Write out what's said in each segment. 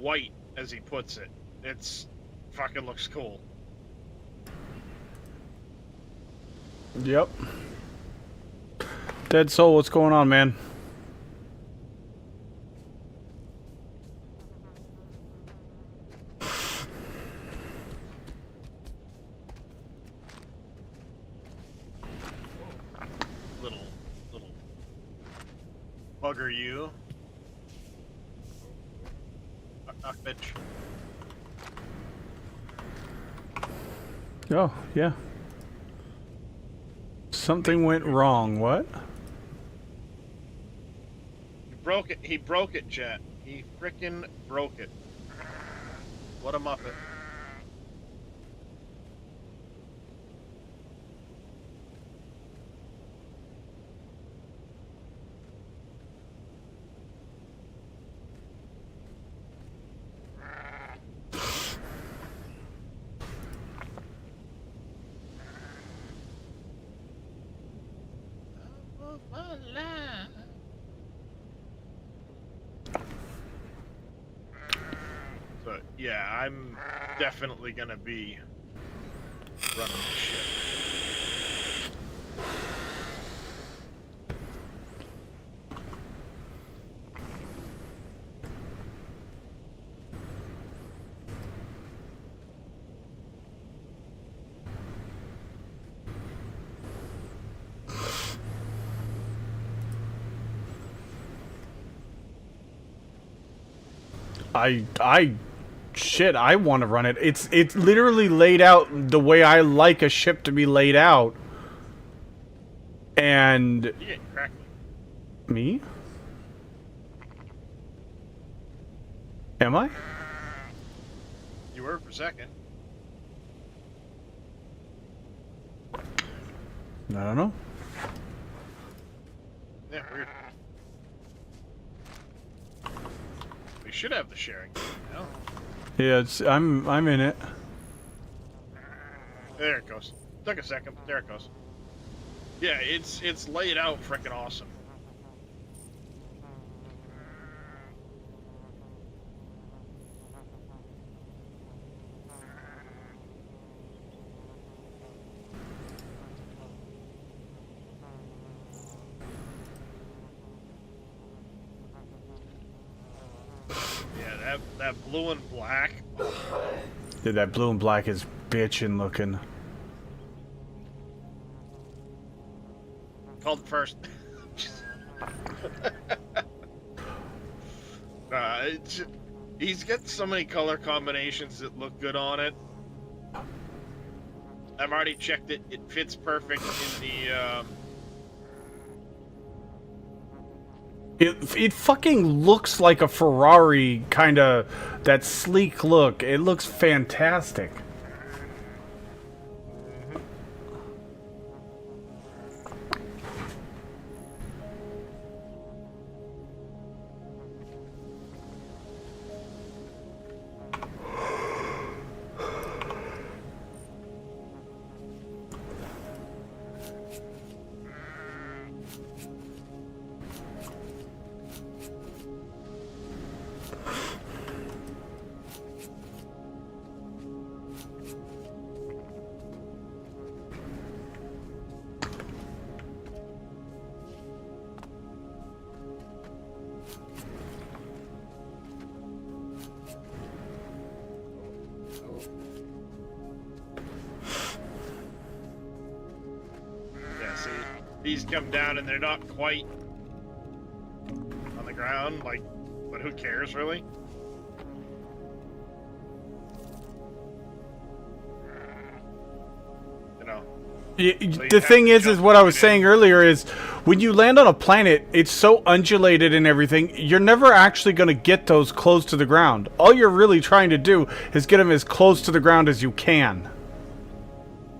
white, as he puts it. It's fucking looks cool. Yep. Dead Soul, what's going on, man? Little bugger you. Knock, bitch. Oh, yeah. Something went wrong. What? He broke it. He broke it, Jet. He frickin' broke it. What a muppet. So yeah, I'm definitely gonna be running this shit. Shit, I want to run it. It's literally laid out the way I like a ship to be laid out. And... You get cracked. Me? Am I? You were for a second. I don't know. Yeah, weird. We should have the sharing now. Yeah, I'm in it. There it goes. Took a second, but there it goes. Yeah, it's laid out frickin' awesome. Yeah, that blue and black. Dude, that blue and black is bitchin' looking. Called it first. He's got so many color combinations that look good on it. I've already checked it. It fits perfect in the. It fucking looks like a Ferrari, kind of, that sleek look. It looks fantastic. These come down and they're not quite on the ground, like, but who cares, really? You know. The thing is what I was saying earlier is, when you land on a planet, it's so undulated and everything, you're never actually going to get those close to the ground. All you're really trying to do is get them as close to the ground as you can.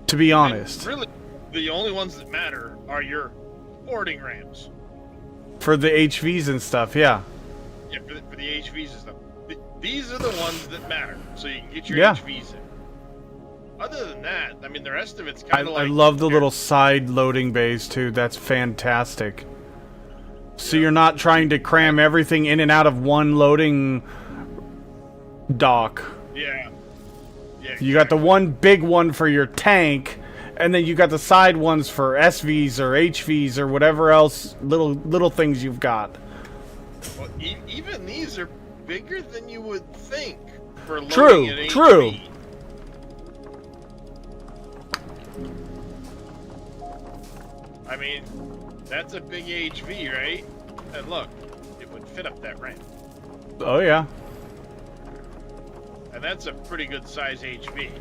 To be honest. And really, the only ones that matter are your boarding ramps. For the HVs and stuff, yeah. Yeah, for the HVs and stuff. These are the ones that matter, so you can get your HVs in. Other than that, I mean, the rest of it's kind of like... I love the little side loading bays, too. That's fantastic. So you're not trying to cram everything in and out of one loading dock. Yeah. Yeah. You got the one big one for your tank, and then you got the side ones for SVs or HVs or whatever else little things you've got. Well, even these are bigger than you would think for loading True, an HV. true. I mean, that's a big HV, right? And look, it would fit up that ramp. Oh yeah. And that's a pretty good size HV.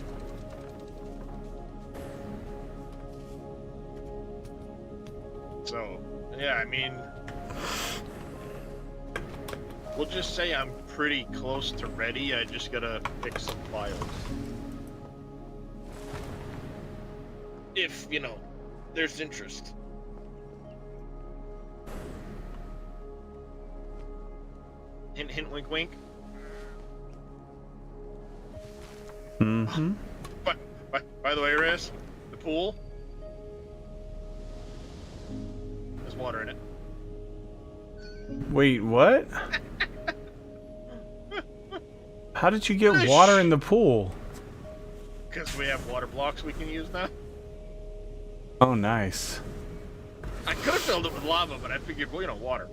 So, yeah, I mean, we'll just say I'm pretty close to ready. I just gotta pick some files. If, you know, there's interest. Hint, hint, wink, wink. Mm-hmm. By the way, Riz, the pool, there's water in it. Wait, what? How did you get water in the pool? Because we have water blocks we can use now. Oh, nice. I could have filled it with lava, but I figured, well, you know, water.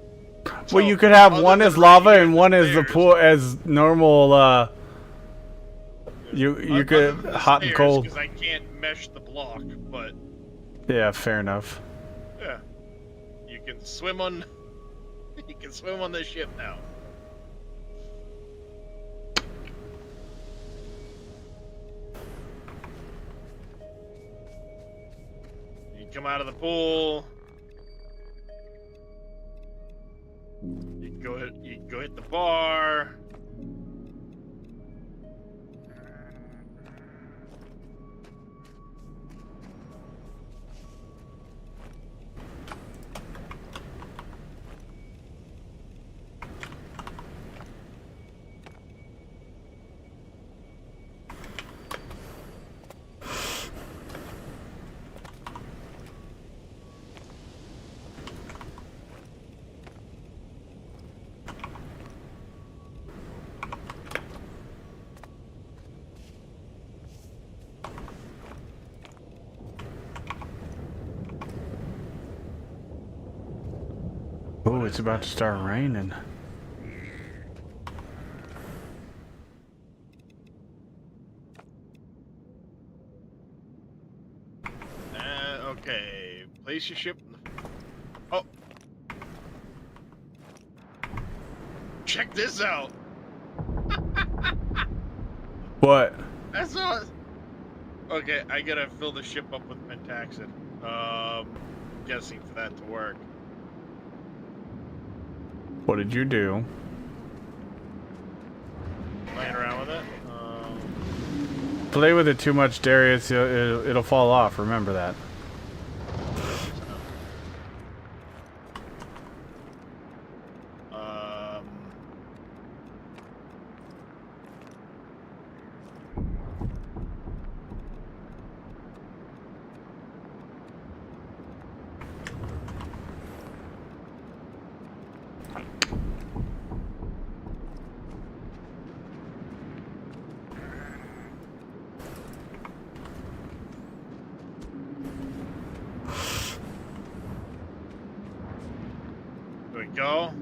So, well, you could have one as lava and one as the stairs, pool as normal. You could hot and cold. Because I can't mesh the block, but yeah, fair enough. yeah, you can swim on. You can swim on this ship now. You come out of the pool. You go hit the bar. Oh, it's about to start raining. Okay. Place your ship. Oh. Check this out. What? That's not. Okay, I gotta fill the ship up with pentaxid. Guessing for that to work. What did you do? Playing around with it. Play with it too much, Darius. It'll fall off. Remember that. There we go.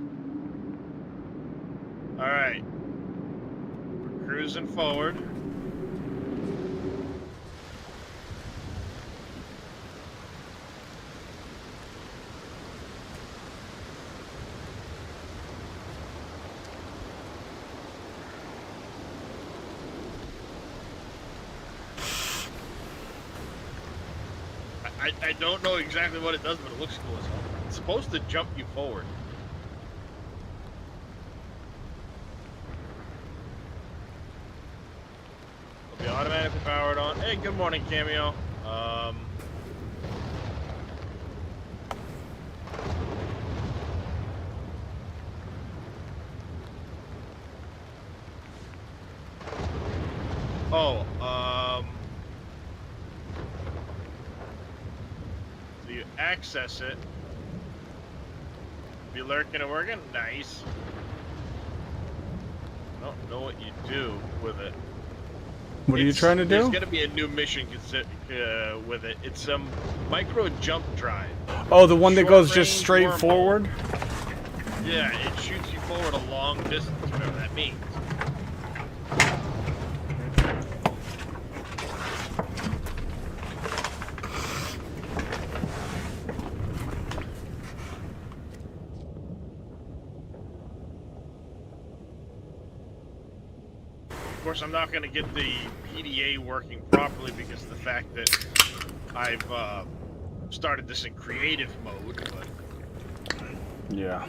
All right. We're cruising forward. I don't know exactly what it does, but it looks cool as hell. It's supposed to jump you forward. It'll be automatically powered on. Hey, good morning, Cameo. So you access it. Be lurking and working? Nice. No, know what you do with it. What are you trying to do? There's gonna be a new mission with it. It's some micro jump drive. Oh, the one that goes Short just range straight wormhole. forward? Yeah, it shoots you forward a long distance, whatever that means. Of course, I'm not going to get the PDA working properly because of the fact that I've started this in creative mode, but... Yeah.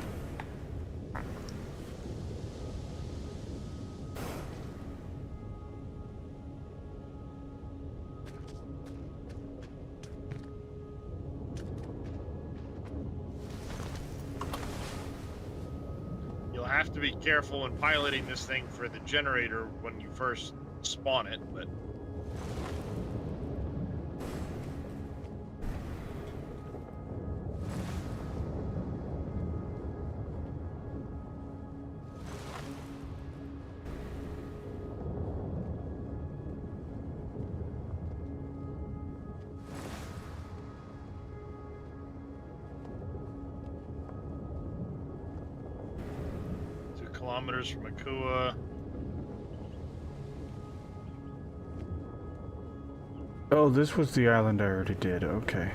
You'll have to be careful when piloting this thing for the generator when you first spawn it, but... kilometers from Akua. Oh, this was the island I already did. Okay.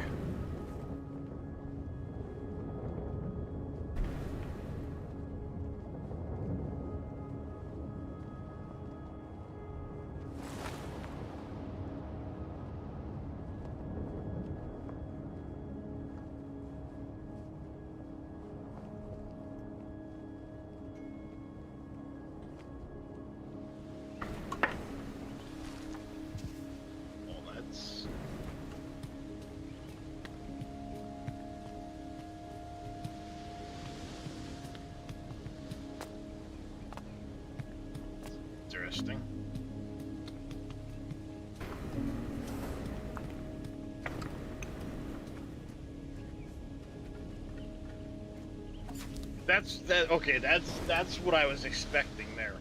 Interesting. Okay, that's what I was expecting there.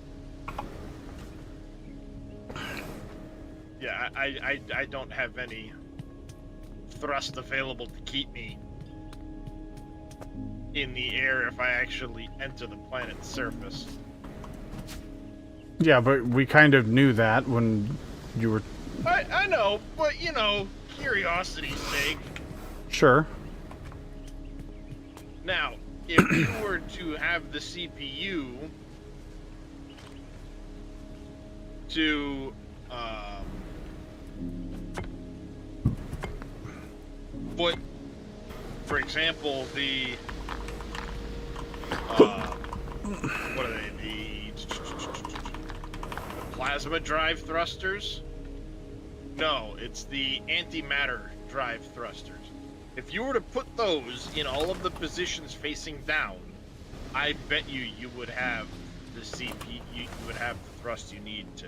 Yeah, I don't have any thrust available to keep me in the air if I actually enter the planet's surface. Yeah, but we kind of knew that when you were... I know, but, you know, curiosity's sake. Sure. Now, if you were to have the CPU to, put, for example, the, what are they, the plasma drive thrusters? No, it's the antimatter drive thrusters. If you were to put those in all of the positions facing down, I bet you would have the CPU, you would have the thrust you need to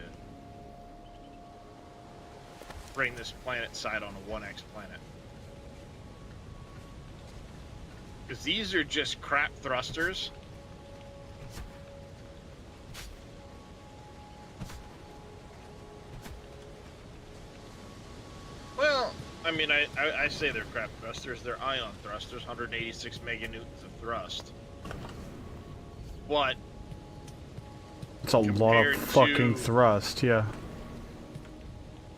bring this planet side on a 1X planet. Because these are just crap thrusters. Well, I mean, I say they're crap thrusters. They're ion thrusters, 186 meganewtons of thrust. But it's a lot of fucking thrust, yeah.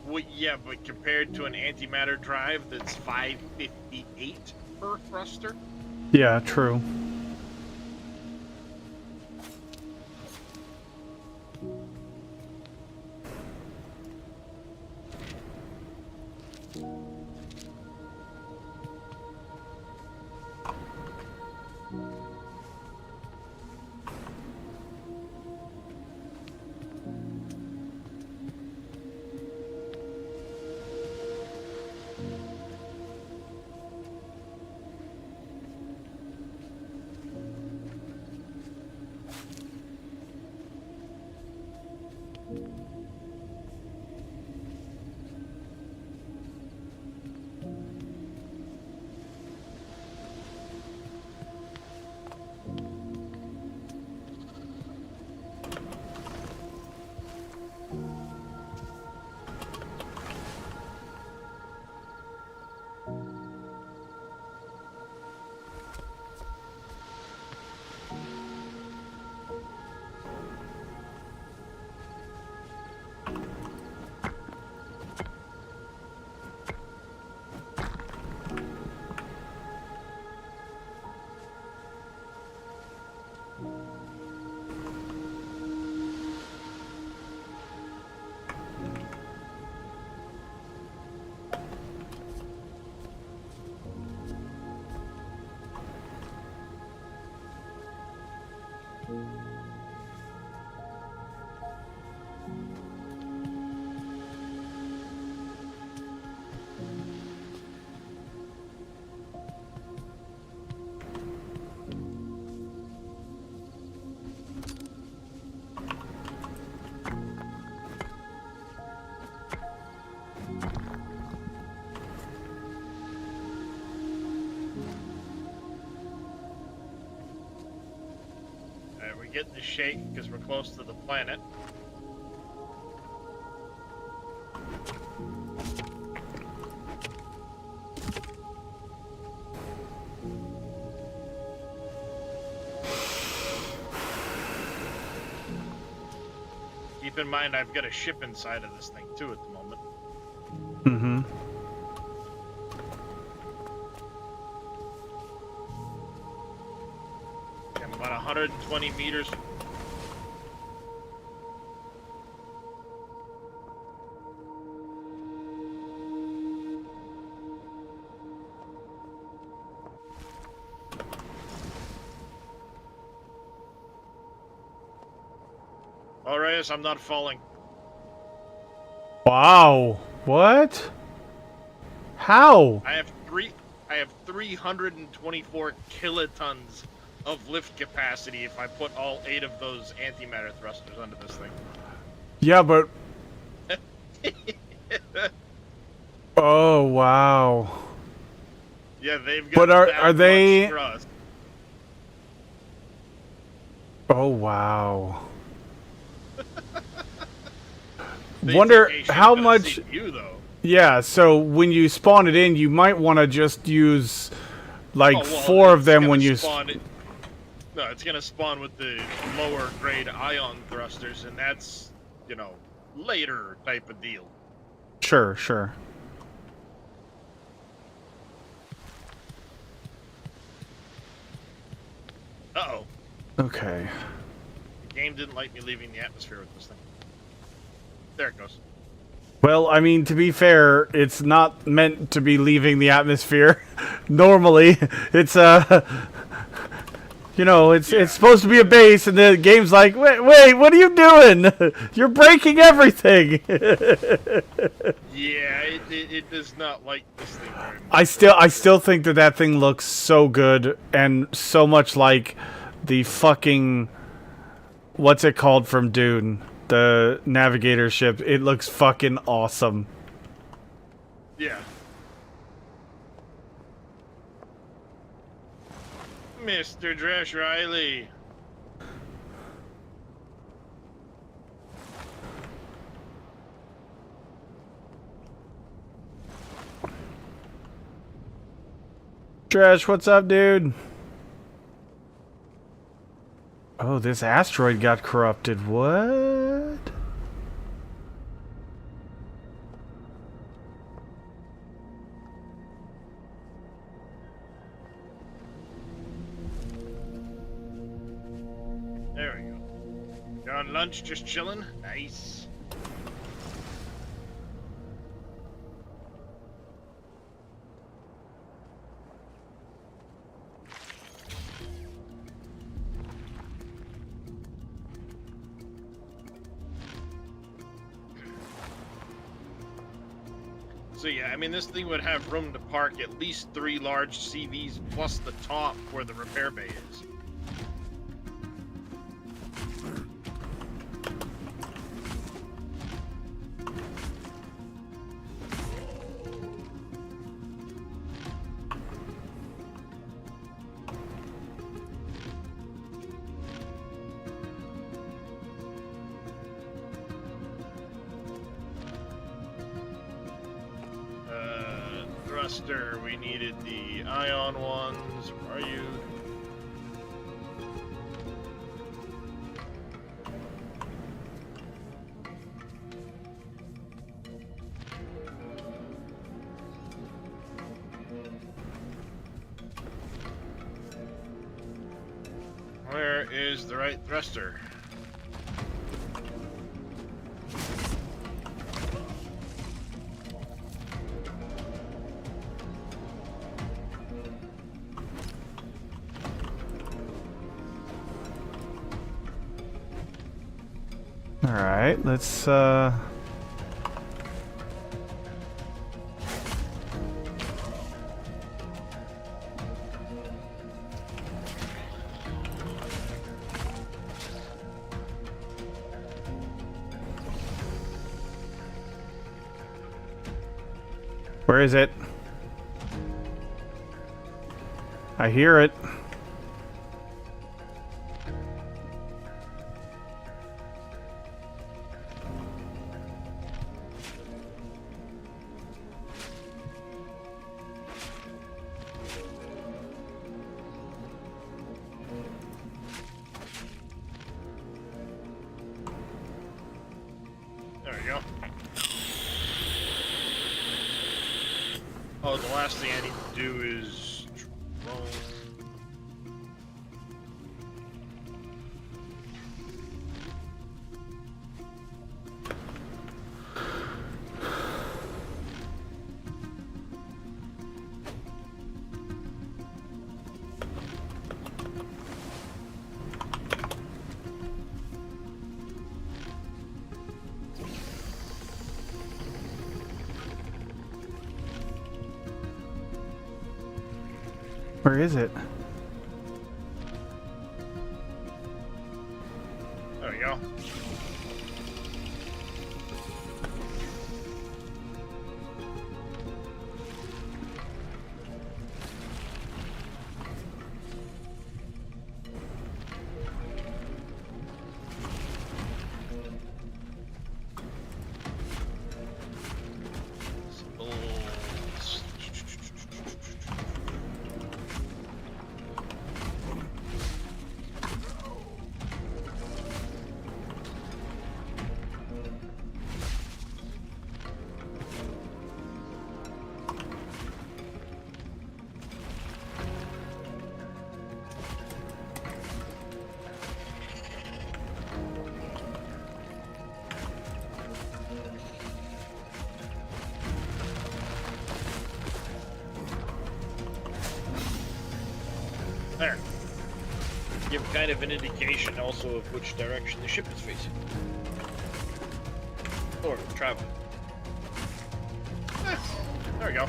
Well, yeah, but compared to an antimatter drive that's 558 per thruster. Yeah, true. We're getting the shake because we're close to the planet. Keep in mind, I've got a ship inside of this thing too at the moment. Mm-hmm. I'm about 120 meters. All right, I'm not falling. Wow. What? How? I have 324 kilotons of lift capacity if I put all 8 of those antimatter thrusters under this thing. Yeah, but... Oh, wow. Yeah, they've got. But are that they... much thrust. Oh, wow. They Wonder think, hey, how shit's gonna much... save you, though. Yeah, so when you spawn it in, you might want to just use, like, Oh, well, 4 of it's them gonna when you... spawn it. No, it's gonna spawn with the lower grade ion thrusters, and that's, you know, later type of deal. Sure, sure. Uh-oh. Okay. The game didn't like me leaving the atmosphere with this thing. There it goes. Well, I mean, to be fair, it's not meant to be leaving the atmosphere. Normally, it's, you know, it's supposed to be a base, and the game's like, wait, what are you doing? You're breaking everything. Yeah, it does not like this thing very much. I still think that thing looks so good, and so much like the fucking, what's it called from Dune? The navigator ship. It looks fucking awesome. Yeah. Mr. Dresh Riley. Dresh, what's up, dude? Oh, this asteroid got corrupted. What? There we go. You're on lunch, just chilling? Nice. So yeah, I mean, this thing would have room to park at least 3 large CVs plus the top where the repair bay is. Thruster, we needed the ion ones. Where are you? Where is the right thruster? Alright, let's where is it? I hear it. There we go. Oh, the last thing I need to do is drone. Where is it? There we go. There. Give kind of an indication also of which direction the ship is facing. Or traveling. There we go.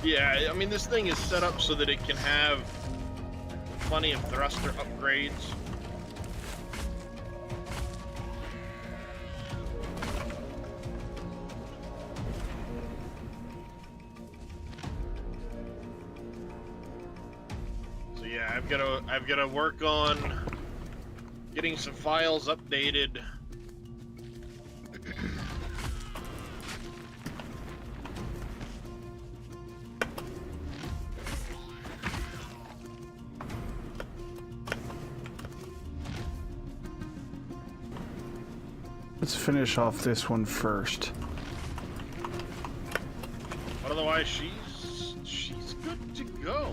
Yeah, I mean, this thing is set up so that it can have plenty of thruster upgrades. Yeah, I've gotta work on getting some files updated. Let's finish off this one first. But otherwise, she's good to go.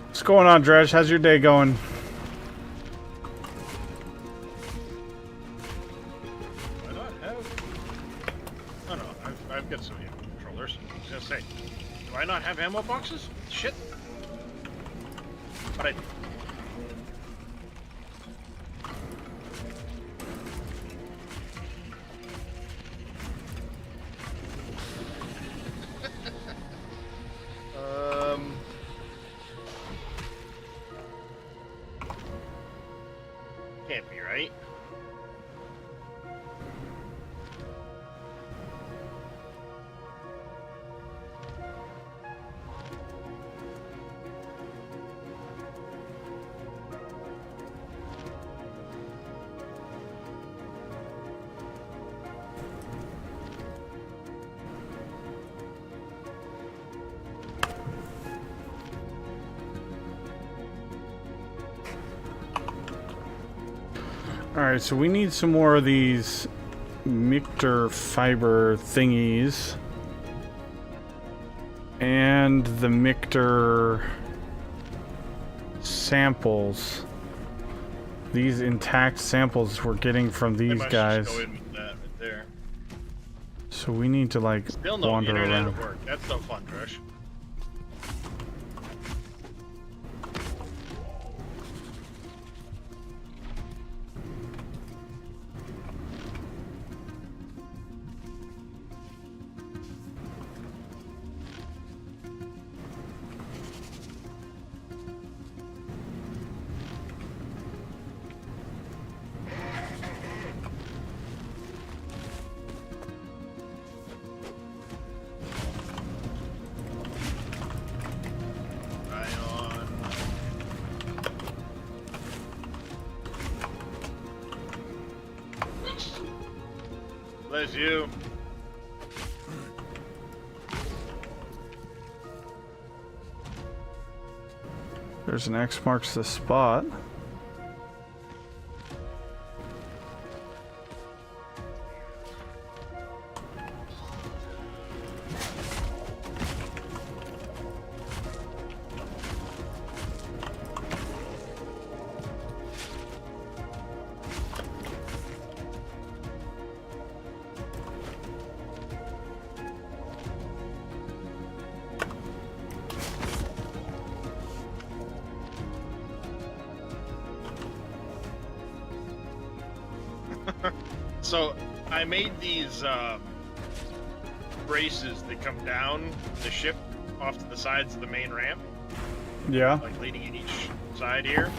What's going on, Dredge? How's your day going? Do I not have? Oh no, I've got some ammo controllers. I was gonna say, do I not have ammo boxes? Shit. But I. Can't be right. Alright, so we need some more of these Mictor fiber thingies. And the Mictor samples. These intact samples we're getting from these guys. Just go in with that right there. So we need to like Still no wander internet around. at work. That's no fun, Trish. Bless you. There's an X marks the spot. So I made these braces that come down the ship off to the sides of the main ramp, Yeah. like leading in each side here.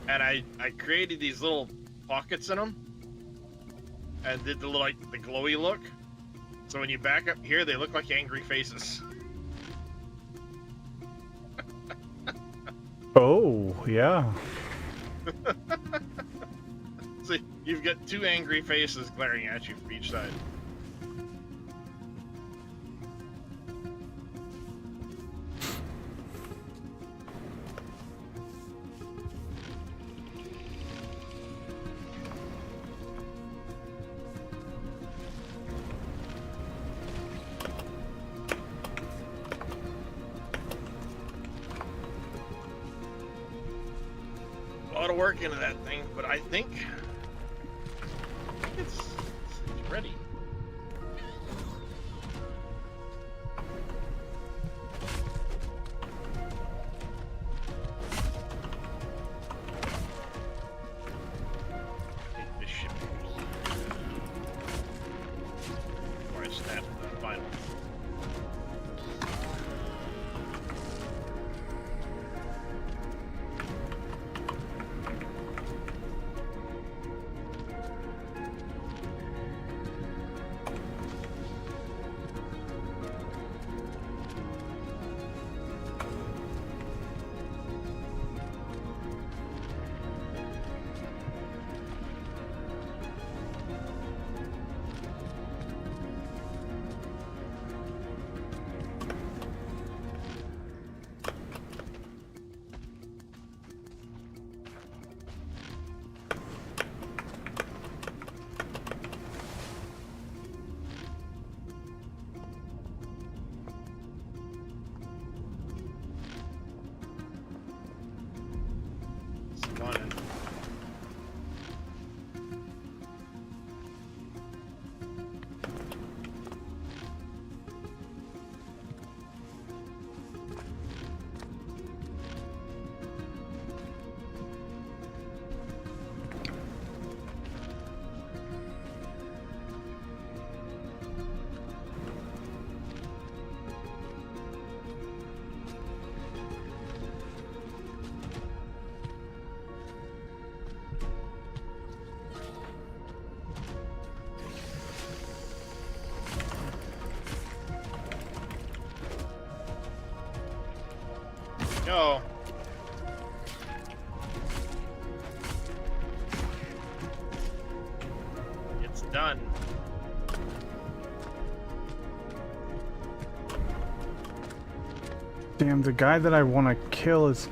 And I created these little pockets in them and did the little, like the glowy look. So when you back up here, they look like angry faces. Oh, yeah. So you've got two angry faces glaring at you from each side. A lot of work into that thing, but I think it's ready. Take this ship before I snap the final. Fun. Go. It's done. Damn, the guy that I want to kill is...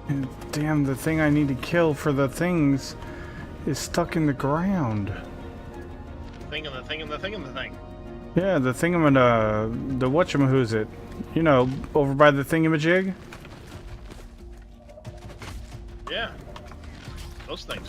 And damn, the thing I need to kill for the things is stuck in the ground. Thing and the thing and the thing and the thing. Yeah, the thingamajig, the whatchamahoos it. You know, over by the thingamajig? Yeah. Those things.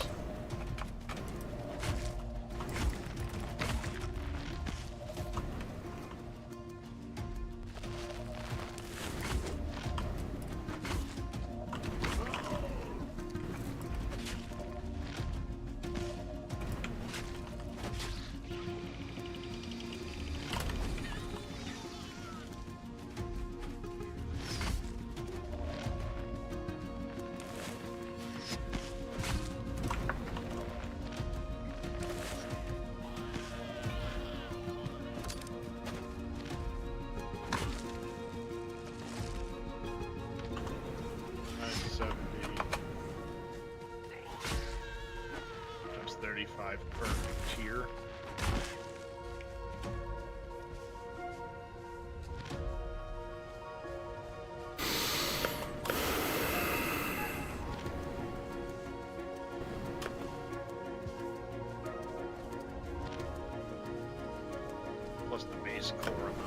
That's 35 per tier. Plus the base core amount.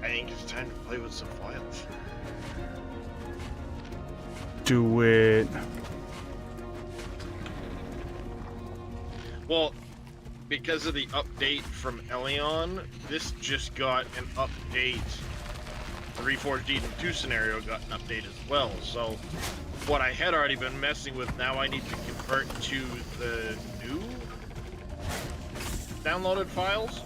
I think it's time to play with some files. Do it. Well, because of the update from Elion, this just got an update. The Reforged Eden 2 scenario got an update as well. So what I had already been messing with, now I need to convert to the new downloaded files.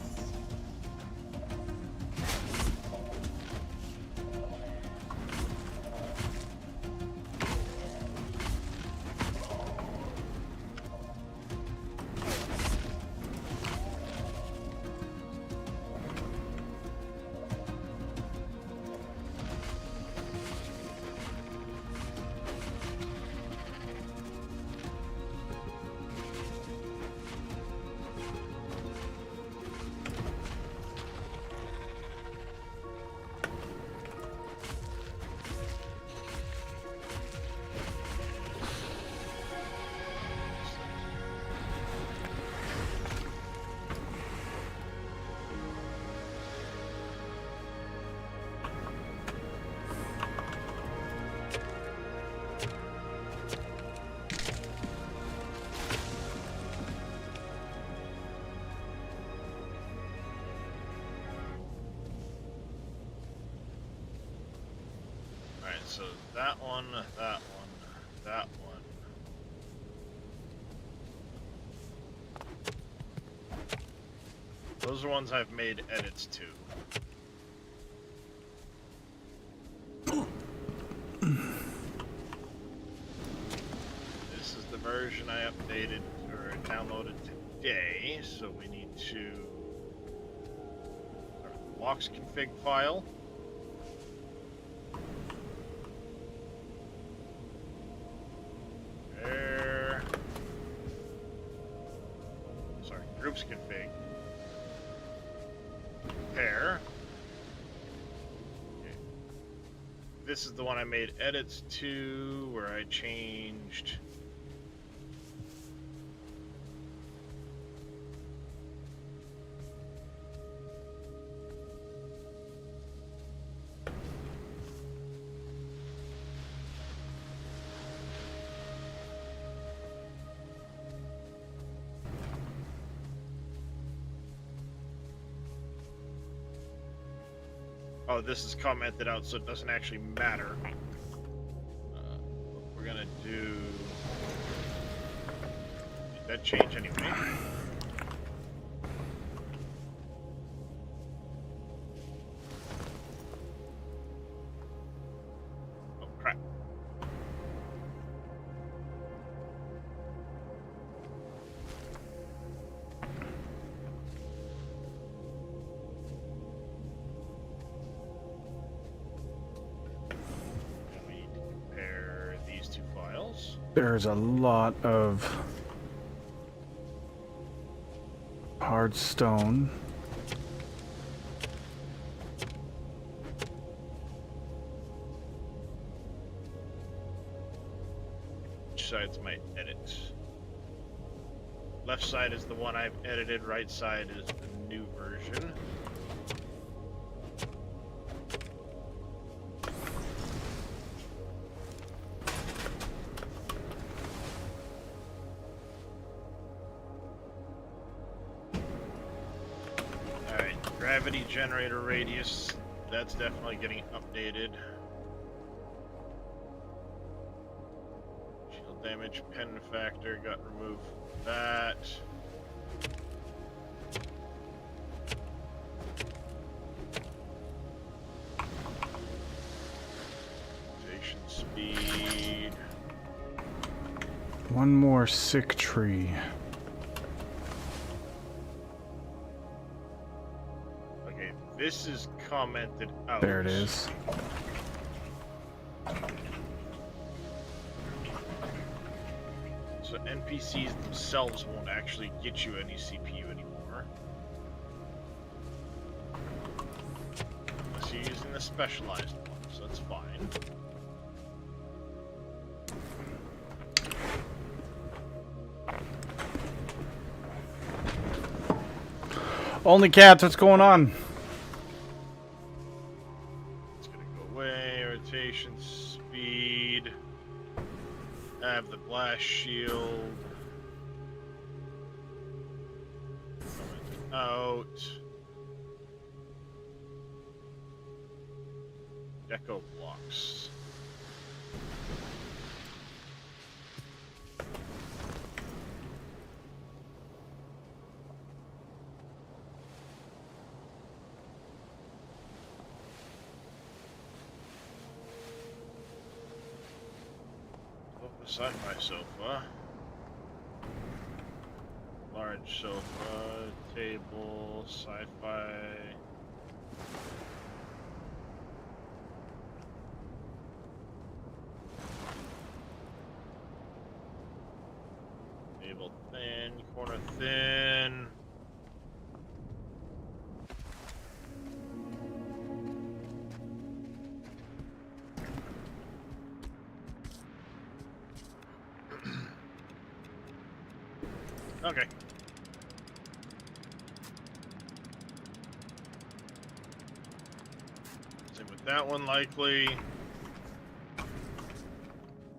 So that one, that one, that one. Those are ones I've made edits to. This is the version I updated or downloaded today, so we need to start with the blocks config file. Groups config. Pair. Okay. This is the one I made edits to, where I changed. Oh, this is commented out, so it doesn't actually matter. What we're gonna do... Did that change anyway? Oh, crap. There's a lot of... Hard stone. Which side's my edit? Left side is the one I've edited, right side is the new version. Alright, gravity generator radius, that's definitely getting updated. Shield damage, pen factor got removed from that. Rotation speed. One more sick tree. Okay, this is commented out. There it is. So NPCs themselves won't actually get you any CPU anymore. Unless you're using the specialized one, so that's fine. Only cats, what's going on? It's gonna go away. Rotation speed. I have the blast shield. Coming out. Deco blocks. Sci-fi sofa, large sofa, table, sci-fi. Table thin, corner thin. Okay. Same with that one, likely.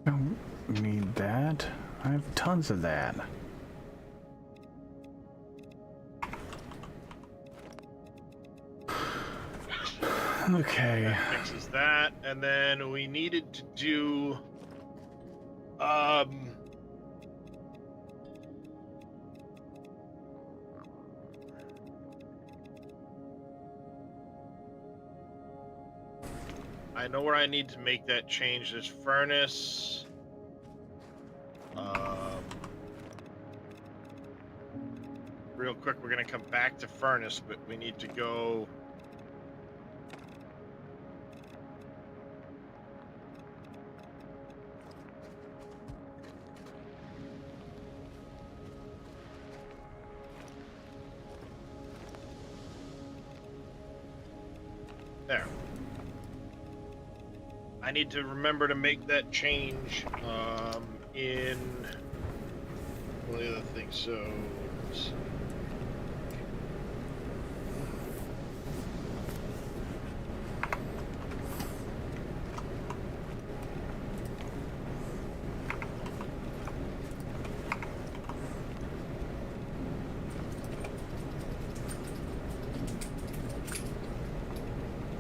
Don't need that. I have tons of that. Okay. That fixes that, and then we needed to do, I know where I need to make that change. There's furnace. Real quick, we're gonna come back to furnace, but we need to go. There. I need to remember to make that change in one of the other things. So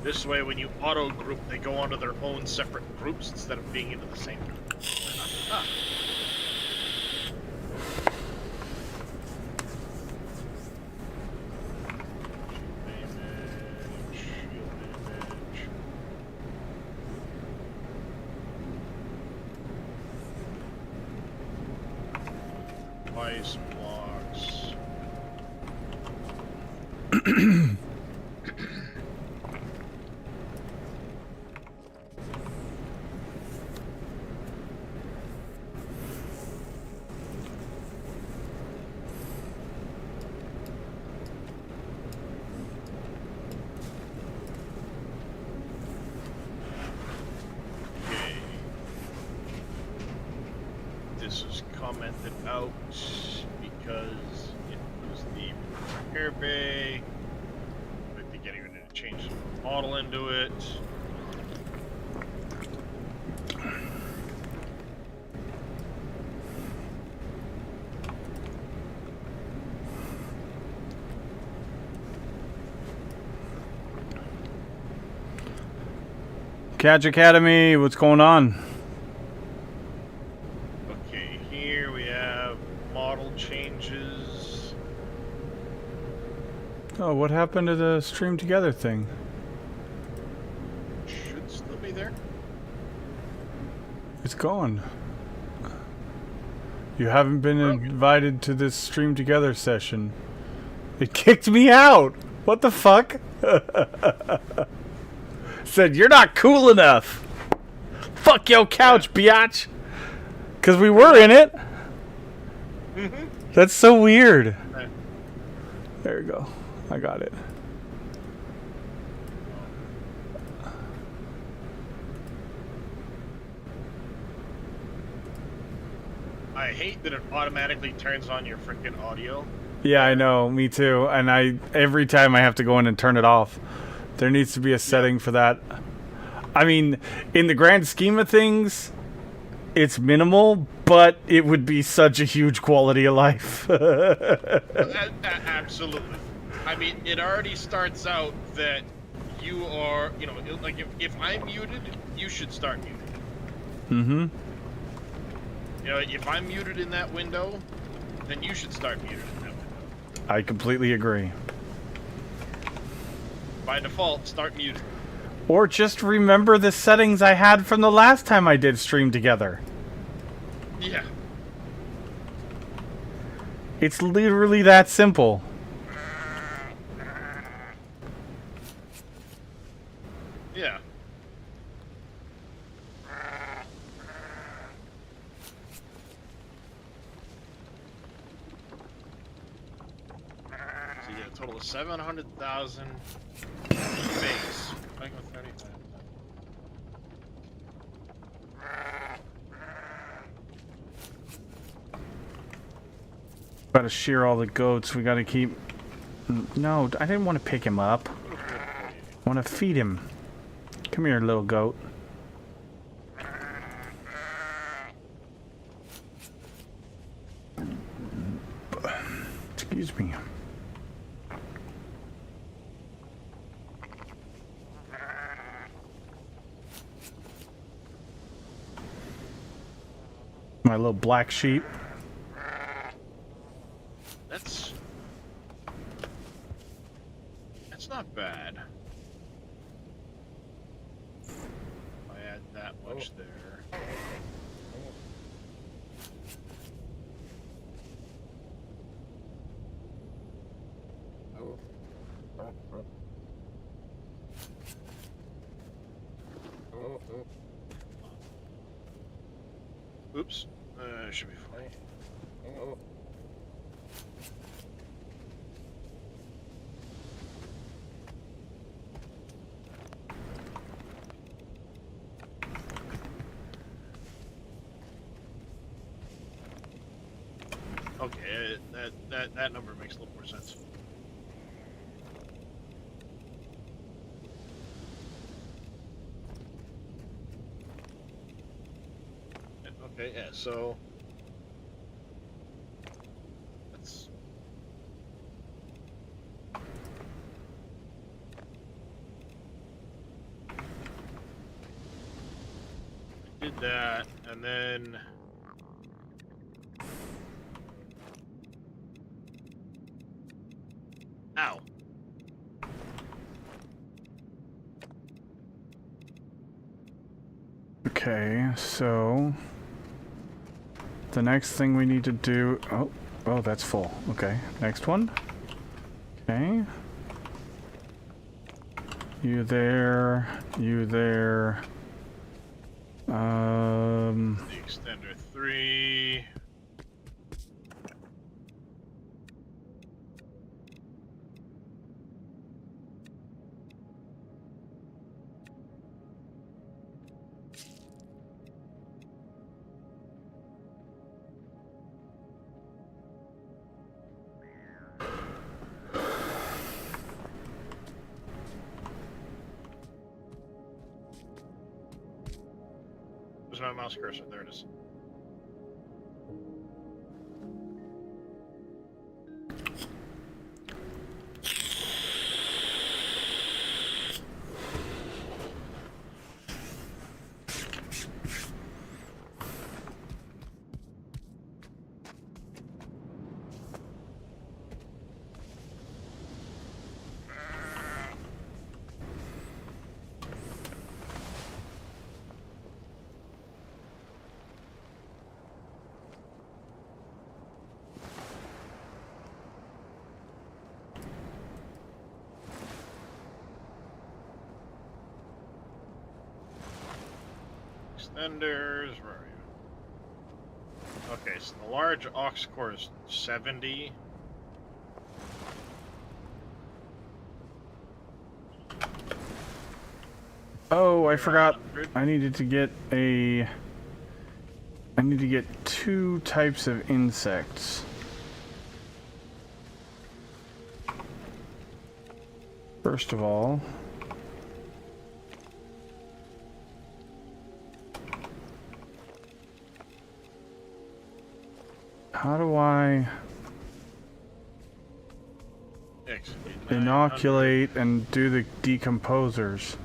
this way, when you auto group, they go onto their own separate groups instead of being into the same group. Ah. Ice blocks. because it was the repair bay. Might be getting ready to change the model into it. Catch Academy, what's going on? Okay, here we have model changes. Oh, what happened to the stream together thing? Should still be there. It's gone. You haven't been invited to this stream together session. It kicked me out. What the fuck? Said you're not cool enough. Fuck your couch, biatch. Cause we were in it. That's so weird. There we go. I got it. I hate that it automatically turns on your freaking audio. Yeah, I know. Me too. And every time I have to go in and turn it off. There needs to be a setting for that. I mean, in the grand scheme of things, it's minimal, but it would be such a huge quality of life. Absolutely. I mean, it already starts out that you are, you know, like if I'm muted, you should start muted. Mm-hmm. You know, if I'm muted in that window, then you should start muted in that window. I completely agree. By default, start muted. Or just remember the settings I had from the last time I did stream together. Yeah. It's literally that simple. Yeah. So you get a total of 700,000 base. I go 35. Gotta shear all the goats. We gotta keep... No, I didn't want to pick him up. I want to feed him. Come here, little goat. Excuse me. My little black sheep. That's not bad. If I add that much there. Oops. Should be fine. Okay, that number makes a little more sense. Okay, yeah, so let's did that, and then ow. Okay, so the next thing we need to do... Oh, that's full. Okay, next one. Okay. You there. You there. The extender 3. Where's my mouse cursor? There it is. Extenders, where are you? Okay, so the large aux core is 70. Oh, I You're forgot. 100. I needed to get a... I need to get 2 types of insects. First of all... How do I inoculate and do the decomposers?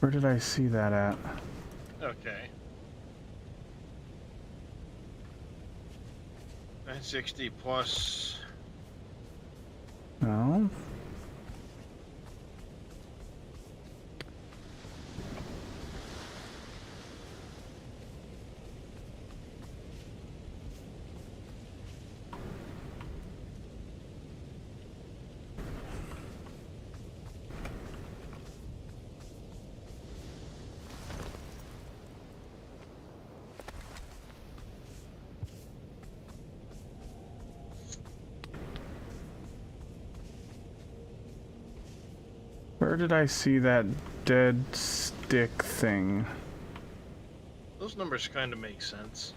Where did I see that at? Okay. 960 plus. No. Where did I see that dead stick thing? Those numbers kind of make sense.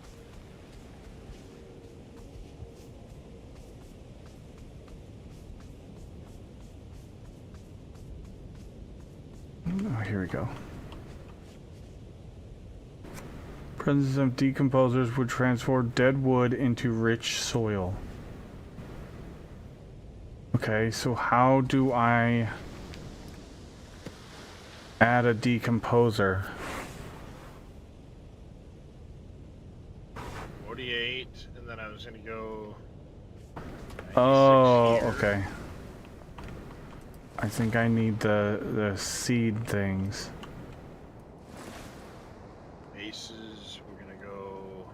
Oh, here we go. Presence of decomposers would transform dead wood into rich soil. Okay, so how do I add a decomposer? 48, and then I was gonna go. Oh, here. okay. I think I need the seed things. Bases, we're gonna go.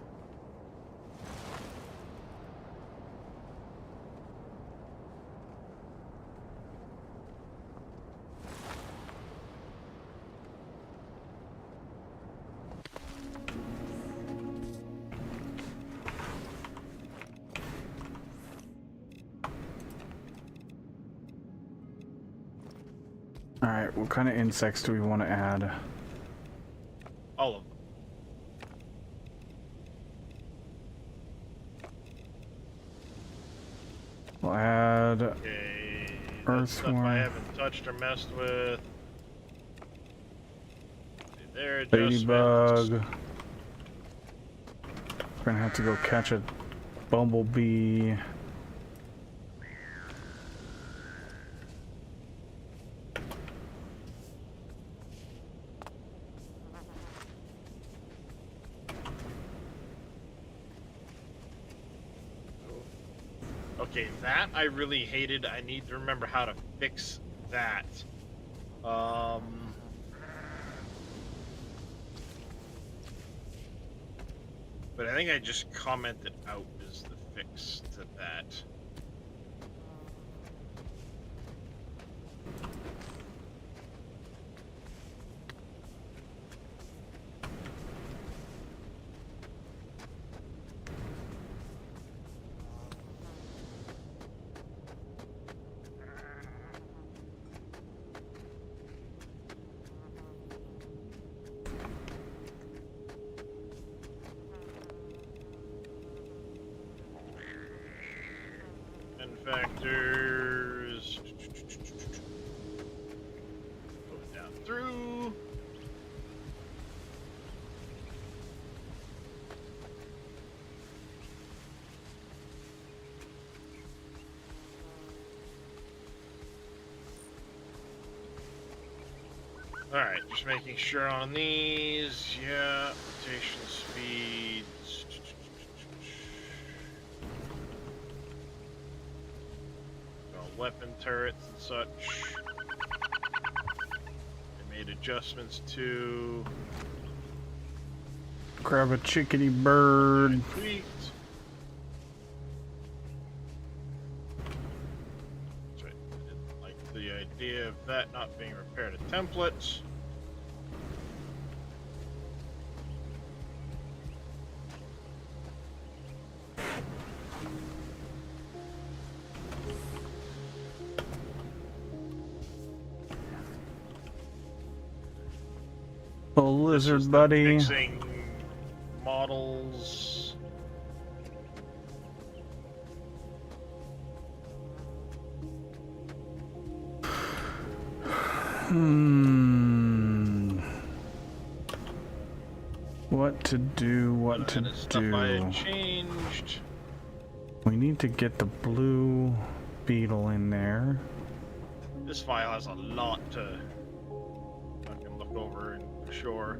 Alright, what kind of insects do we want to add? All of them. We'll add Okay. That stuff earthworm, I haven't touched or messed with. There, ladybug. We're gonna have to go catch a bumblebee. Okay, that I really hated. I need to remember how to fix that. But I think I just commented out as the fix to that. Factors. Alright, just making sure on these. Yeah, rotation speed. Weapon turrets and such. I made adjustments to. Grab a chickadee bird. Tweaked. Sorry, I didn't like the idea of that not being repaired to templates. Oh, lizard buddy. Fixing models. What to do, what to Stuff I had do. changed. We need to get the blue beetle in there. This file has a lot to fucking look over and for sure.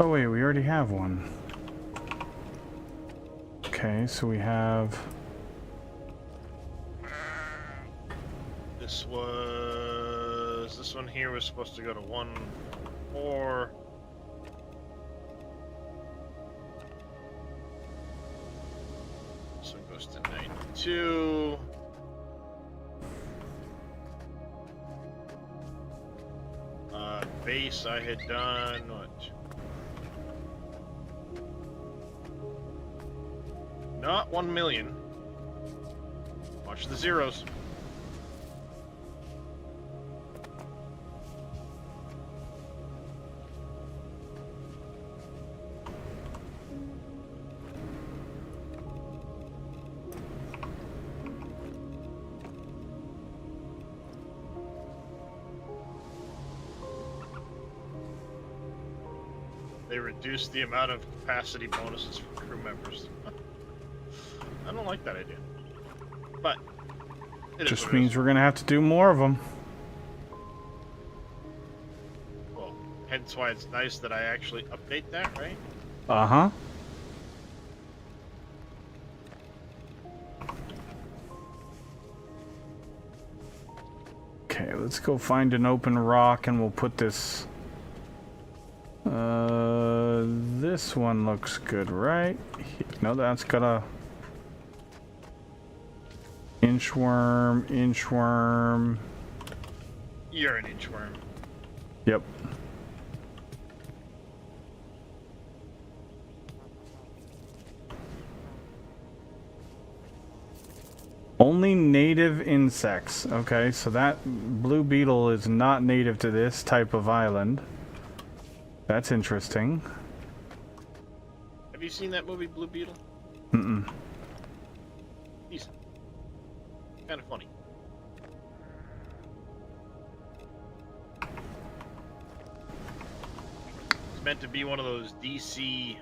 Oh wait, we already have one. Okay, so we have... This one here was supposed to go to 1-4. This one goes to 92. Base I had done, what? Not 1 million. Watch the zeros. They reduced the amount of capacity bonuses for crew members. I don't like that idea. But it just means we're gonna have to do more of them. Well, hence why it's nice that I actually update that, right? Uh-huh. Okay, let's go find an open rock and we'll put this... this one looks good, right? No, that's got a... inchworm, inchworm. You're an inchworm. Yep. Only native insects. Okay, so that blue beetle is not native to this type of island. That's interesting. Have you seen that movie, Blue Beetle? Mm-mm. Decent. Kind of funny. It's meant to be one of those DC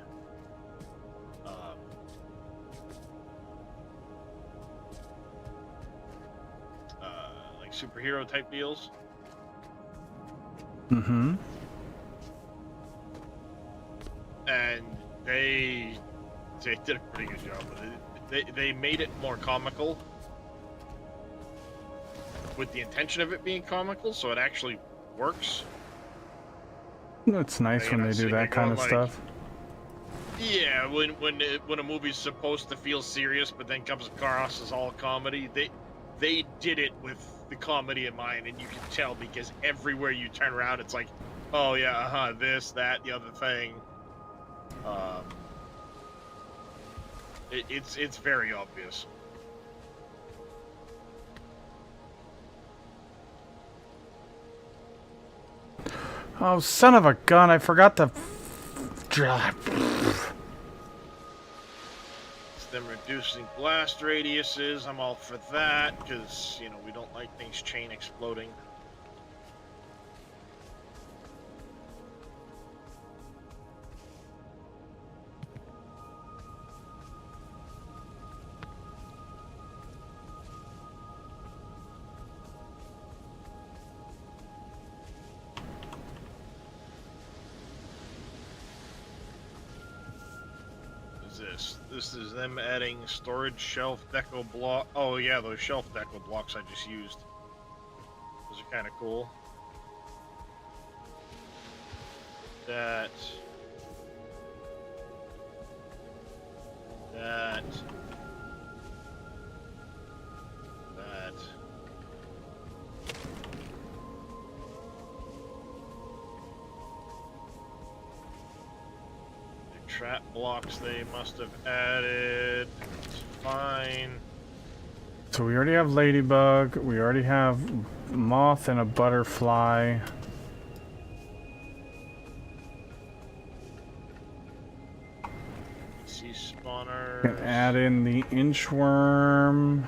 like superhero type deals. Mm-hmm. And they did a pretty good job with it. They made it more comical with the intention of it being comical, so it actually works. It's nice when they do that kind of stuff. Yeah, when a movie's supposed to feel serious but then comes across as all comedy, they did it with the comedy in mind, and you can tell because everywhere you turn around, it's like, oh yeah, this, that, the other thing. It's very obvious. Oh, son of a gun! I forgot to. It's them reducing blast radiuses. I'm all for that because you know we don't like things chain exploding. This is them adding storage shelf deco block. Oh yeah, those shelf deco blocks I just used. Those are kind of cool. That. That. Trap blocks they must have added. It's fine. So we already have ladybug. We already have moth and a butterfly. Sea spawners. Can add in the inchworm.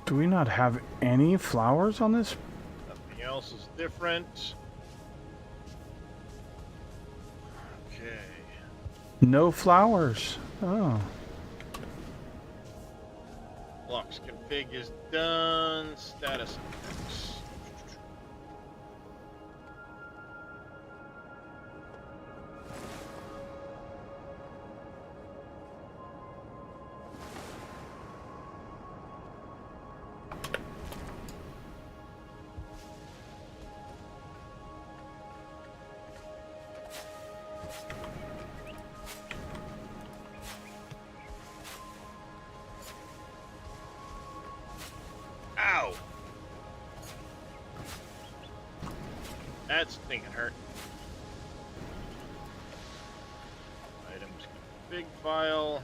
Do we not have any flowers on this? Nothing else is different. Okay. No flowers. Oh. Blocks config is done. Status effects. Ow! That's stinking hurt. Items config file.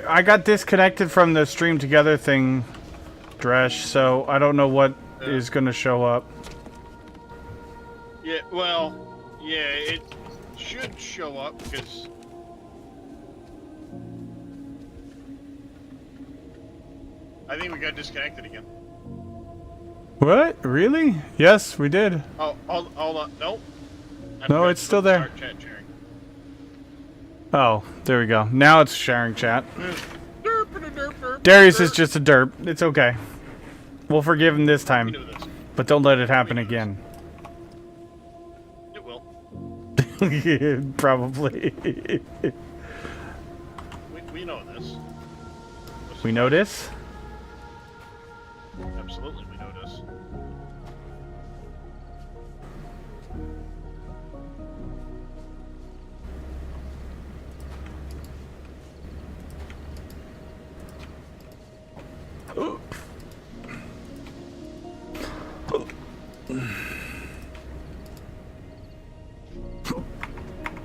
I got disconnected from the stream together thing, Dresh, so I don't know what is going to show up. Yeah, well, yeah, it should show up because I think we got disconnected again. What? Really? Yes, we did. Oh, hold on. Nope. No, it's still there. Start chat sharing. Oh, there we go. Now it's sharing chat. Darius is just a derp. It's okay. We'll forgive him this time. But don't let it happen again. It will. Probably. We know this. We know this? Absolutely, we know this.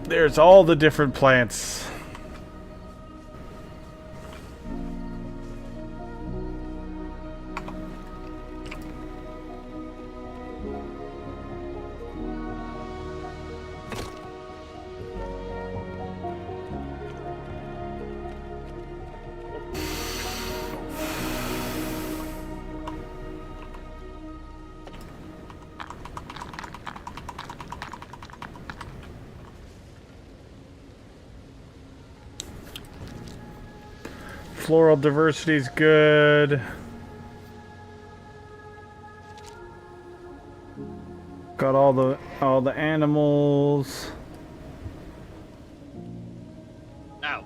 There's all the different plants. Floral diversity's good. Got all the animals. Ow.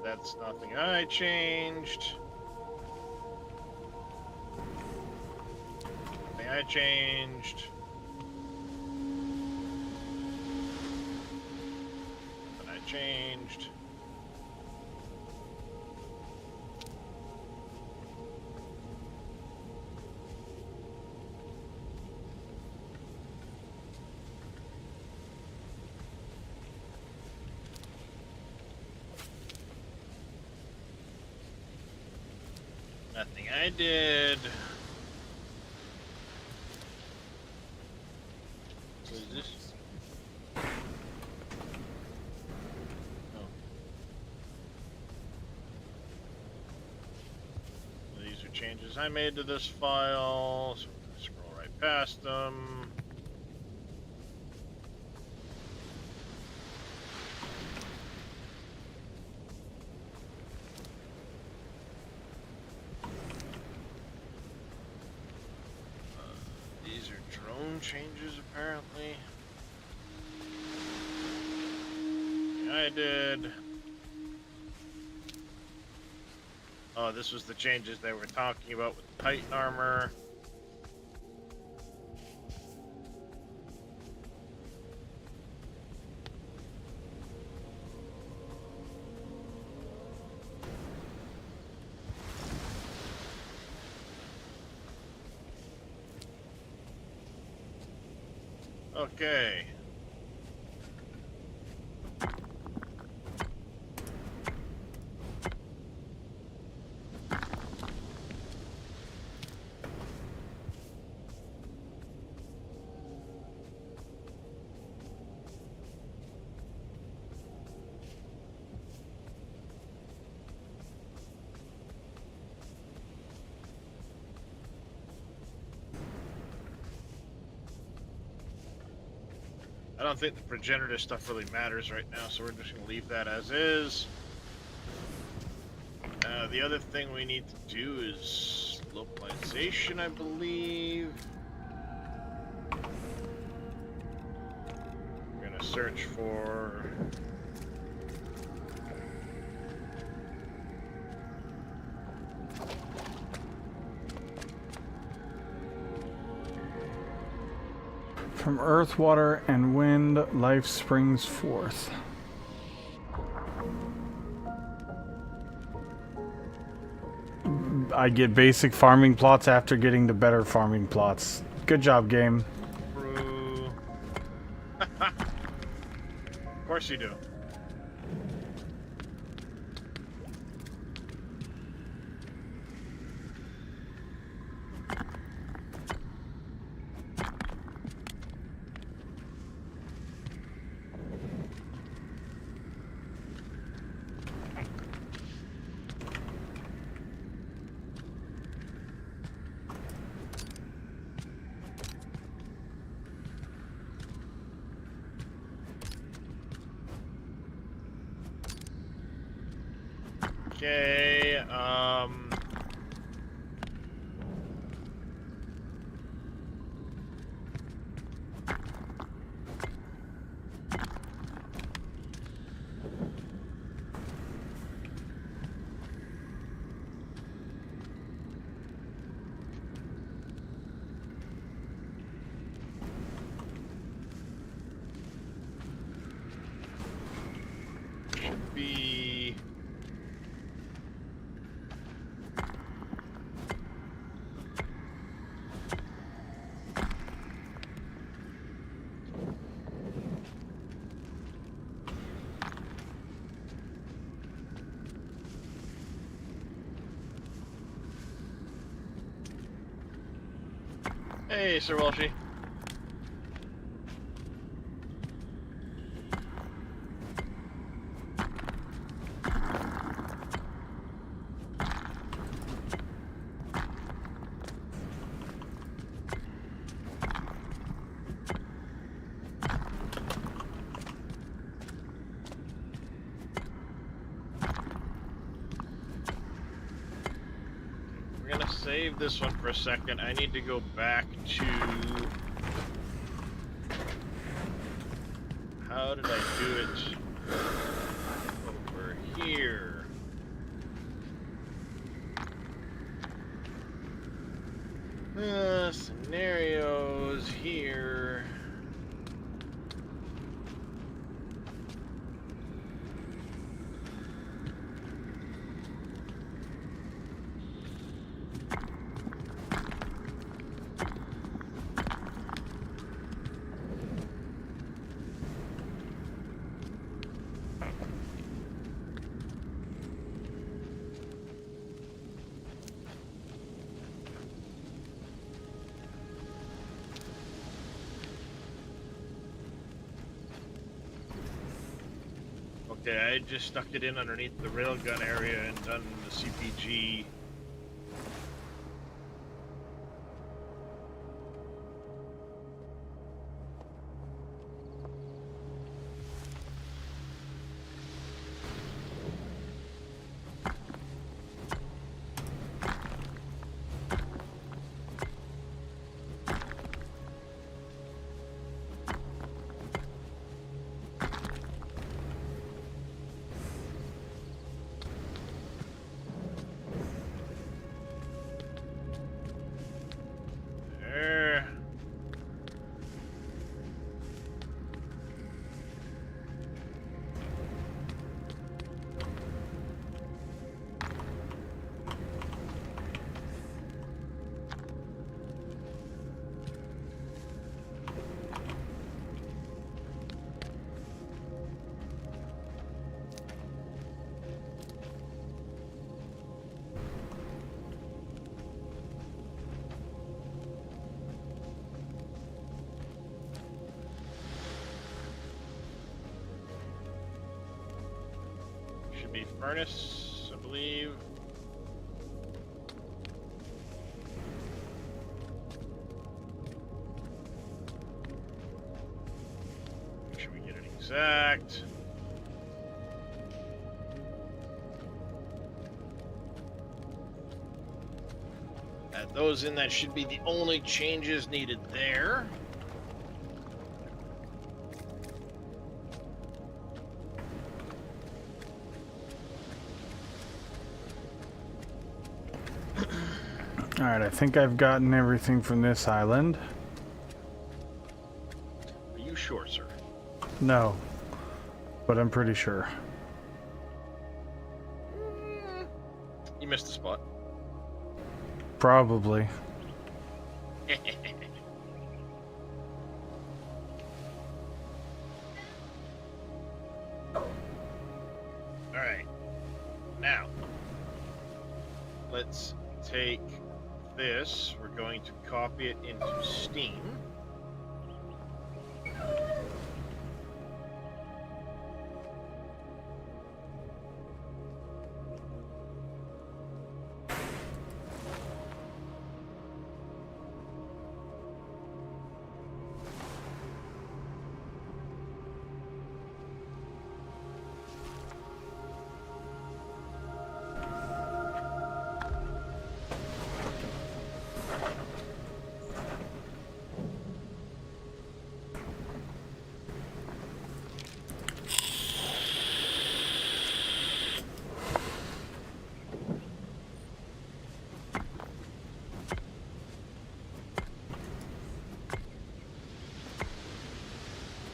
That's nothing I changed. Nothing I changed. Nothing I changed. Nothing I did. What is this? Oh. These are changes I made to this file, so we're gonna scroll right past them. These are drone changes, apparently. I did. Oh, this was the changes they were talking about with the Titan armor. Okay. I don't think the progenitor stuff really matters right now, so we're just going to leave that as is. The other thing we need to do is localization, I believe. We're going to search for... From earth, water, and wind, life springs forth. I get basic farming plots after getting the better farming plots. Good job, game. Of course you do. Okay, should be... Hey, Sir Walshy. We're gonna save this one for a second. I need to go back to... How did I do it? Over here. Scenarios here. Okay, I just stuck it in underneath the railgun area and done the CPG. There. Should be furnace, I believe. Make sure we get it exact. Add those in, that should be the only changes needed there. Alright, I think I've gotten everything from this island. Are you sure, sir? No, but I'm pretty sure. You missed a spot. Probably. Alright. Now, let's take this. We're going to copy it into Steam.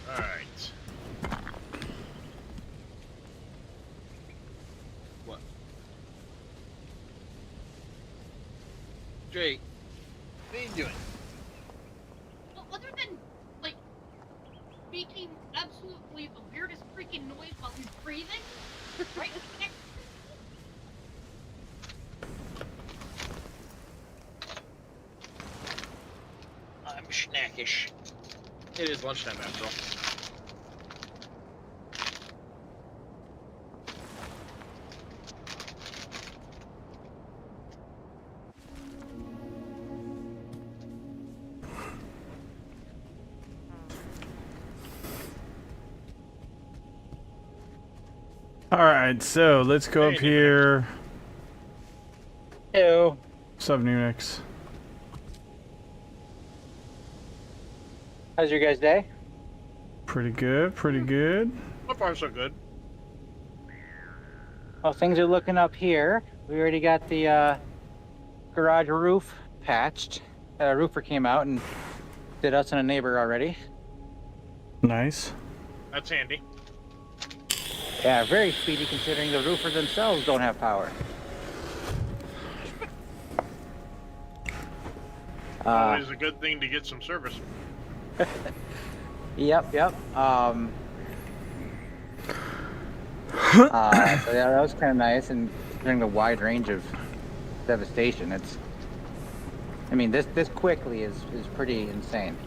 Alright. What? Jake, what are you doing? Well, other than, like, making absolutely the weirdest freaking noise while he's breathing, right? Snackish. It is lunchtime after all. Alright, so let's go up here. Hello. What's up, Nunix? How's your guys' day? Pretty good, pretty good. So far, so good. Well, things are looking up here. We already got the garage roof patched. A roofer came out and did us and a neighbor already. Nice. That's handy. Yeah, very speedy considering the roofers themselves don't have power. Always a good thing to get some service. Yep. So yeah, that was kind of nice, and considering the wide range of devastation, I mean, this quickly is pretty insane.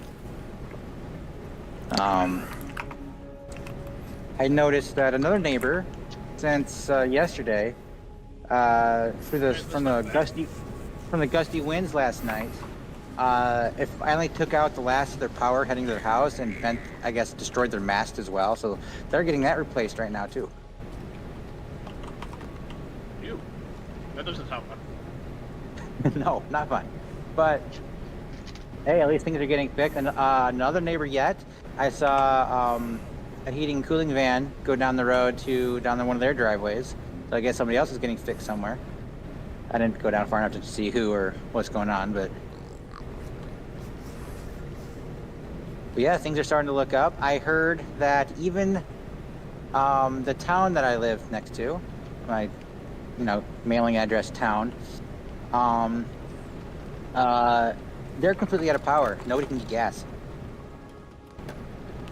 I noticed that another neighbor, since yesterday, from the gusty winds last night, it finally took out the last of their power heading to their house and destroyed their mast as well. So they're getting that replaced right now too. Ew. That doesn't sound fun. No, not fun. But hey, at least things are getting fixed. And another neighbor yet, I saw a heating and cooling van go down the road down one of their driveways. So I guess somebody else is getting fixed somewhere. I didn't go down far enough to see who or what's going on, but yeah, things are starting to look up. I heard that even the town that I live next to, my mailing address town, they're completely out of power. Nobody can get gas.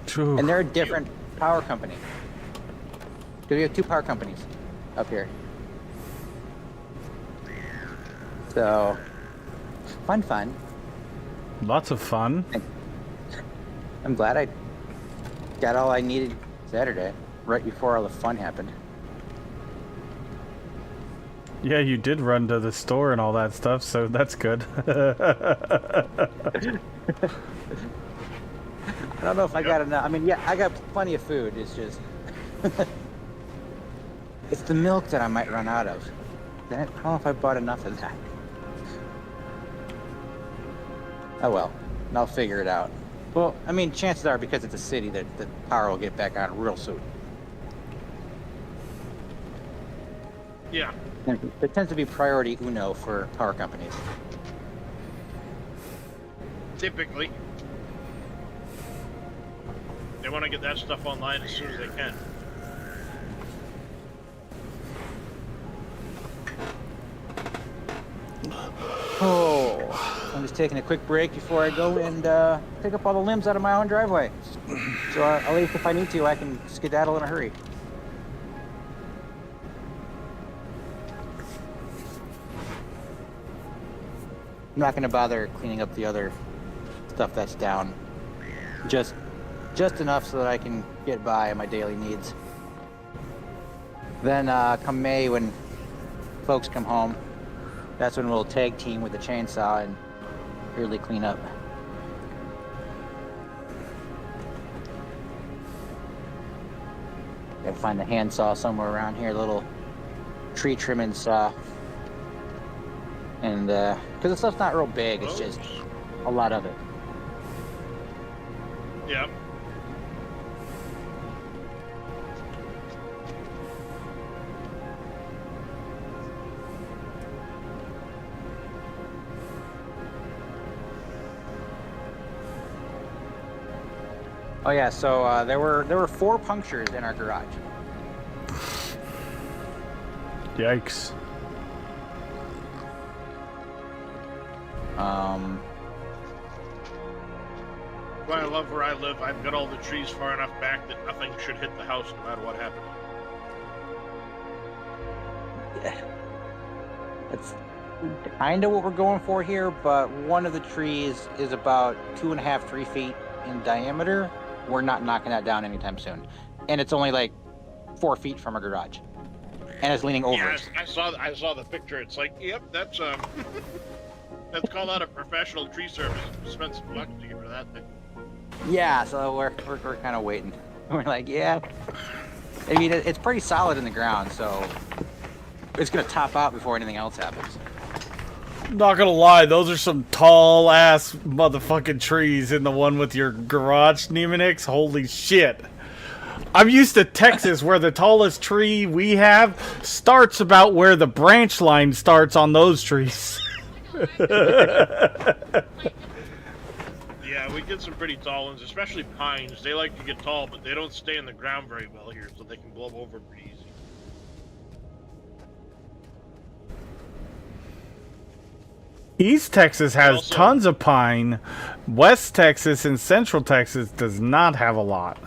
True. And they're a different power company. Because we have two power companies up here. So, fun. Lots of fun. I'm glad I got all I needed Saturday, right before all the fun happened. Yeah, you did run to the store and all that stuff, so that's good. I don't know if I got enough. I mean, yeah, I got plenty of food. It's just... it's the milk that I might run out of. I don't know if I bought enough of that. Oh well, I'll figure it out. Well, I mean, chances are, because it's a city, that the power will get back on real soon. Yeah. There tends to be priority uno for power companies. Typically. They want to get that stuff online as soon as they can. Oh, I'm just taking a quick break before I go and pick up all the limbs out of my own driveway. So at least if I need to, I can skedaddle in a hurry. I'm not going to bother cleaning up the other stuff that's down. Just enough so that I can get by my daily needs. Then come May, when folks come home, that's when we'll tag team with the chainsaw and really clean up. Gotta find the handsaw somewhere around here, little tree trimming saw. And because the stuff's not real big, it's just a lot of it. Yep. Oh yeah, so there were 4 punctures in our garage. Yikes. Why I love where I live. I've got all the trees far enough back that nothing should hit the house no matter what happens. Yeah. kind of what we're going for here, but one of the trees is about 2.5, 3 feet in diameter. We're not knocking that down anytime soon. And it's only like 4 feet from our garage. And it's leaning over Yeah, it. I saw the picture. It's like, yep, that's that's called out a professional tree service. Spend some bucks to get rid of that thing. Yeah, so we're kind of waiting. We're like, yeah. I mean, it's pretty solid in the ground, so it's going to top out before anything else happens. Not gonna lie, those are some tall ass motherfucking trees in the one with your garage, Nemonix. Holy shit. I'm used to Texas where the tallest tree we have starts about where the branch line starts on those trees. Yeah, we get some pretty tall ones, especially pines. They like to get tall, but they don't stay in the ground very well here, so they can blow over pretty easy. East Texas has Also- tons of pine. West Texas and Central Texas does not have a lot.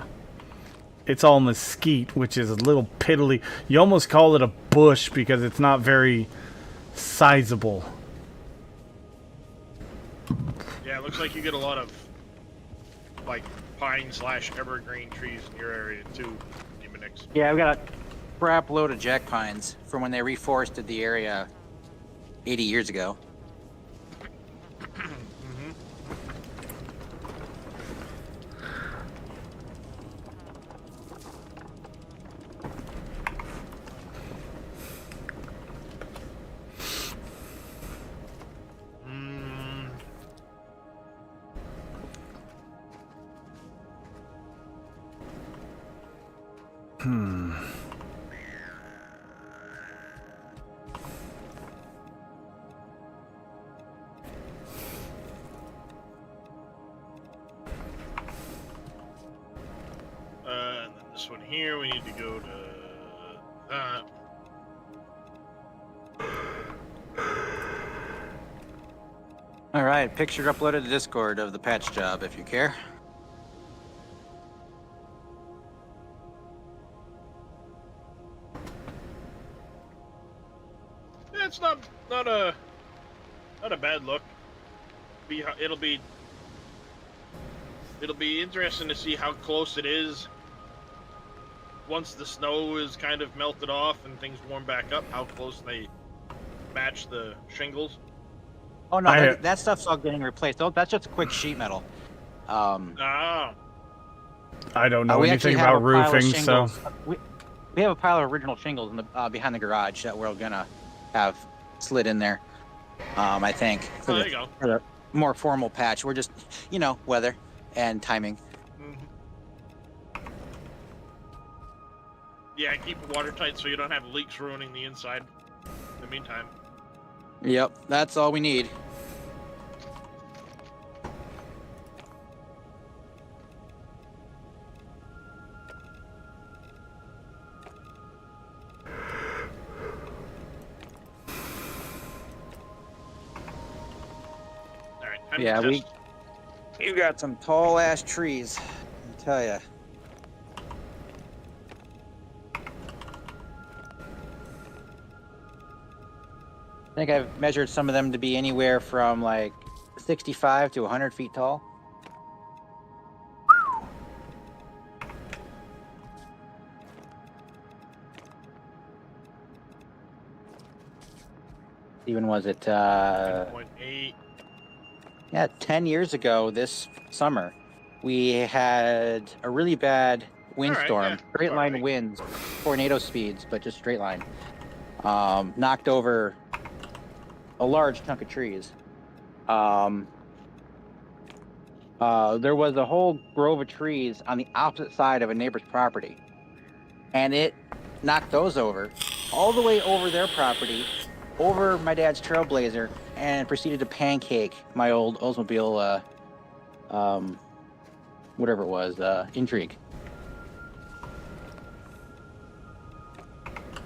It's all mesquite, which is a little piddly. You almost call it a bush because it's not very sizable. Yeah, it looks like you get a lot of like pine/evergreen trees in your area too, Demonix. Yeah, we got a crap load of jack pines from when they reforested the area 80 years ago. And then this one here, we need to go to that. All right, picture uploaded to Discord of the patch job if you care. Yeah, it's not a bad look. It'll be interesting to see how close it is once the snow is kind of melted off and things warm back up. How close they match the shingles. Oh no, that stuff's all getting replaced. Oh, that's just quick sheet metal. Ah, I don't know we anything actually have about a pile of roofing, so shingles. We have a pile of original shingles in the behind the garage that we're gonna have slid in there. I think oh, there you go. for the more formal patch. We're just, weather and timing. Yeah, keep it watertight so you don't have leaks ruining the inside. In the meantime. Yep, that's all we need. All right. Time Yeah, to test. you got some tall ass trees, I tell ya. I think I've measured some of them to be anywhere from like 65 to 100 feet tall. Even was it 10.8. yeah, 10 years ago this summer, we had a really bad windstorm, yeah, straight line alright. winds, tornado speeds, but just straight line. Knocked over a large chunk of trees. There was a whole grove of trees on the opposite side of a neighbor's property, and it knocked those over, all the way over their property, over my dad's Trailblazer, and proceeded to pancake my old Oldsmobile, whatever it was, Intrigue.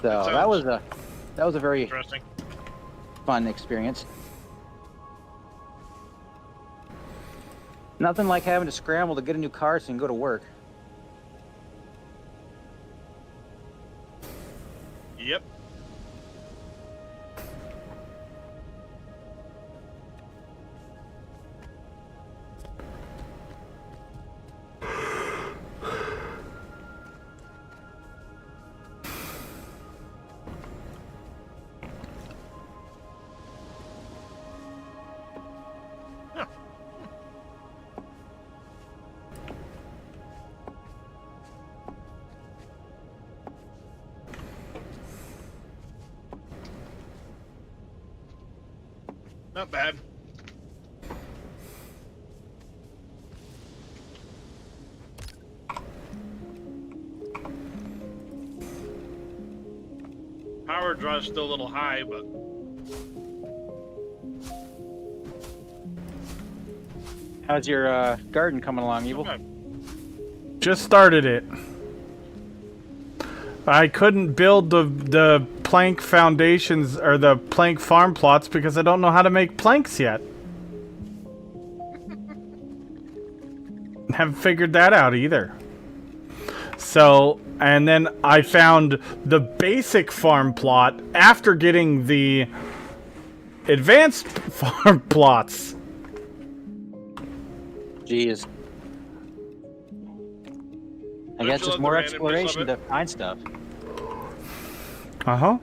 So that was a very Interesting. fun experience. Nothing like having to scramble to get a new car so you can go to work. Yep. Not bad. Power draw is still a little high, but How's your garden coming along, Evil? okay. Just started it. I couldn't build the plank foundations or the plank farm plots because I don't know how to make planks yet. Haven't figured that out either. So, and then I found the basic farm plot after getting the advanced farm plots. Jeez. I Don't guess you just love more the randomness of exploration it? to find stuff. Uh-huh.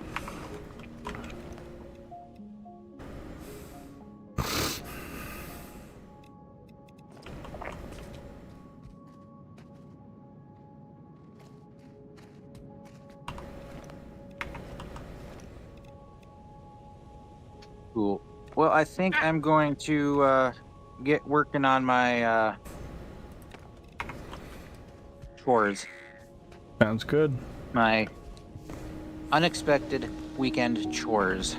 Cool. Well, I think I'm going to get working on my chores. Sounds good. My unexpected weekend chores.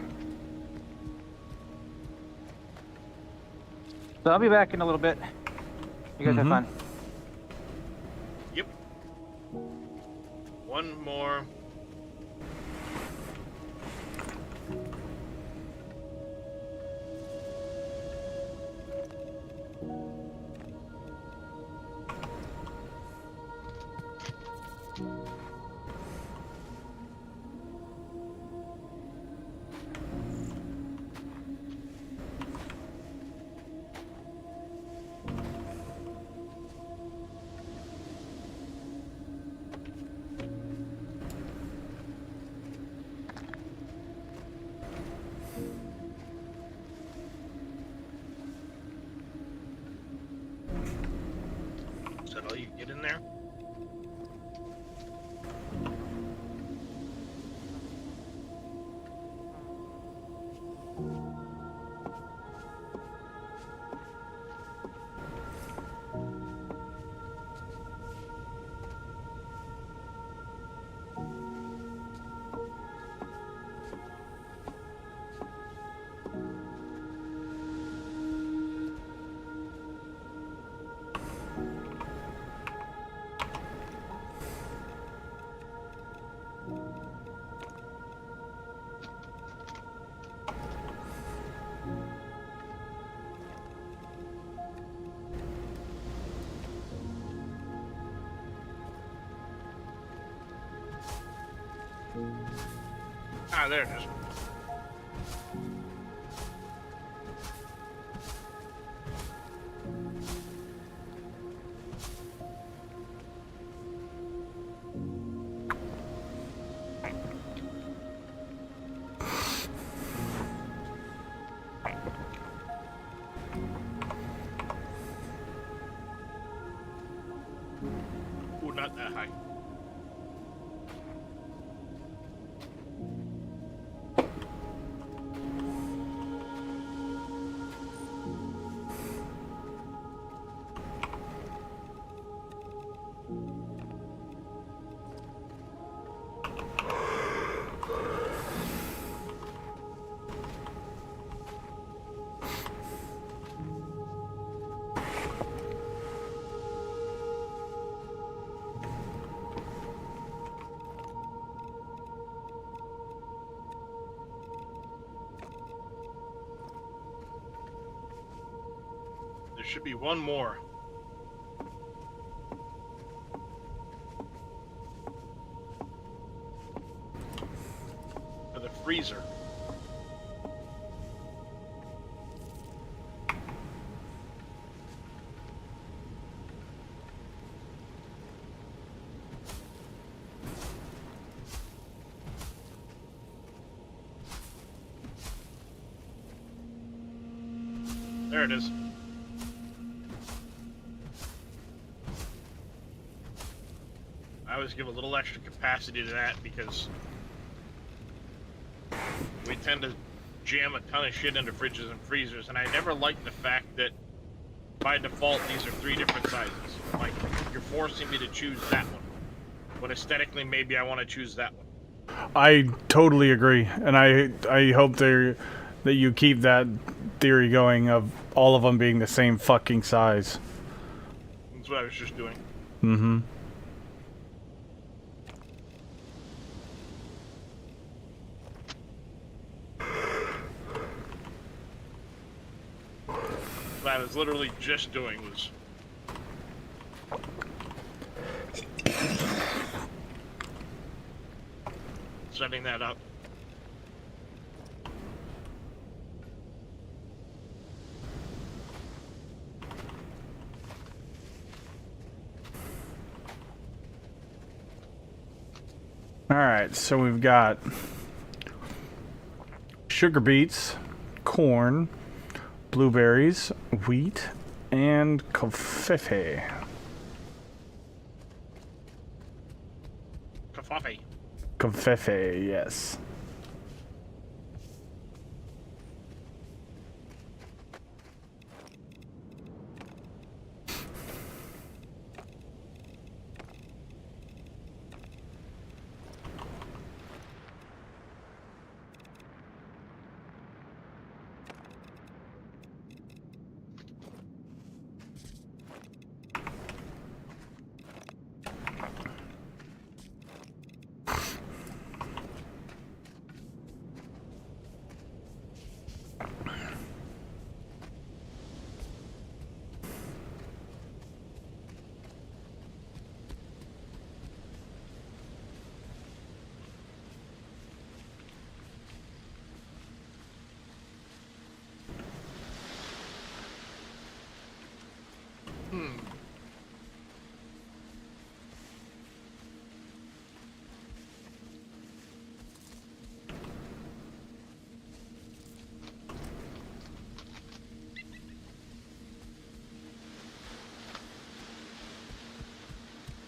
So I'll be back in a little bit. You guys have fun. Yep. One more. Is that all you get in there? Ah, there it is. Ooh, not that high. There should be one more. For the freezer. There it is. I always give a little extra capacity to that because we tend to jam a ton of shit into fridges and freezers, and I never liked the fact that by default these are 3 different sizes. Like, you're forcing me to choose that one, but aesthetically maybe I want to choose that one. I totally agree, and I hope that you keep that theory going of all of them being the same fucking size. That's what I was just doing. Mm-hmm. What I was literally just doing was setting that up. Alright, so we've got sugar beets, corn, blueberries, wheat, and coffee. Kafafe. Coffee, yes.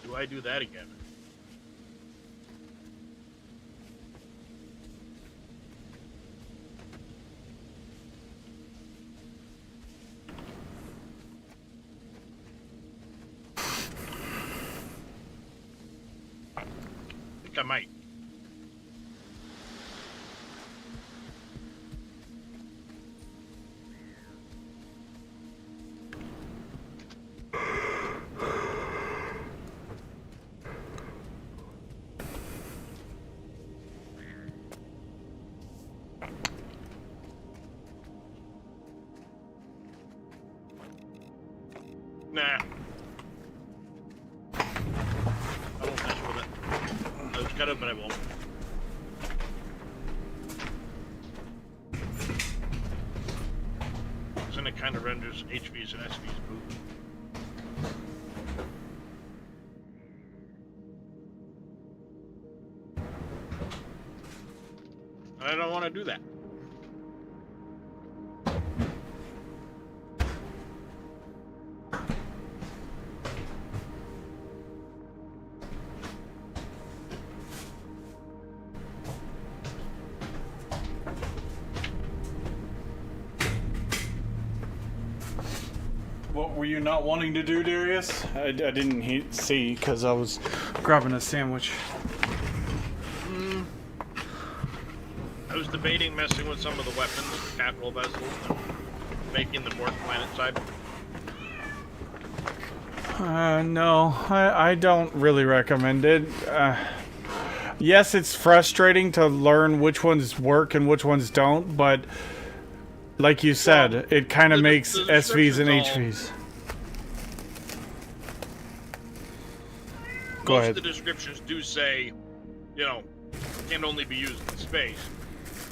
Do I do that again? I think I might. Nah. I won't mess with it. I was gonna, but I won't. Because then it kind of renders HVs and SVs moot. And I don't want to do that. What were you not wanting to do, Darius? I didn't see because I was grabbing a sandwich. I was debating messing with some of the weapons, the capital vessels, and making them more planet side. No, I don't really recommend it. Yes, it's frustrating to learn which ones work and which ones don't, but like you said, well, it kind of makes the SVs and HVs. Go ahead. Most of the descriptions do say, you know, can only be used in space.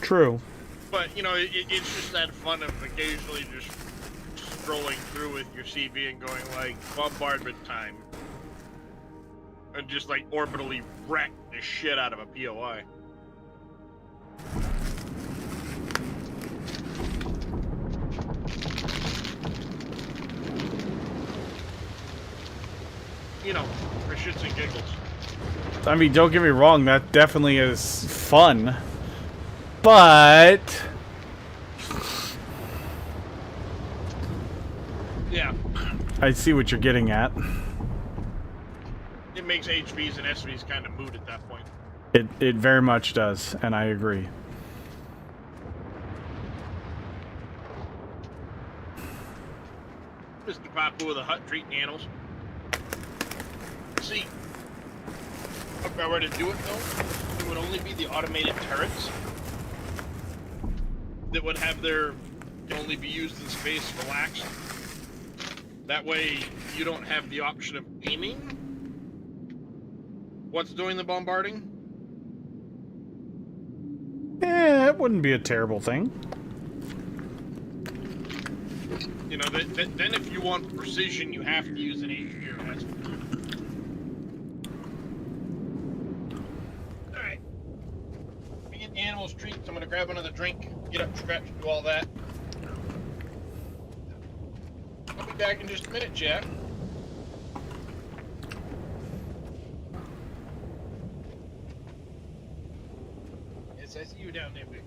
True. But, you know, it's just that fun of occasionally just scrolling through with your CV and going like, bombardment time. And just like orbitally wreck the shit out of a POI. You know, for shits and giggles. I mean, don't get me wrong, that definitely is fun. But I see what you're getting at. It makes HVs and SVs kind of moot at that point. It very much does, and I agree. Mr. Papu with a hut treating the animals. See, if I were to do it though, it would only be the automated turrets that would have their can only be used in space relaxed. That way, you don't have the option of aiming. What's doing the bombarding? That wouldn't be a terrible thing. You know, then if you want precision, you have to use an HV or an SV. Alright. We get the animals treats. I'm gonna grab another drink, get up, stretch, do all that. I'll be back in just a minute, Jack. Yes, I see you down there, Vic.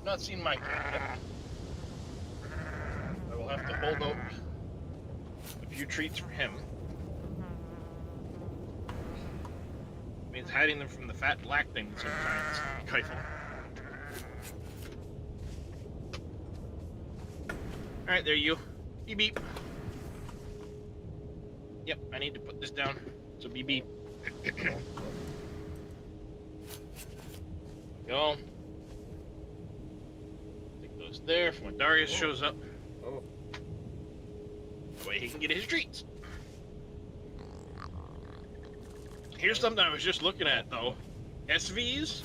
Not seen my cat yet. I will have to hold out a few treats for him. Means hiding them from the fat black thing sometimes. Kifle. Alright, there you. Beep beep. Yep, I need to put this down. So beep beep. Go. There for when Darius shows up. Oh. That way he can get his treats. Here's something I was just looking at though. SVs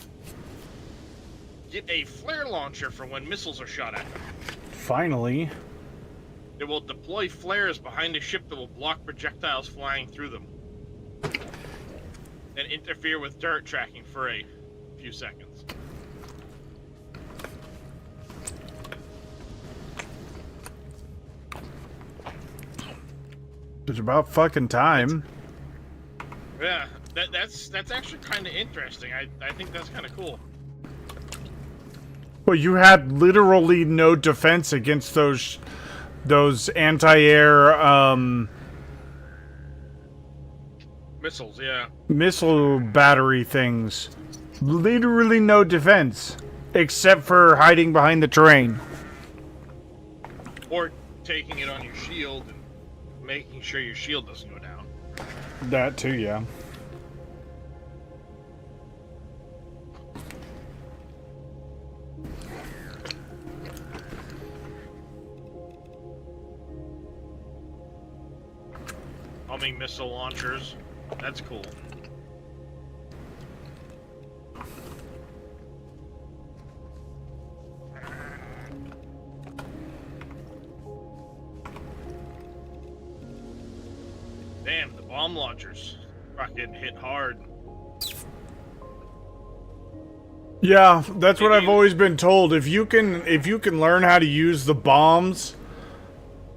get a flare launcher for when missiles are shot at them. Finally. It will deploy flares behind a ship that will block projectiles flying through them. And interfere with turret tracking for a few seconds. It's about fucking time. Yeah, that's actually kind of interesting. I think that's kind of cool. Well, you had literally no defense against those anti-air Missiles, yeah. missile battery things. Literally no defense, except for hiding behind the terrain. Or taking it on your shield and making sure your shield doesn't go down. That too, yeah. Humming missile launchers. That's cool. Damn, the bomb launchers fucking hit hard. Yeah, that's what I've always been told. If you can learn how to use the bombs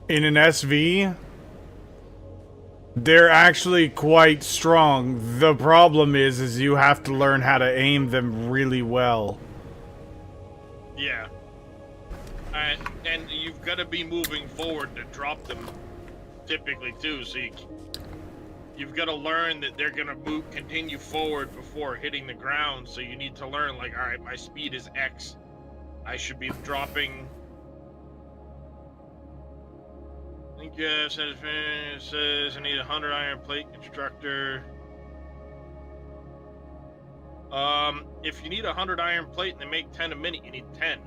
in an SV, they're actually quite strong. The problem is you have to learn how to aim them really well. Yeah. And you've got to be moving forward to drop them, typically too. So you've got to learn that they're gonna continue forward before hitting the ground. So you need to learn, like, all right, my speed is X. I should be dropping. I think it says I need 100 iron plate constructor. If you need 100 iron plate and they make 10 a minute, you need 10.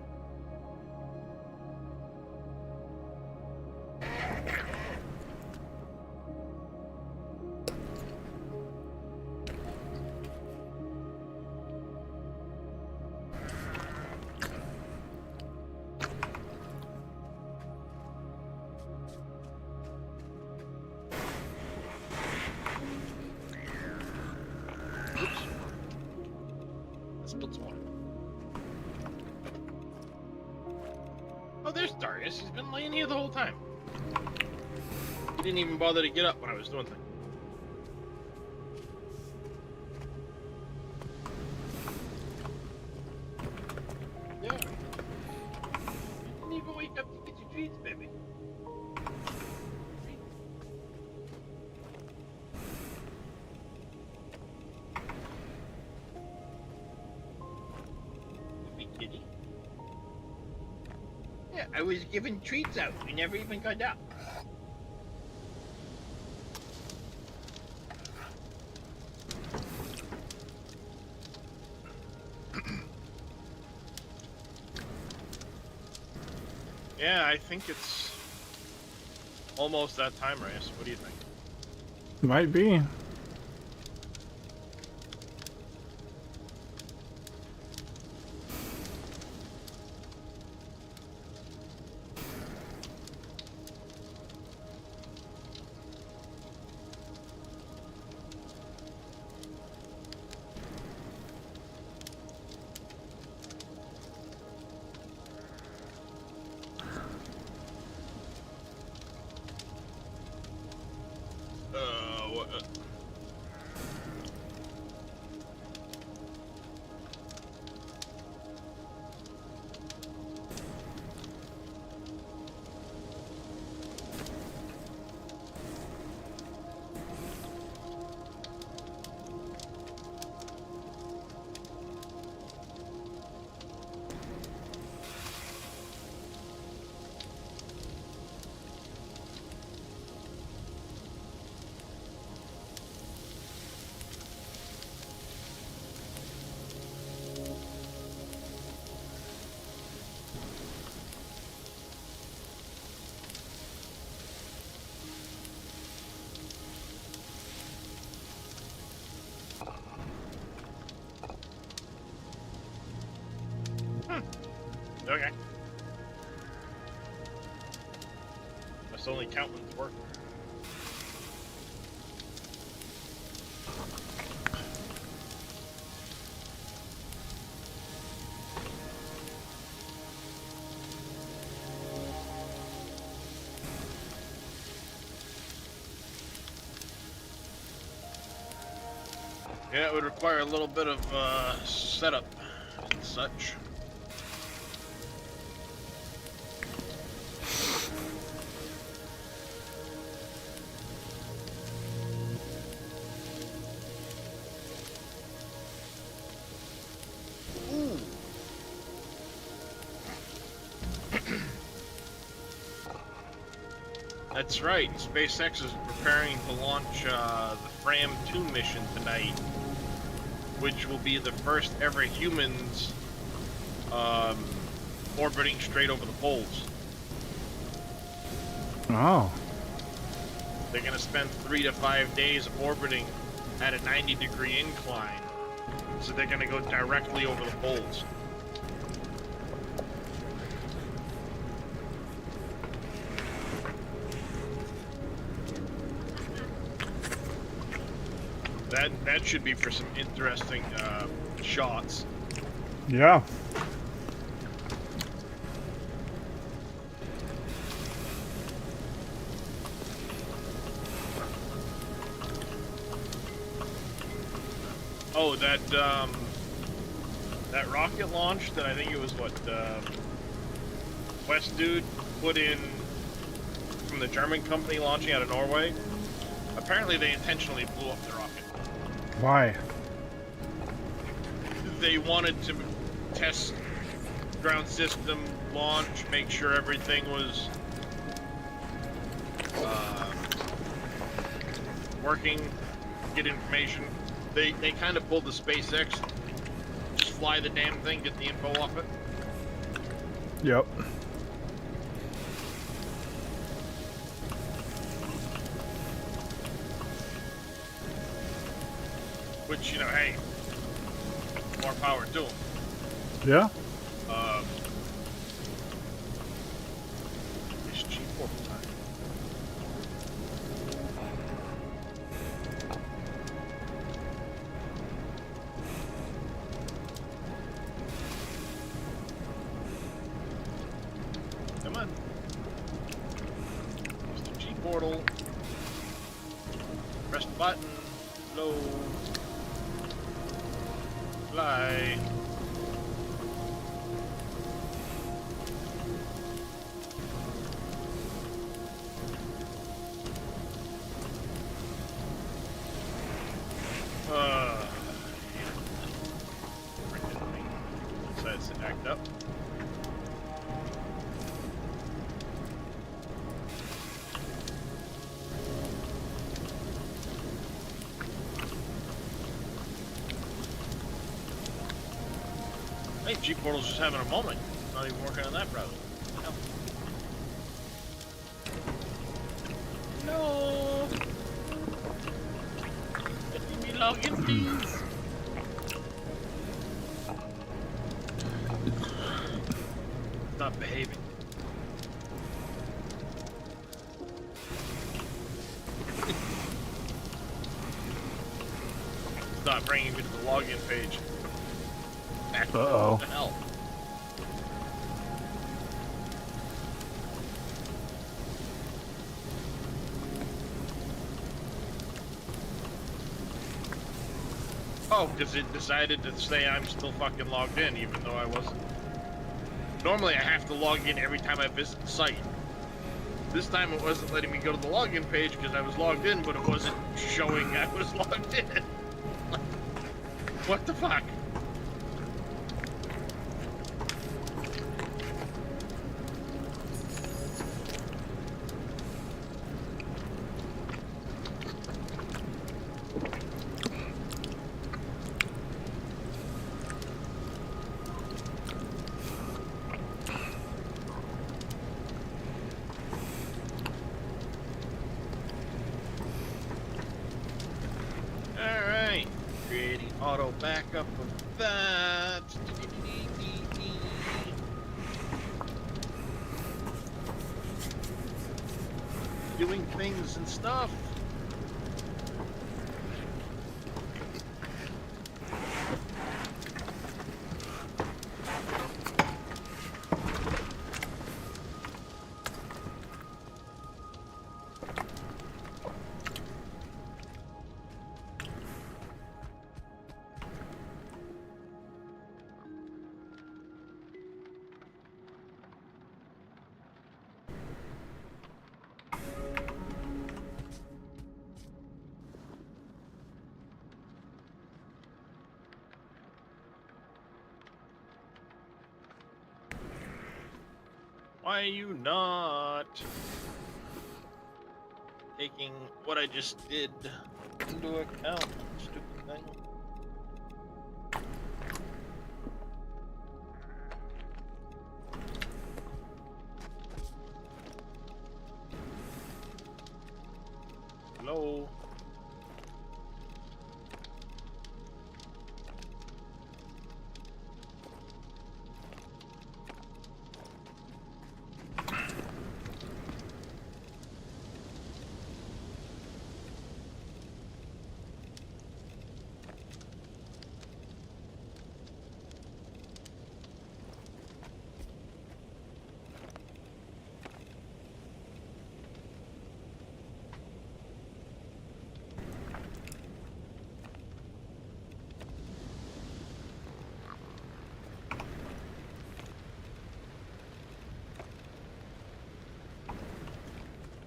Oh, there's Darius. He's been laying here the whole time. He didn't even bother to get up when I was doing things. Yeah. You didn't even wake up to get your treats, baby. Kitty. Yeah, I was giving treats out. We never even got up. Yeah, I think it's almost that time, Reyes. What do you think? Might be. Okay. Must only count when it's working. Yeah, it would require a little bit of setup and such. That's right. SpaceX is preparing to launch the Fram 2 mission tonight, which will be the first ever humans orbiting straight over the poles. Oh. They're going to spend 3 to 5 days orbiting at a 90-degree incline, so they're going to go directly over the poles. That should be for some interesting shots. Yeah. Oh, that rocket launch that I think it was what West dude put in from the German company launching out of Norway. Apparently they intentionally blew up their rocket. Why? They wanted to test ground system, launch, make sure everything was working, get information. They kind of pulled the SpaceX, just fly the damn thing, get the info off it. Yep. Which, you know, hey, more power to them. Yeah. It's cheap all the time. Come on. Use the G portal. Press the button. Low. Fly. Decides to act up. Hey, G-Portal's just having a moment. Not even working on that browser. No. Let me log in, please. It's not behaving. It's not bringing me to the login page. Uh-oh. What the hell? Oh, because it decided to say I'm still fucking logged in, even though I wasn't. Normally I have to log in every time I visit the site. This time it wasn't letting me go to the login page because I was logged in, but it wasn't showing I was logged in. What the fuck? Alright, creating auto backup of that. Doing things and stuff. Why are you not taking what I just did into account, stupid thing? Hello?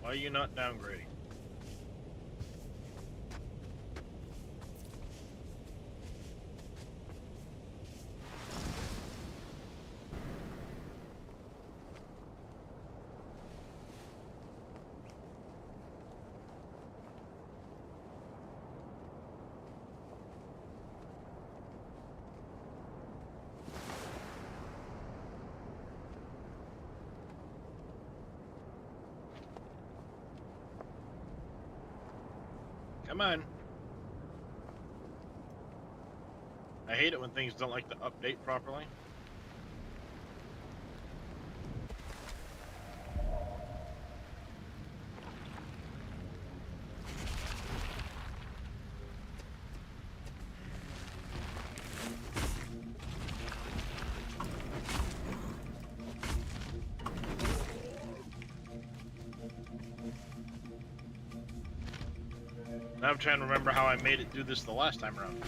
Why are you not downgrading? Come on. I hate it when things don't like to update properly. Now I'm trying to remember how I made it do this the last time around.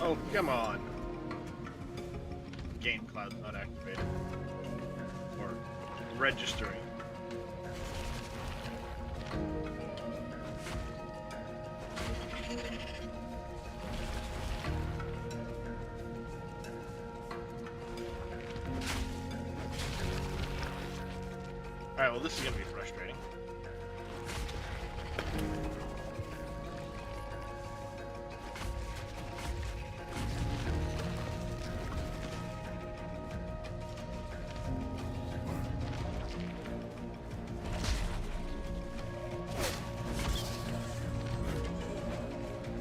Oh, come on. Game cloud's not activated. Or registering. Alright, well this is gonna be frustrating.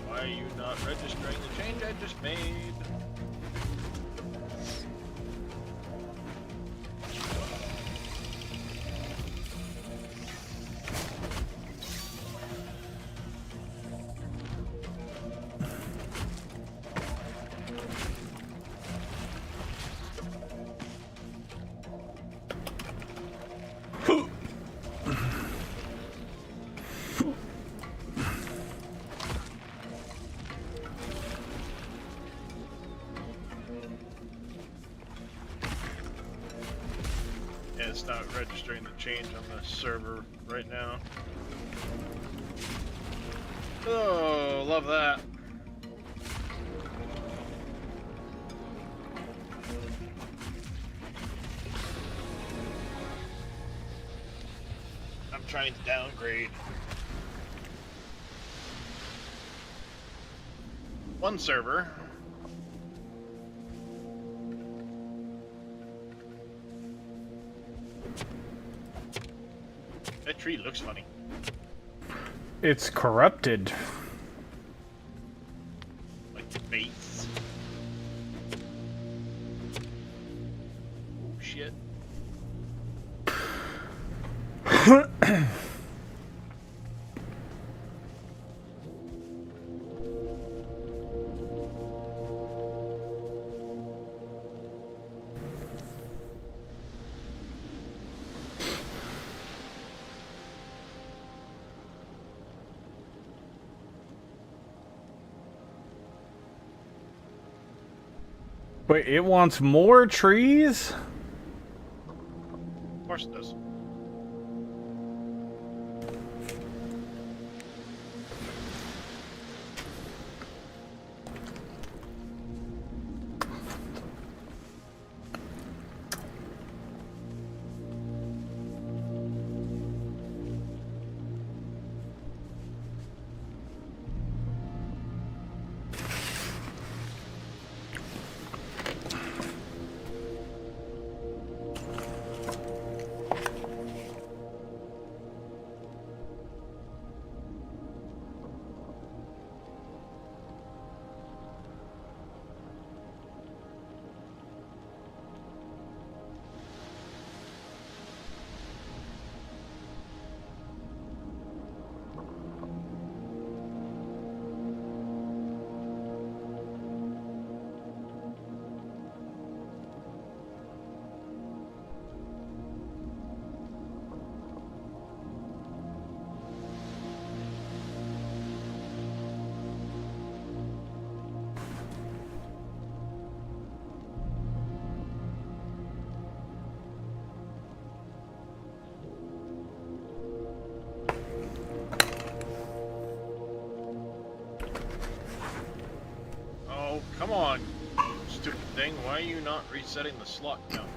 Why are you not registering the change I just made? Yeah, it's not registering the change on the server right now. Oh, love that. I'm trying to downgrade. One server. That tree looks funny. It's corrupted. Like the base. Oh shit. Wait, it wants more trees? Of course it does. on, stupid thing. Why are you not resetting the slot count?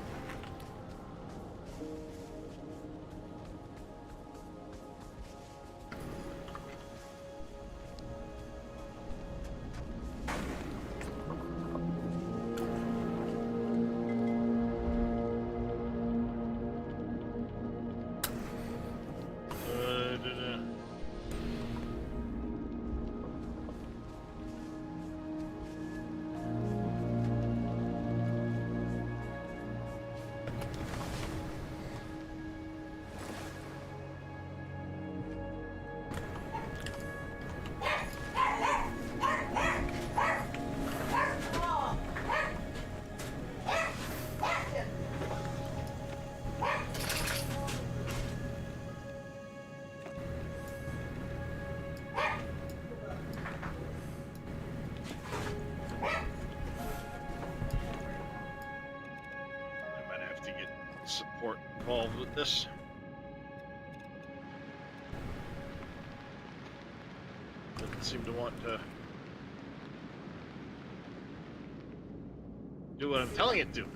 Support involved with this. Doesn't seem to want to do what I'm telling it to.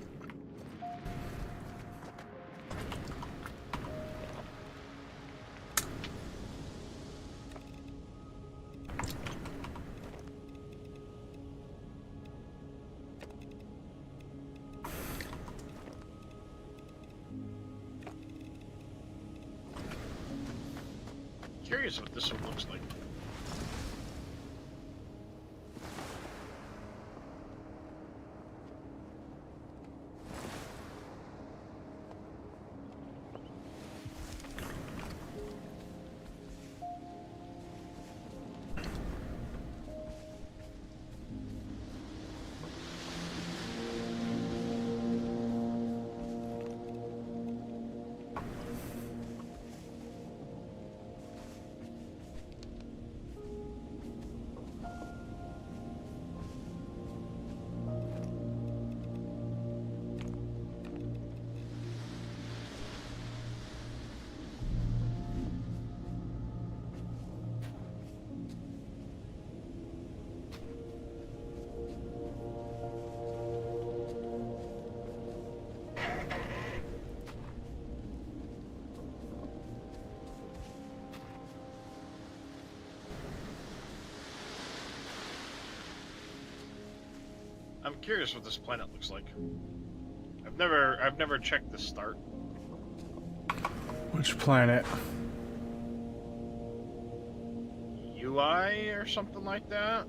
Curious what this one looks like. I'm curious what this planet looks like. I've never checked the start. Which planet? UI or something like that?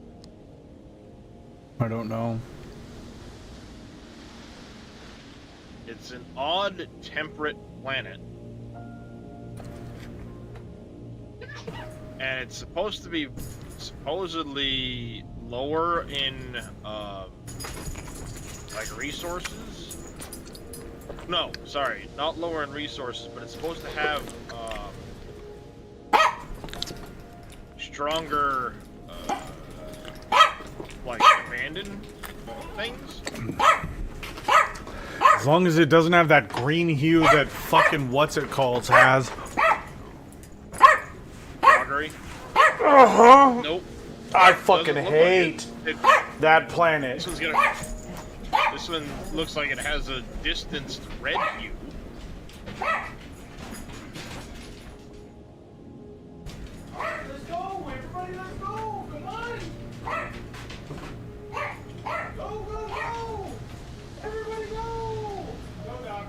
I don't know. It's an odd temperate planet. And it's supposed to be supposedly lower in like resources. No, sorry, not lower in resources, but it's supposed to have stronger like abandoned things. As long as it doesn't have that green hue that fucking what's-it-calls has. Augury? Uh-huh. Nope. I fucking Doesn't look hate like that planet. This one looks like it has a distanced red hue. Let's go! Everybody, let's go! Come on! Go, go, go! Everybody go! Go, Doc.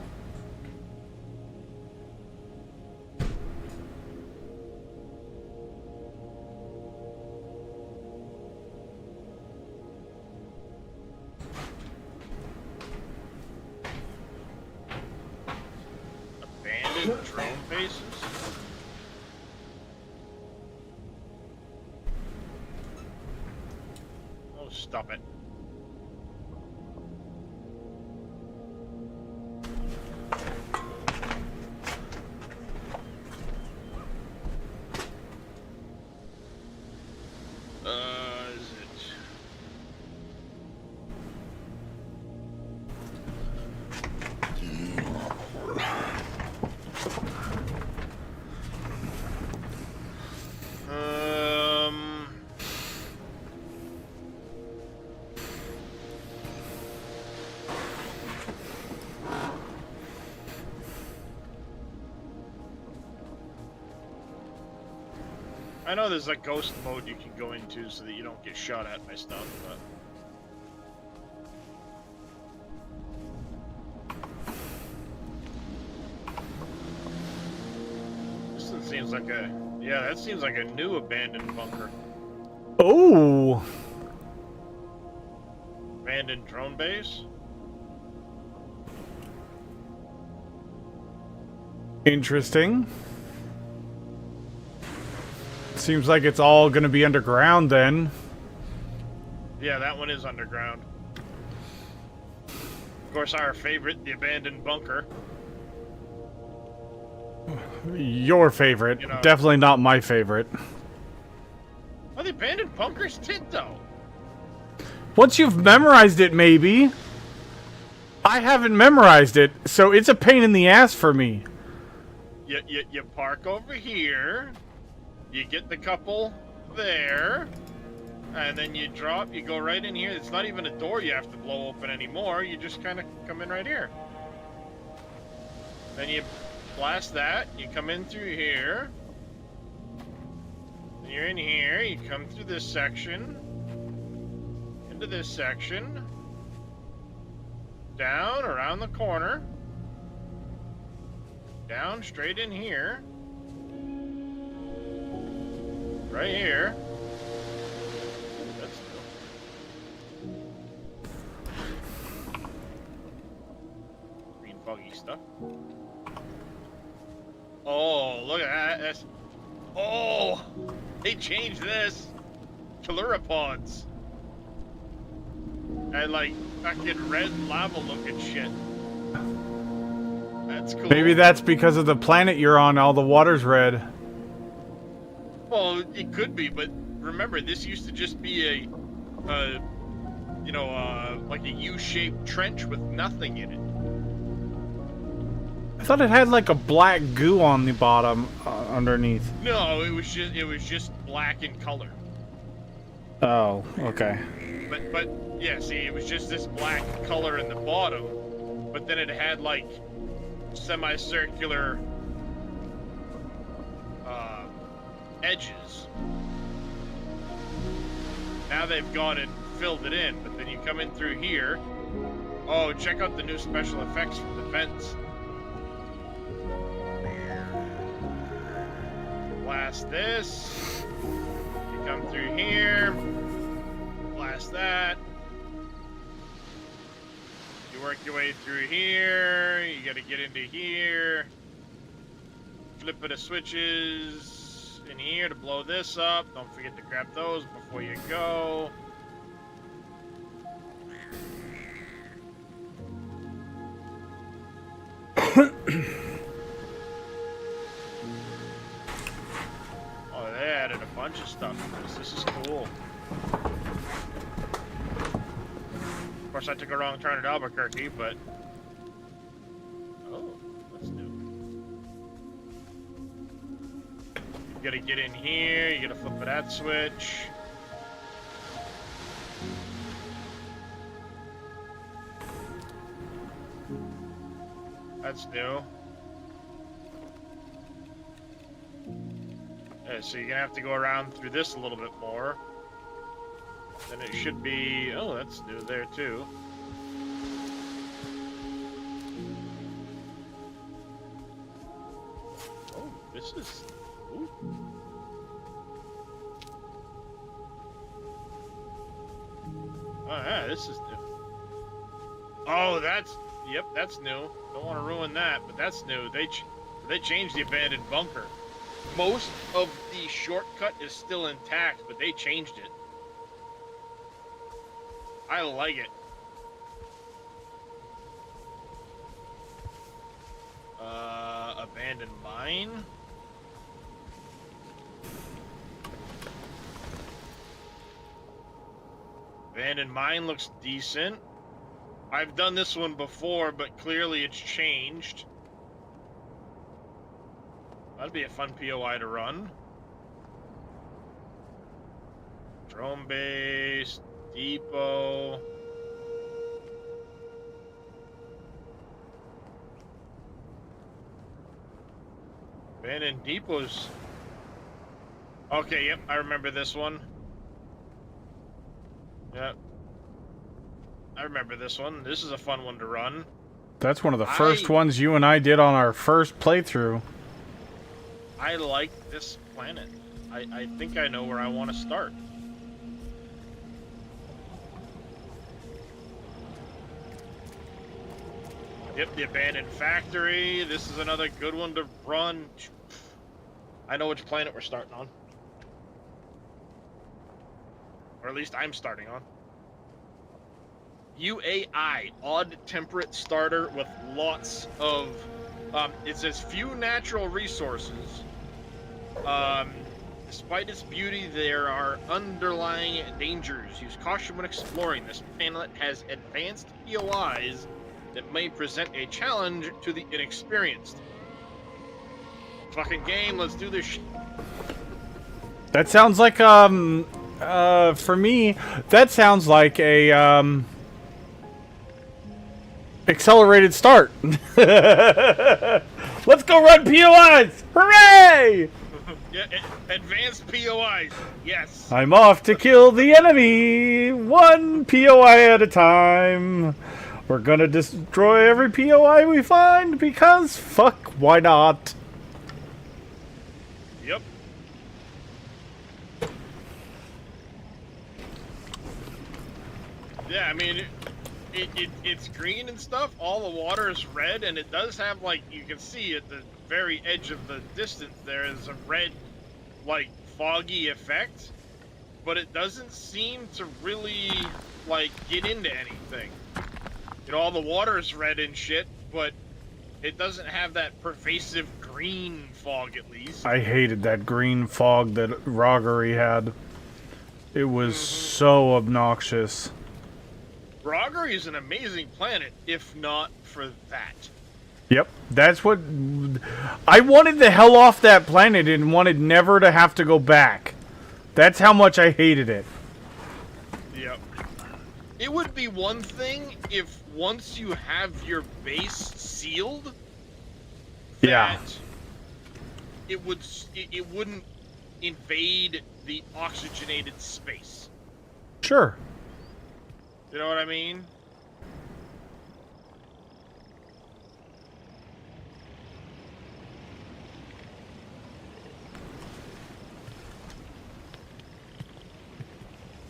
Abandoned drone bases? Oh, stop it. Is it? I know there's a ghost mode you can go into so that you don't get shot at by stuff, but... This one seems like a... Yeah, that seems like a new abandoned bunker. Oh! Abandoned drone base? Interesting. Seems like it's all gonna be underground then. Yeah, that one is underground. Of course, our favorite, the abandoned bunker. Your favorite. You know. Definitely not my favorite. Oh, the abandoned bunker's tit, though. Once you've memorized it, maybe. I haven't memorized it, so it's a pain in the ass for me. You park over here. You get the couple there. And then you drop, you go right in here. It's not even a door you have to blow open anymore. You just kind of come in right here. Then you blast that. You come in through here. Then you're in here. You come through this section. Into this section. Down, around the corner. Down, straight in here. Right here. That's green foggy stuff. Oh, look at that. That's... Oh! They changed this. Caluripods. And like fucking red lava looking shit. That's cool. Maybe that's because of the planet you're on, all the water's red. Well, it could be, but remember, this used to just be like a U-shaped trench with nothing in it. I thought it had like a black goo on the bottom underneath. No, it was just black in color. Oh, okay. But yeah, see, it was just this black color in the bottom, but then it had like semicircular edges. Now they've gone and filled it in, but then you come in through here. Oh, check out the new special effects from the vents. Blast this. You come through here. Blast that. You work your way through here. You gotta get into here. Flip of the switches in here to blow this up. Don't forget to grab those before you go. Oh, they added a bunch of stuff to this. This is cool. Of course, I took a wrong turn at Albuquerque, but... Oh, that's new. You gotta get in here, you gotta flip of that switch. That's new. Yeah, so you're gonna have to go around through this a little bit more. Then it should be... Oh, that's new there too. Oh, this is... Ooh. Oh yeah, this is new. Oh, that's... Yep, that's new. Don't want to ruin that, but that's new. They changed the abandoned bunker. Most of the shortcut is still intact, but they changed it. I like it. Abandoned mine? Abandoned mine looks decent. I've done this one before, but clearly it's changed. That'd be a fun POI to run. Drone base, depot. Abandoned depots. Okay, yep, I remember this one. Yep. I remember this one. This is a fun one to run. That's one of the first ones you and I did on our first playthrough. I like this planet. I think I know where I want to start. Yep, the abandoned factory. This is another good one to run. I know which planet we're starting on. Or at least I'm starting on. UAI, odd temperate starter with lots of, it says few natural resources. Despite its beauty, there are underlying dangers. Use caution when exploring. This planet has advanced POIs that may present a challenge to the inexperienced. Fucking game, let's do this shit. That sounds like, for me, that sounds like a, accelerated start. Let's go run POIs! Hooray! Yeah, advanced POIs, yes. I'm off to kill the enemy, one POI at a time. We're gonna destroy every POI we find because fuck, why not? Yep. Yeah, I mean, it's green and stuff. All the water is red, and it does have, like, you can see at the very edge of the distance there is a red, like, foggy effect, but it doesn't seem to really, like, get into anything. You know, all the water is red and shit, but it doesn't have that pervasive green fog, at least. I hated that green fog that Roggery had. It was so obnoxious. Roggery is an amazing planet, if not for that. Yep, that's what... I wanted the hell off that planet and wanted never to have to go back. That's how much I hated it. Yep. It would be one thing if once you have your base sealed, Yeah. that it wouldn't invade the oxygenated space. Sure. You know what I mean?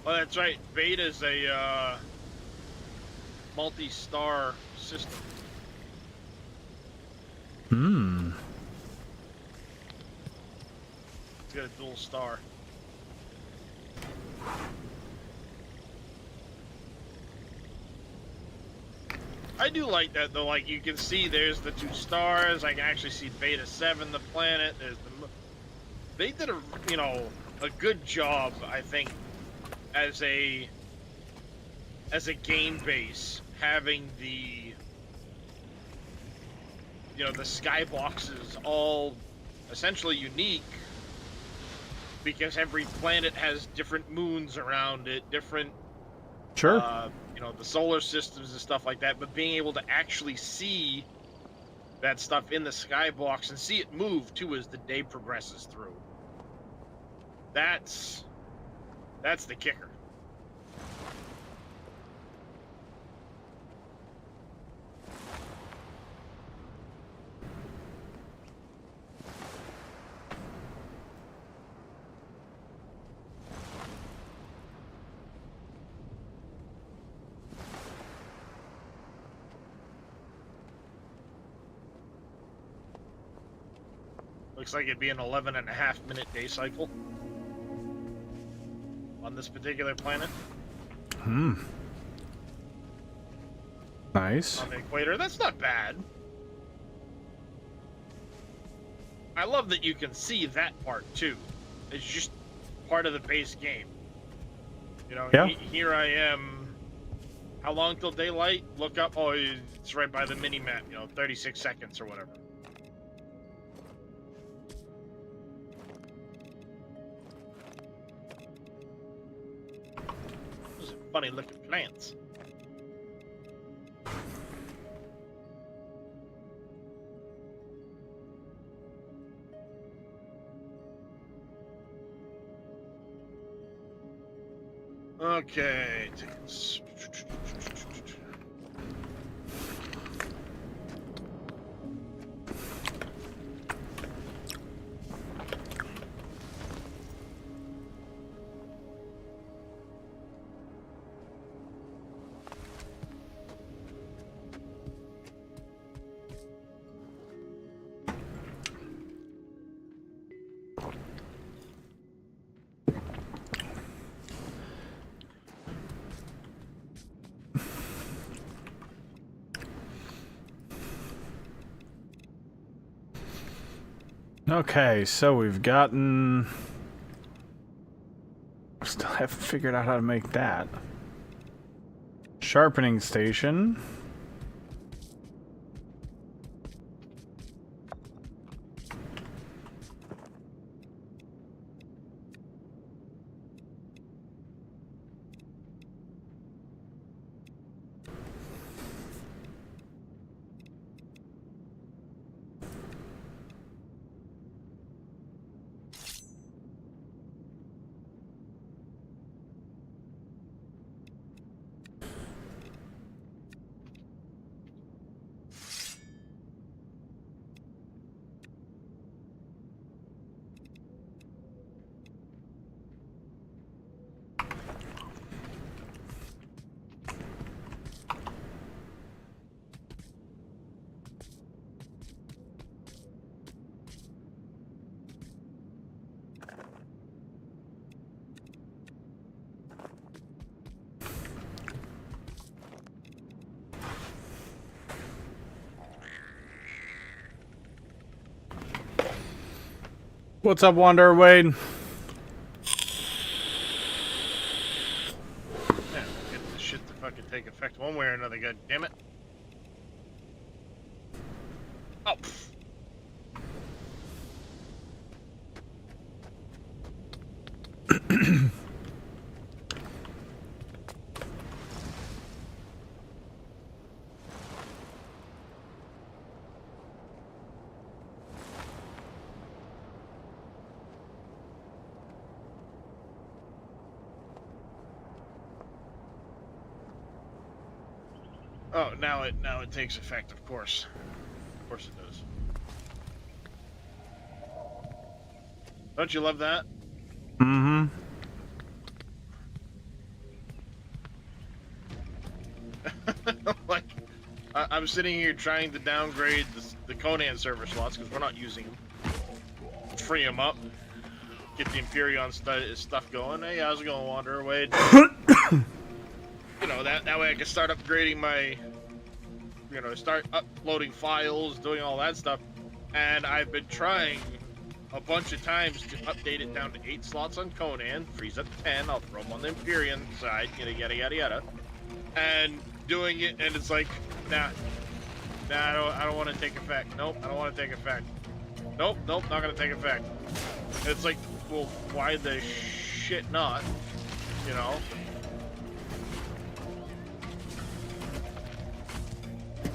Oh, that's right. Beta's a multi-star system. Hmm. It's got a dual star. I do like that though. Like you can see, there's the 2 stars. I can actually see Beta 7, the planet. There's the. They did a good job, I think, as a game base, having the the skyboxes all essentially unique, because every planet has different moons around it, different Sure. the solar systems and stuff like that, but being able to actually see that stuff in the skybox and see it move too as the day progresses through. That's the kicker. Looks like it'd be an 11.5-minute day cycle on this particular planet. Hmm. Nice. On the equator. That's not bad. I love that you can see that part too. It's just part of the base game. Yeah. Here I am. How long till daylight? Look up. Oh, it's right by the mini map. 36 seconds or whatever. Those are funny looking plants. Okay. Okay, so we've gotten... Still haven't figured out how to make that. Sharpening station. What's up, Wanderer Wade? Yeah, get this shit to fucking take effect one way or another, god damn it. Oh, pff. Oh, now it takes effect, of course. Of course it does. Don't you love that? Mm-hmm. Like, I'm sitting here trying to downgrade the Conan server slots because we're not using them. Free them up. Get the Empyrean stuff going. Hey, how's it going, Wanderer Wade? You know, that way I can start upgrading my... You know, start uploading files, doing all that stuff. And I've been trying a bunch of times to update it down to 8 slots on Conan, freeze up to 10, I'll throw them on the Empyrean side, yada yada yada. And doing it, and it's like, nah, I don't want to take effect. Nope, I don't want to take effect. Nope, not gonna take effect. It's like, well, why the shit not? You know?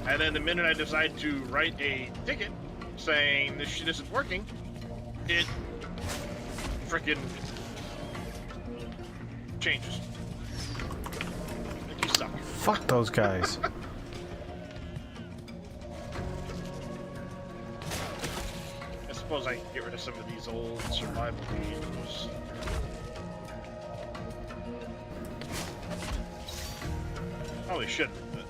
And then the minute I decide to write a ticket saying this shit isn't working, it frickin' changes. Like, you suck. Fuck those guys. I suppose I can get rid of some of these old survival games. Probably shouldn't, but...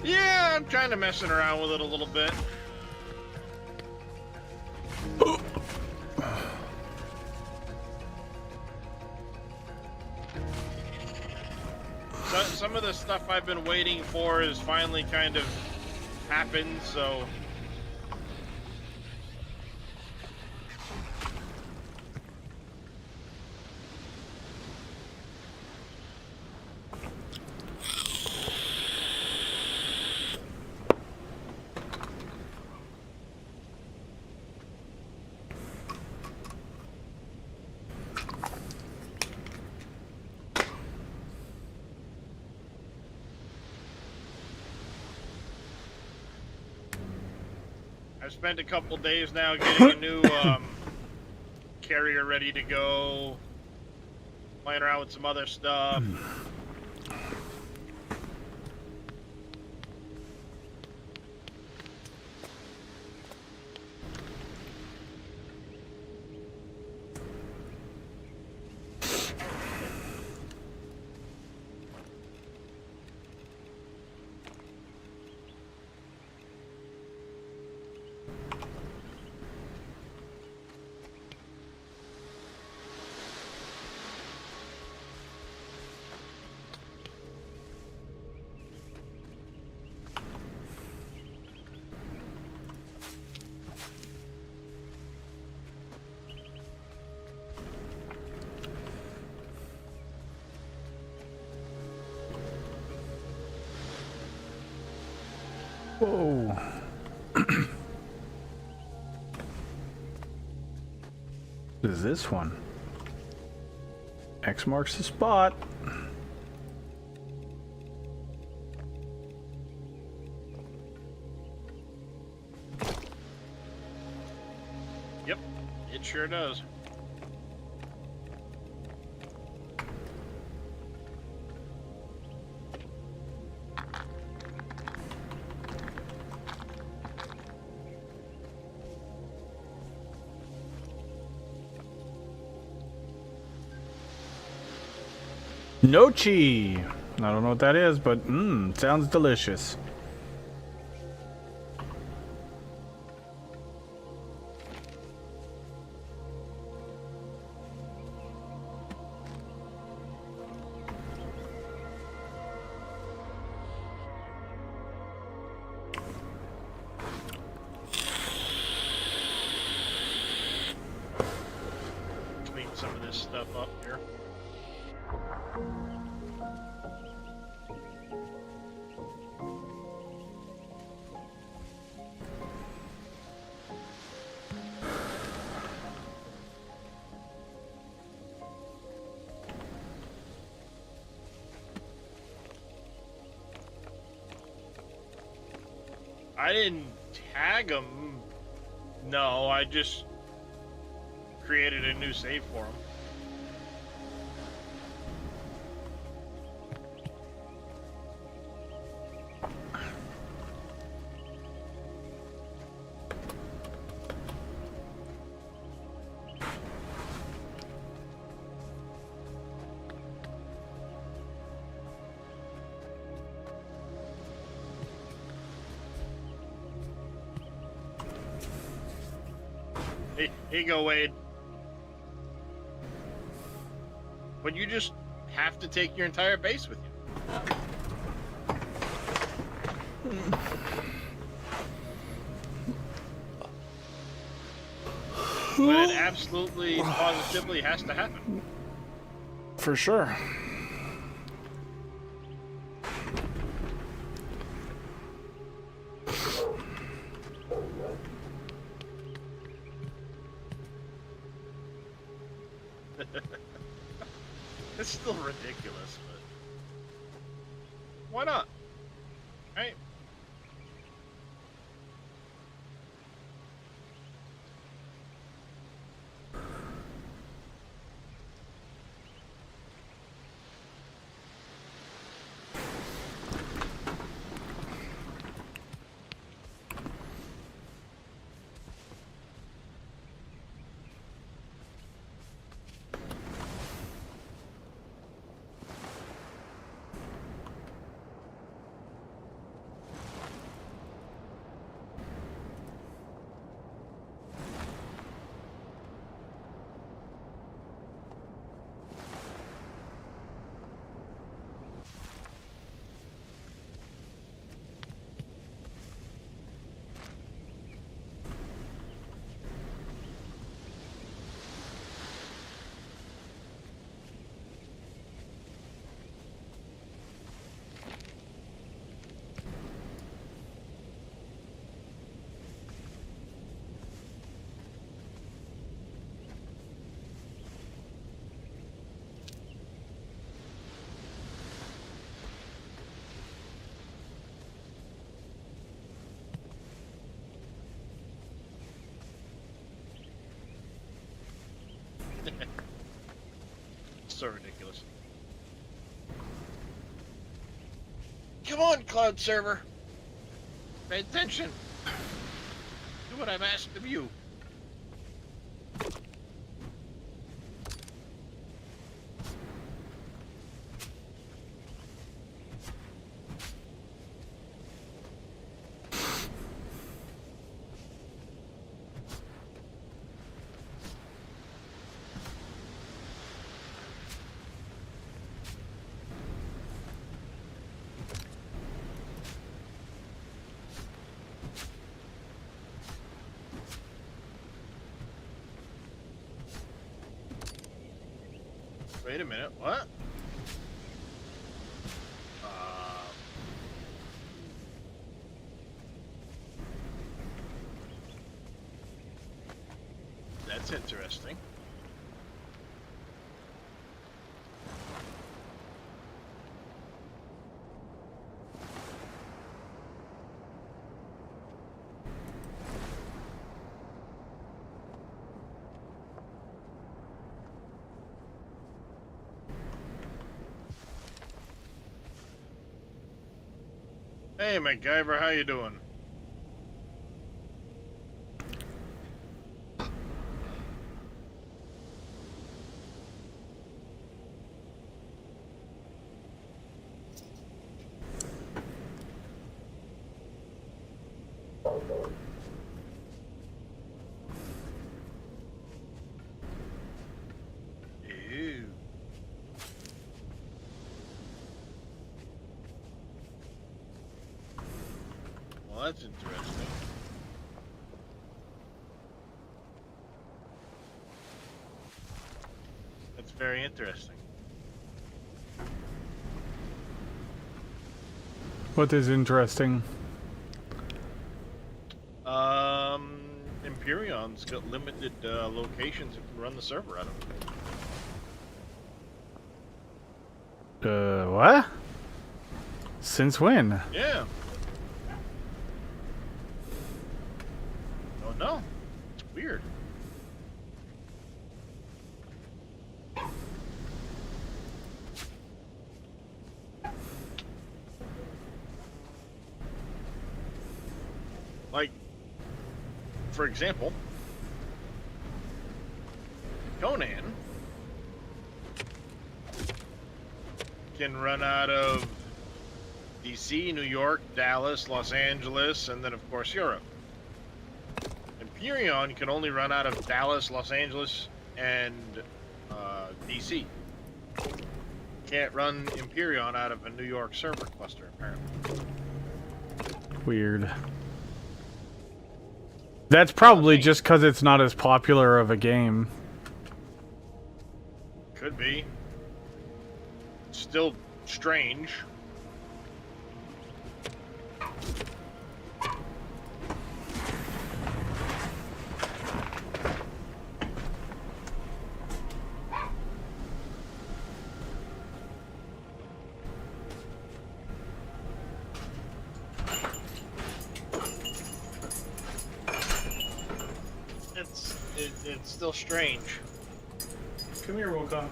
Yeah, I'm kind of messing around with it a little bit. Some of the stuff I've been waiting for is finally kind of happened, so... I've spent a couple days now getting a new carrier ready to go. Playing around with some other stuff. Whoa. What is this one? X marks the spot. Yep, it sure does. Nochi. I don't know what that is, but sounds delicious. Clean some of this stuff up here. I didn't tag them. No, I just created a new save for them. Hey, here you go, Wade. But you just have to take your entire base with you. But it absolutely, positively has to happen. For sure. It's still ridiculous, but why not? Right? So ridiculous. Come on, cloud server. Pay attention. Do what I've asked of you. Wait a minute, what? That's interesting. Hey, MacGyver, how you doing? Ew. Well, that's interesting. That's very interesting. What is interesting? Empyrion's got limited locations it can run the server out of. What? Since when? Yeah. Oh no. It's weird. Like, for example, Conan can run out of DC, New York, Dallas, Los Angeles, and then of course Europe. Empyreon can only run out of Dallas, Los Angeles, and DC. Can't run Empyreon out of a New York server cluster, apparently. Weird. That's probably just because it's not as popular of a game. Could be. Still strange. It's still strange. Come here, Wilcox.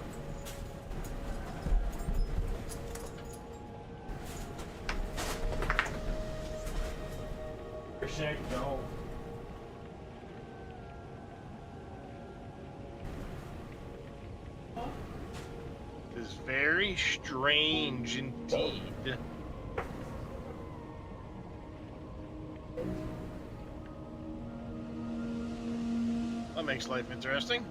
Shank, no. It is very strange indeed. That makes life interesting.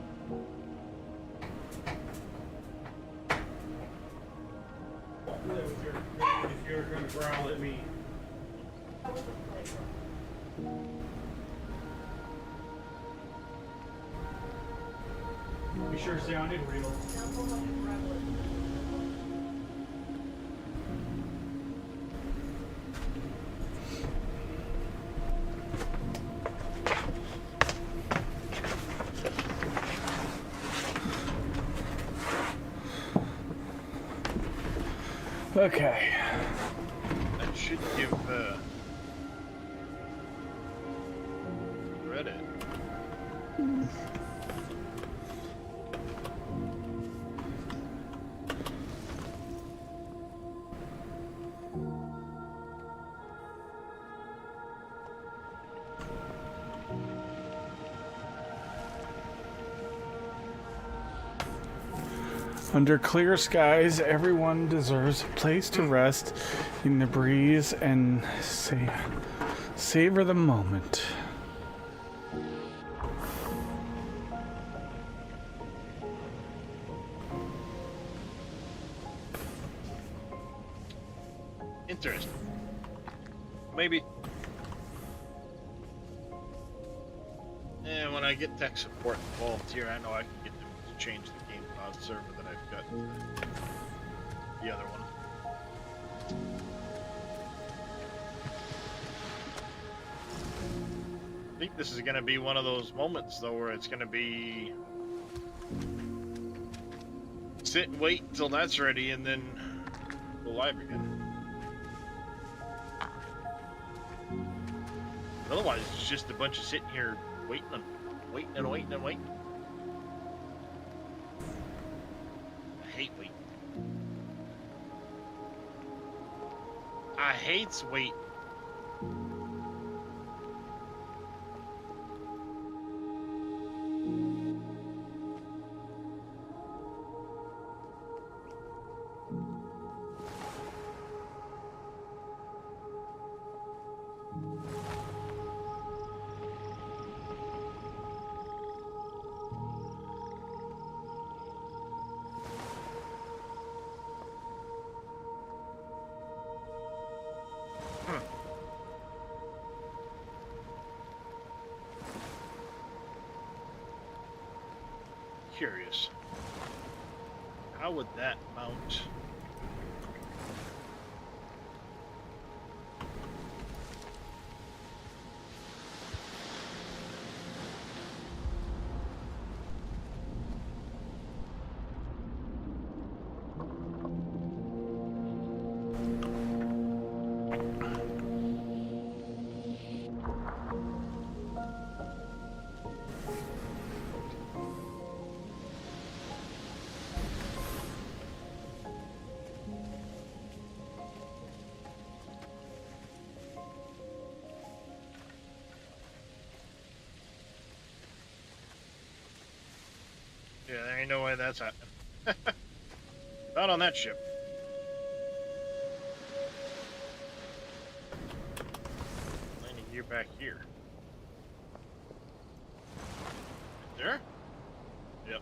If you're gonna growl at me. Be sure it sounded real. Okay. That should give Reddit. Under clear skies, everyone deserves a place to rest in the breeze and savor the moment. Interesting. Maybe. And when I get tech support involved here, I know I can get them to change the game pod server that I've got. The other one. I think this is going to be one of those moments, though, where it's going to be sit and wait until that's ready and then go live again. Otherwise, it's just a bunch of sitting here waiting and waiting and waiting and waiting. I hate waiting. I hate waiting. Curious. How would that mount? Yeah, there ain't no way that's happening. Not on that ship. Landing gear back here. There? Yep.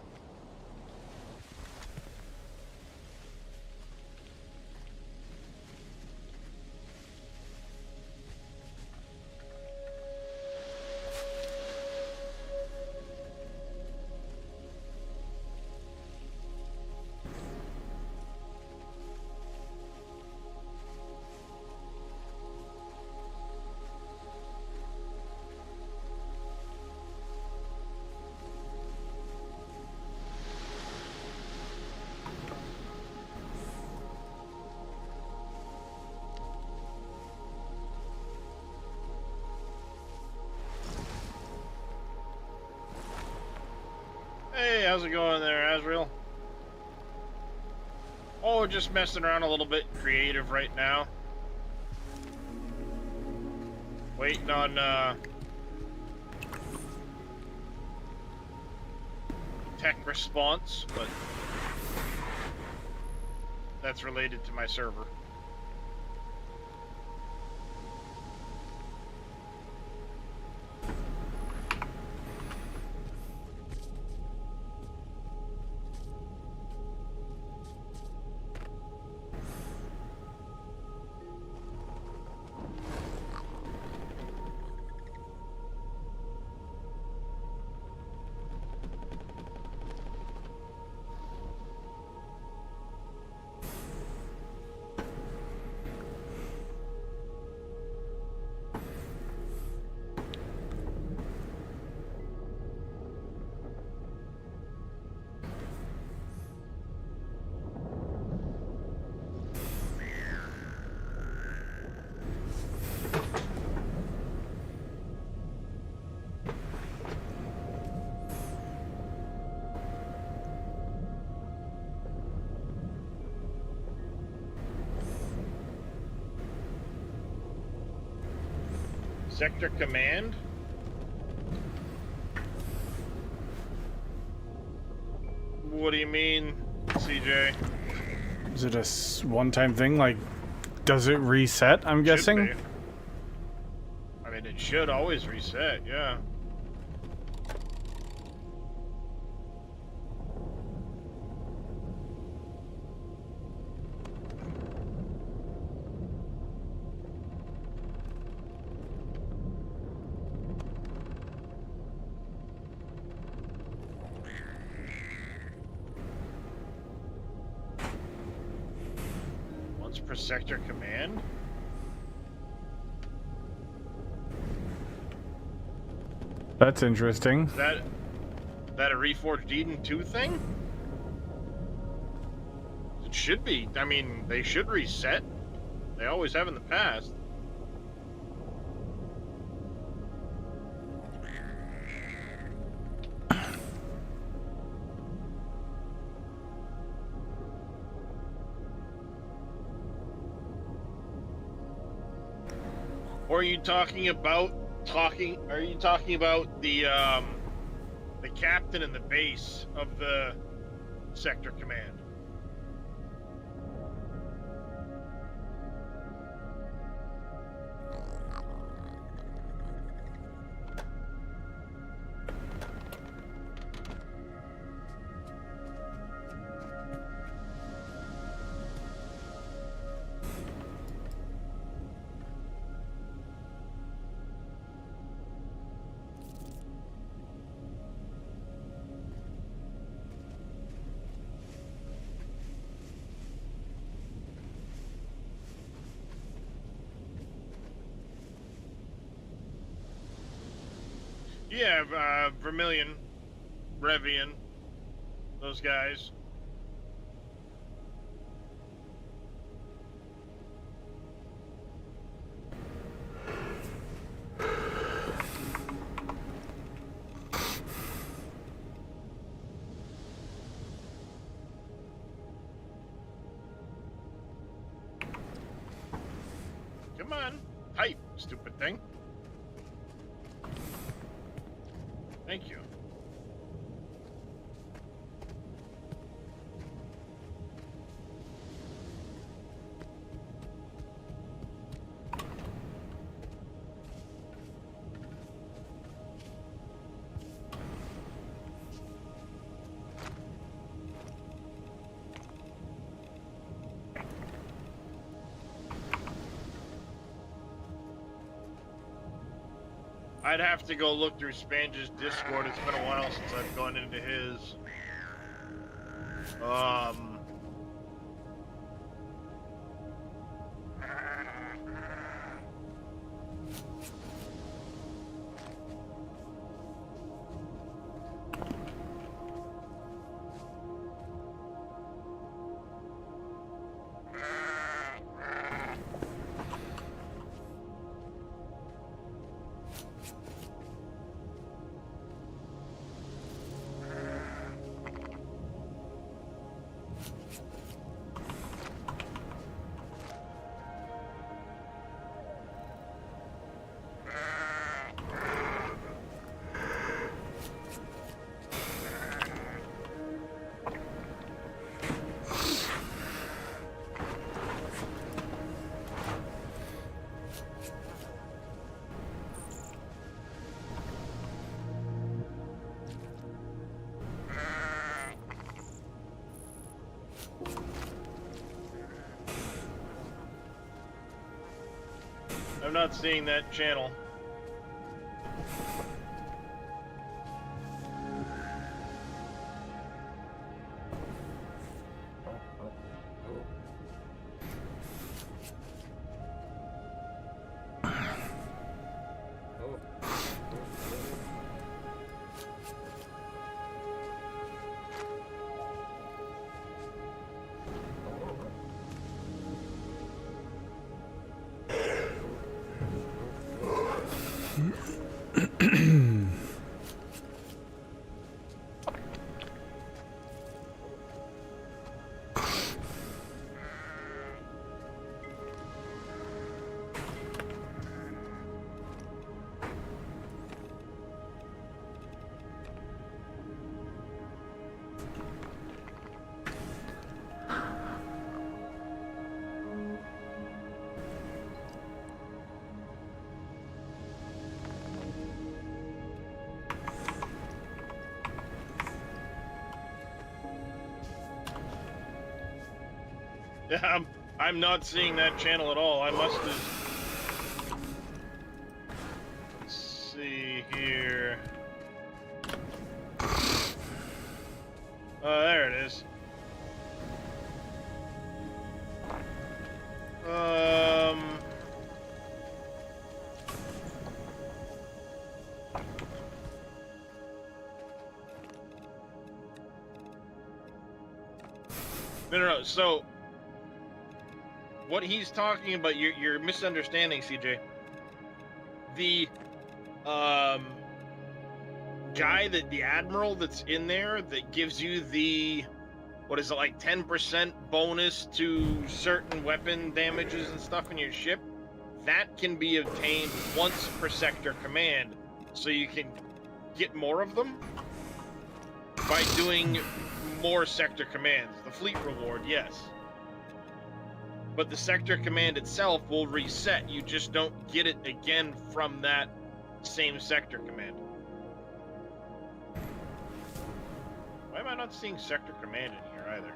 Hey, how's it going there, Azrael? Oh, just messing around a little bit creative right now. Waiting on, tech response, but that's related to my server. Sector Command? What do you mean? CJ. Is it a one-time thing? Like, does it reset? I'm guessing. Be. I mean, it should always reset. Yeah. Per sector command. That's interesting. Is that a Reforged Eden 2 thing? It should be. I mean, they should reset. They always have in the past. Or are you talking about Are you talking about the captain and the base of the sector command? Yeah, Vermilion, Revian, those guys. Come on, hype, stupid thing. Thank you. I'd have to go look through Spange's Discord. It's been a while since I've gone into his. I'm not seeing that channel. Yeah, I'm not seeing that channel at all. I must have... Let's see here. Oh, there it is. No. So, what he's talking about, you're misunderstanding, CJ. The guy the admiral that's in there that gives you the, what is it, like 10% bonus to certain weapon damages and stuff in your ship, that can be obtained once per sector command, so you can get more of them by doing more sector commands. The fleet reward, yes. But the sector command itself will reset. You just don't get it again from that same sector command. Why am I not seeing sector command in here either?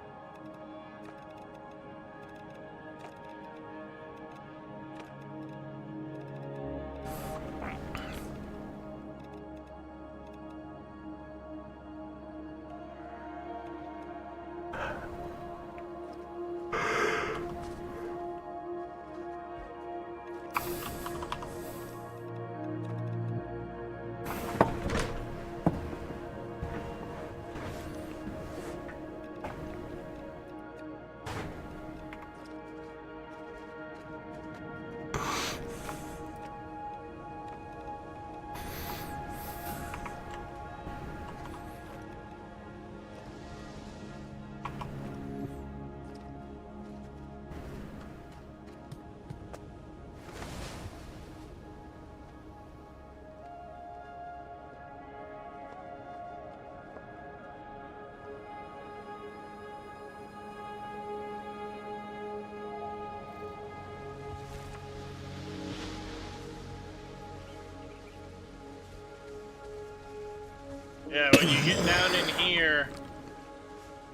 Yeah, when you get down in here,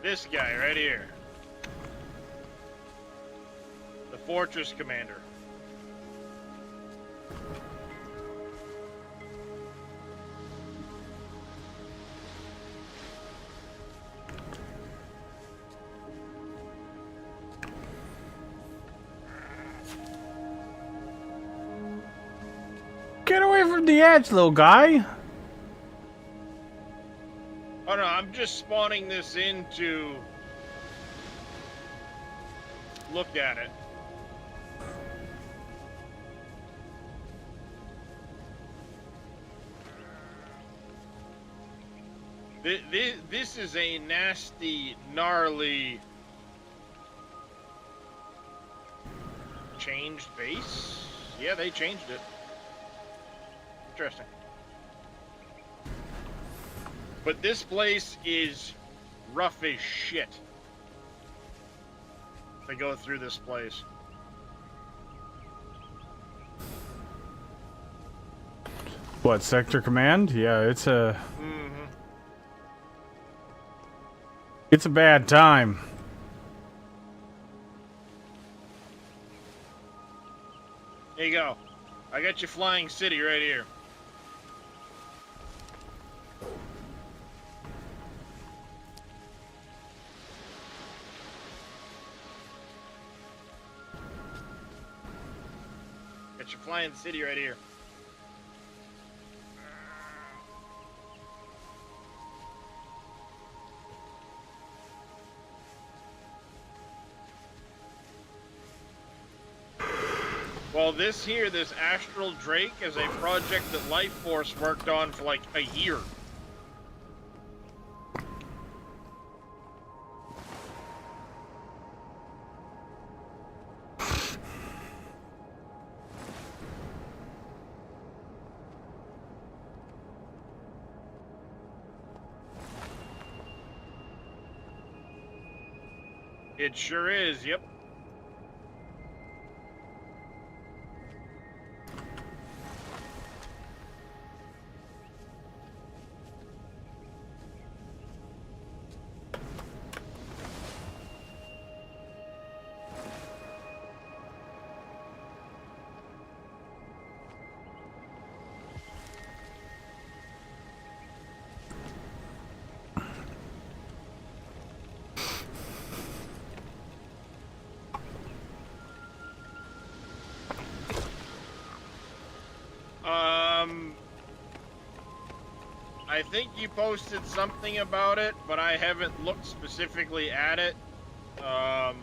this guy right here, the fortress commander. Get away from the edge, little guy. Oh no, I'm just spawning this in to look at it. This is a nasty, gnarly changed base. Yeah, they changed it. Interesting. But this place is rough as shit to go through this place. What, sector command? Yeah, it's a... It's a bad time. There you go. I got your flying city right here. Got your flying city right here. Well, this Astral Drake is a project that Life Force worked on for like a year. It sure is, yep. I think you posted something about it, but I haven't looked specifically at it. I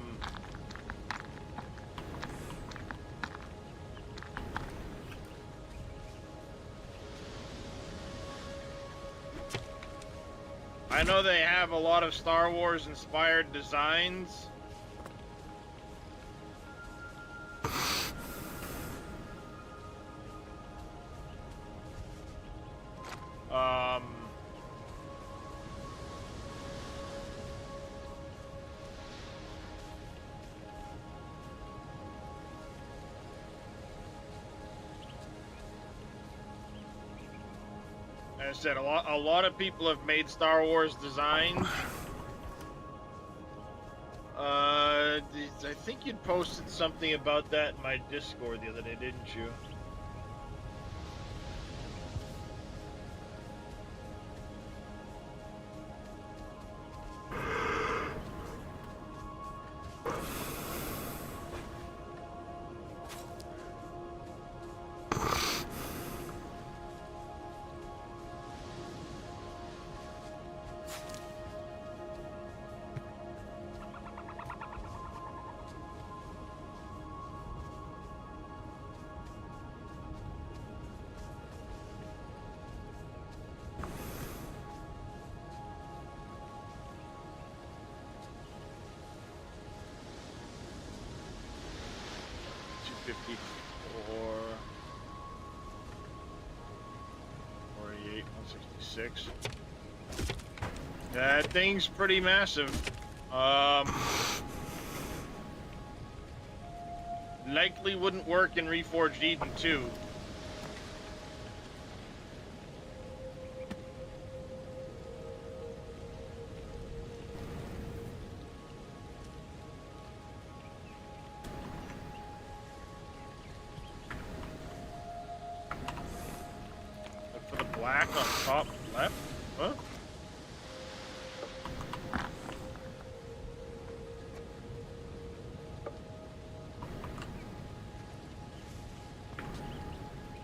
know they have a lot of Star Wars inspired designs. As I said, a lot of people have made Star Wars designs. I think you'd posted something about that in my Discord the other day, didn't you? That thing's pretty massive. Likely wouldn't work in Reforged Eden 2. Look for the black on top left. Huh?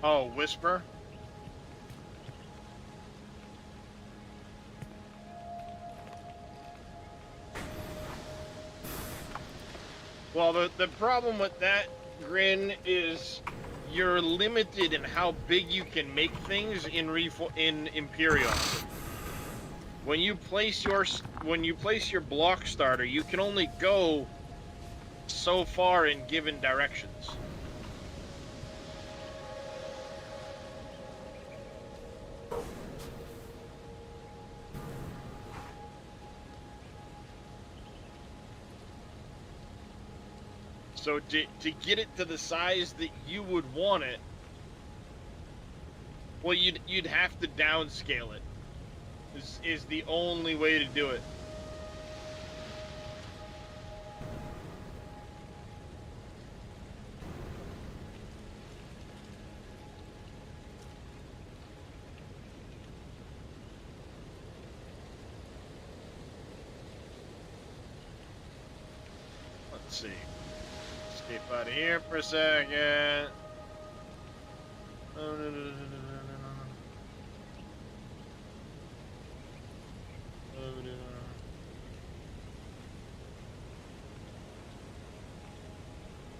Oh, Whisper? Well, the problem with that, Grin, is you're limited in how big you can make things in Imperial. When you place your block starter, you can only go so far in given directions. So to get it to the size that you would want it, well, you'd have to downscale it. Is the only way to do it. Let's see. Escape out of here for a second. Oh, no.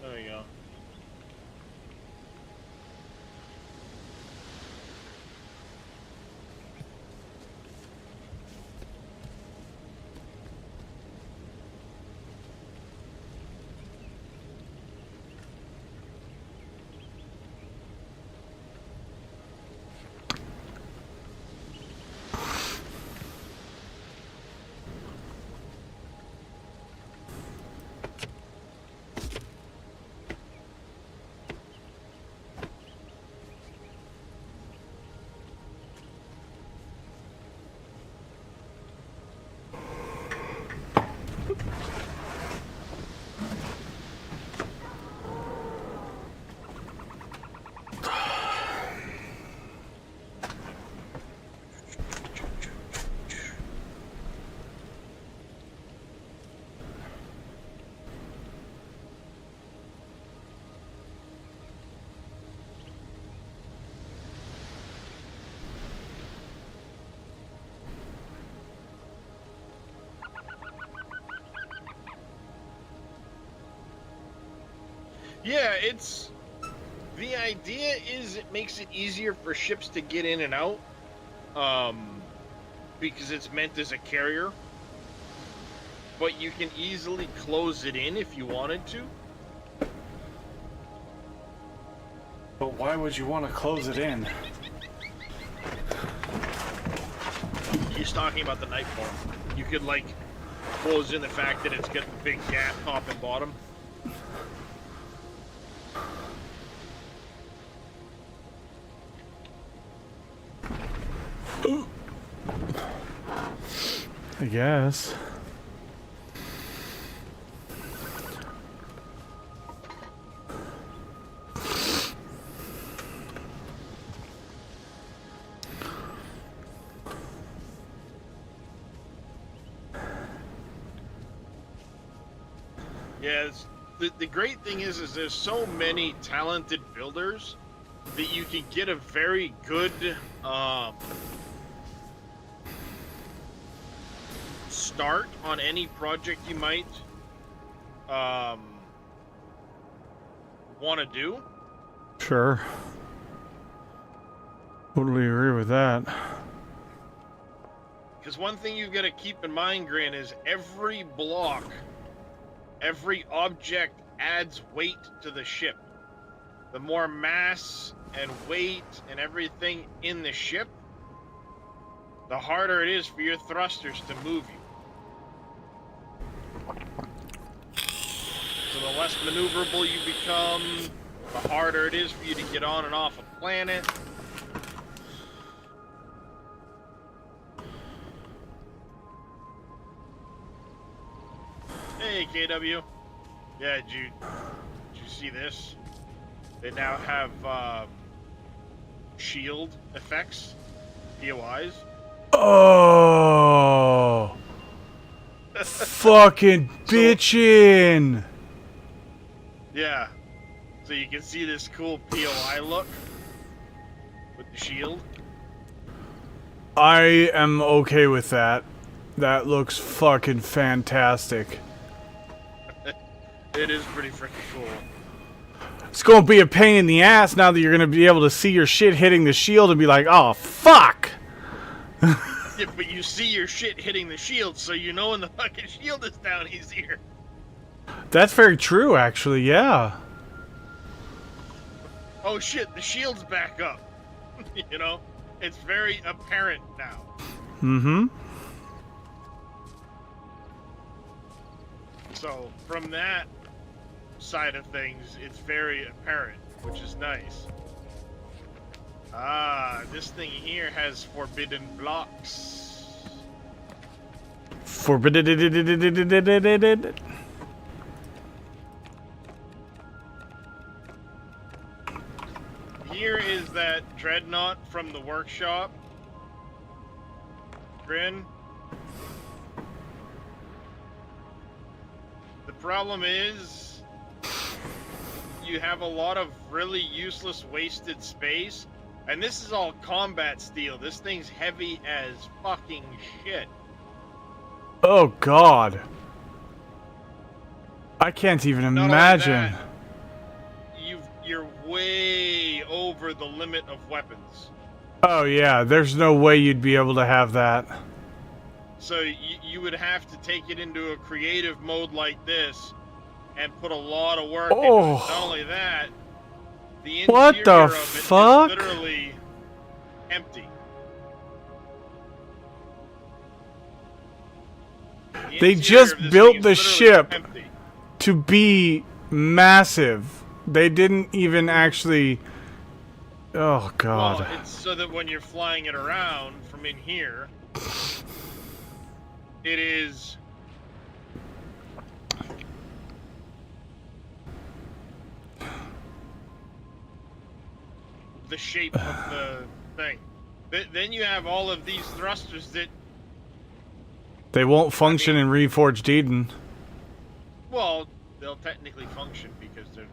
There we go. Yeah, it's... The idea is it makes it easier for ships to get in and out. Because it's meant as a carrier. But you can easily close it in if you wanted to. But why would you want to close it in? He's talking about the night form. You could, like, close in the fact that it's got the big gap top and bottom. I guess. Yeah, the great thing is there's so many talented builders that you can get a very good start on any project you might want to do. Sure. Totally agree with that. Because one thing you've got to keep in mind, Grin, is every block, every object adds weight to the ship. The more mass and weight and everything in the ship, the harder it is for your thrusters to move you. So the less maneuverable you become, the harder it is for you to get on and off a planet. Hey, KW. Yeah, did you see this? They now have shield effects, POIs. Oh, fucking bitchin'. Yeah, so you can see this cool POI look with the shield. I am okay with that. That looks fucking fantastic. It is pretty freaking cool. It's gonna be a pain in the ass now that you're gonna be able to see your shit hitting the shield and be like, oh, fuck! Yeah, but you see your shit hitting the shield, so you know when the fucking shield is down, he's here. That's very true, actually, yeah. Oh shit, the shield's back up. You know? It's very apparent now. Mm-hmm. So, from that side of things, it's very apparent, which is nice. Ah, this thing here has forbidden blocks. Forbidden. Here is that dreadnought from the workshop. Grin. The problem is, you have a lot of really useless wasted space, and this is all combat steel. This thing's heavy as fucking shit. Oh, God. I can't even Not only imagine. that, you're way over the limit of weapons. Oh, yeah, there's no way you'd be able to have that. So you would have to take it into a creative mode like this and put a lot of work into it. Not only that, the interior What the of it fuck? is literally empty. The They interior just of this built thing the is literally ship empty. to be massive. They didn't even actually... Oh, God. Well, it's so that when you're flying it around from in here, it is the shape of the thing. Then you have all of these thrusters that, They won't function in Reforged Eden. well, they'll technically function because they're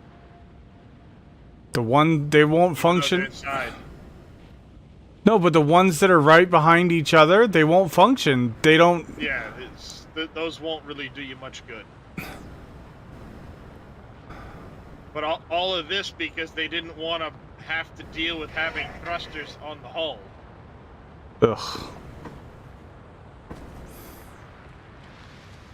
They won't they're function... inside. No, but the ones that are right behind each other, they won't function. They don't... Yeah, those won't really do you much good. But all of this because they didn't want to have to deal with having thrusters on the hull. Ugh.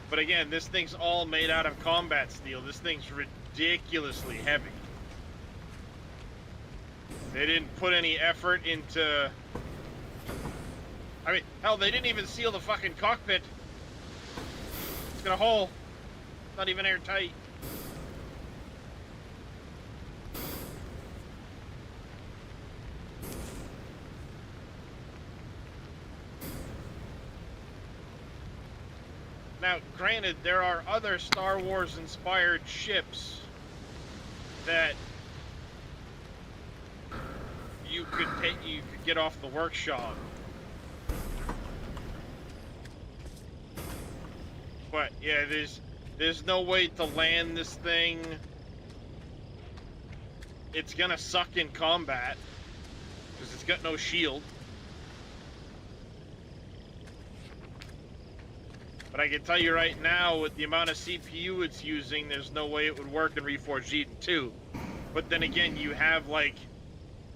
But again, this thing's all made out of combat steel. This thing's ridiculously heavy. They didn't put any effort into... I mean, hell, they didn't even seal the fucking cockpit. It's got a hole. Not even airtight. Now, granted, there are other Star Wars inspired ships that you could get off the workshop. But yeah, there's no way to land this thing. It's gonna suck in combat because it's got no shield. But I can tell you right now, with the amount of CPU it's using, there's no way it would work in Reforged Eden 2. But then again, you have like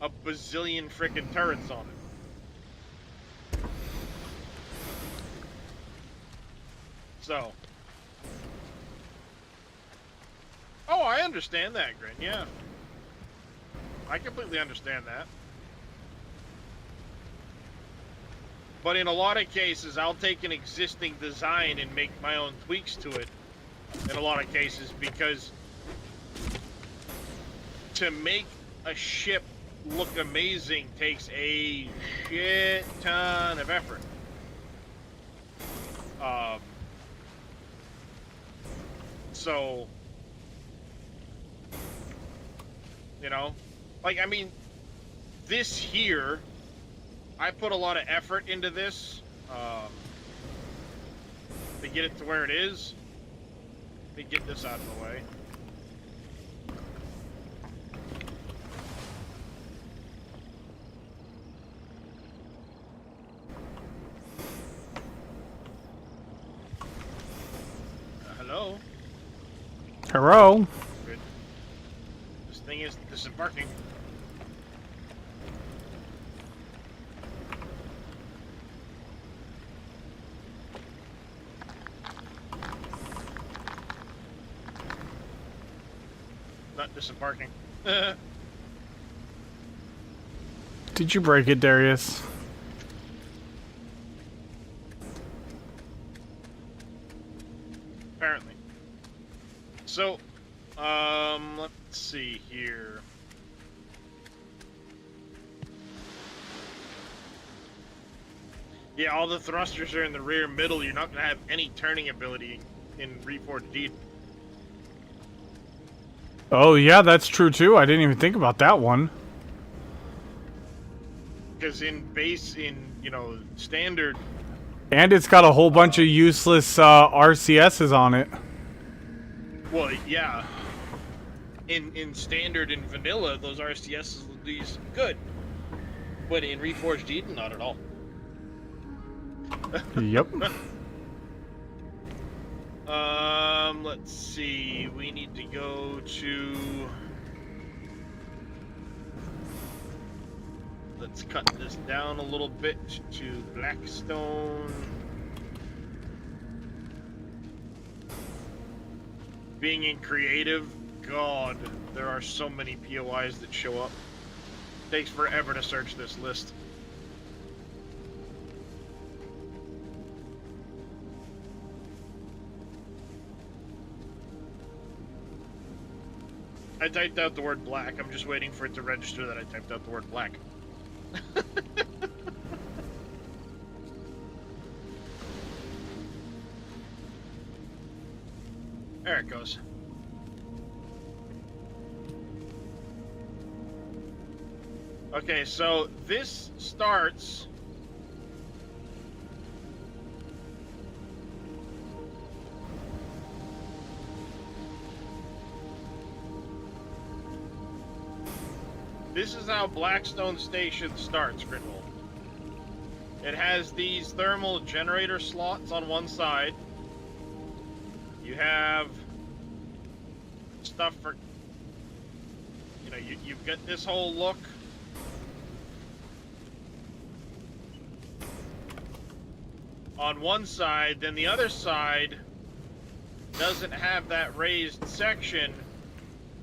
a bazillion frickin' turrets on it. So. Oh, I understand that, Grin, yeah. I completely understand that. But in a lot of cases, I'll take an existing design and make my own tweaks to it. In a lot of cases, because to make a ship look amazing takes a shit ton of effort. So, you know, like, I mean, this here, I put a lot of effort into this to get it to where it is. Let me get this out of the way. Hello? Hello? Good. This thing is disembarking. Not disembarking. Did you break it, Darius? Apparently. So, let's see here. Yeah, all the thrusters are in the rear middle. You're not going to have any turning ability in Reforged Eden. Oh, yeah, that's true, too. I didn't even think about that one. Because in you know, standard... And it's got a whole bunch of useless RCSs on it. Well, yeah. In standard and vanilla, those RCSs will do some good. But in Reforged Eden, not at all. Yep. Let's see. We need to go to... Let's cut this down a little bit to Blackstone. Being in creative, God, there are so many POIs that show up. Takes forever to search this list. I typed out the word black. I'm just waiting for it to register that I typed out the word black. There it goes. Okay, so this starts... This is how Blackstone Station starts, Grinwald. It has these thermal generator slots on one side. You have stuff for you know, you've got this whole look. On one side, then the other side doesn't have that raised section.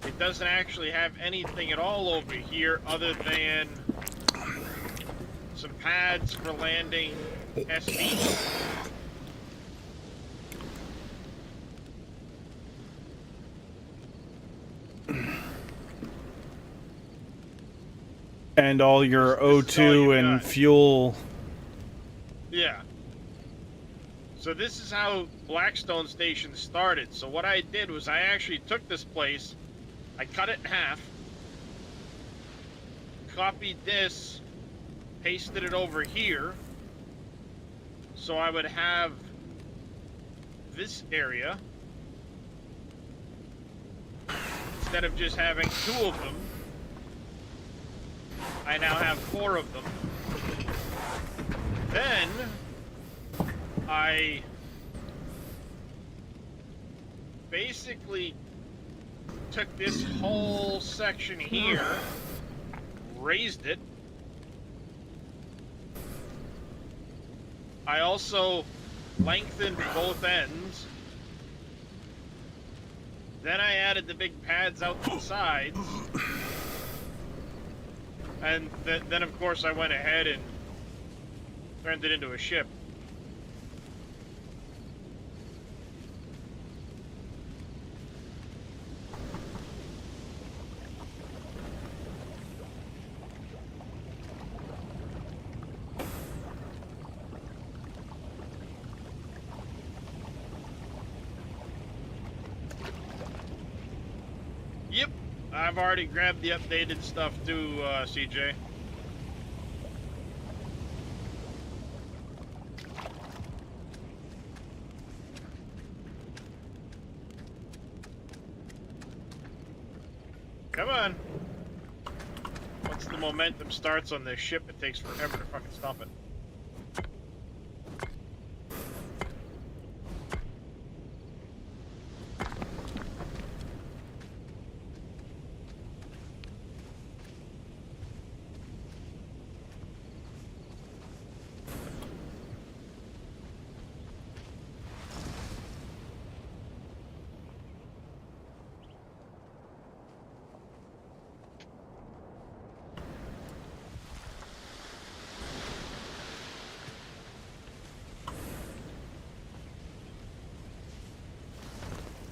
It doesn't actually have anything at all over here other than some pads for landing SVs. And all your This is all O2 you and got. fuel. Yeah. So this is how Blackstone Station started. So what I did was I actually took this place, I cut it in half, copied this, pasted it over here, so I would have this area, instead of just having 2 of them, I now have 4 of them. Then I basically took this whole section here, raised it. I also lengthened both ends. Then I added the big pads out the sides. And then of course I went ahead and turned it into a ship. Yep, I've already grabbed the updated stuff too, CJ. Come on. Once the momentum starts on this ship, it takes forever to fucking stop it.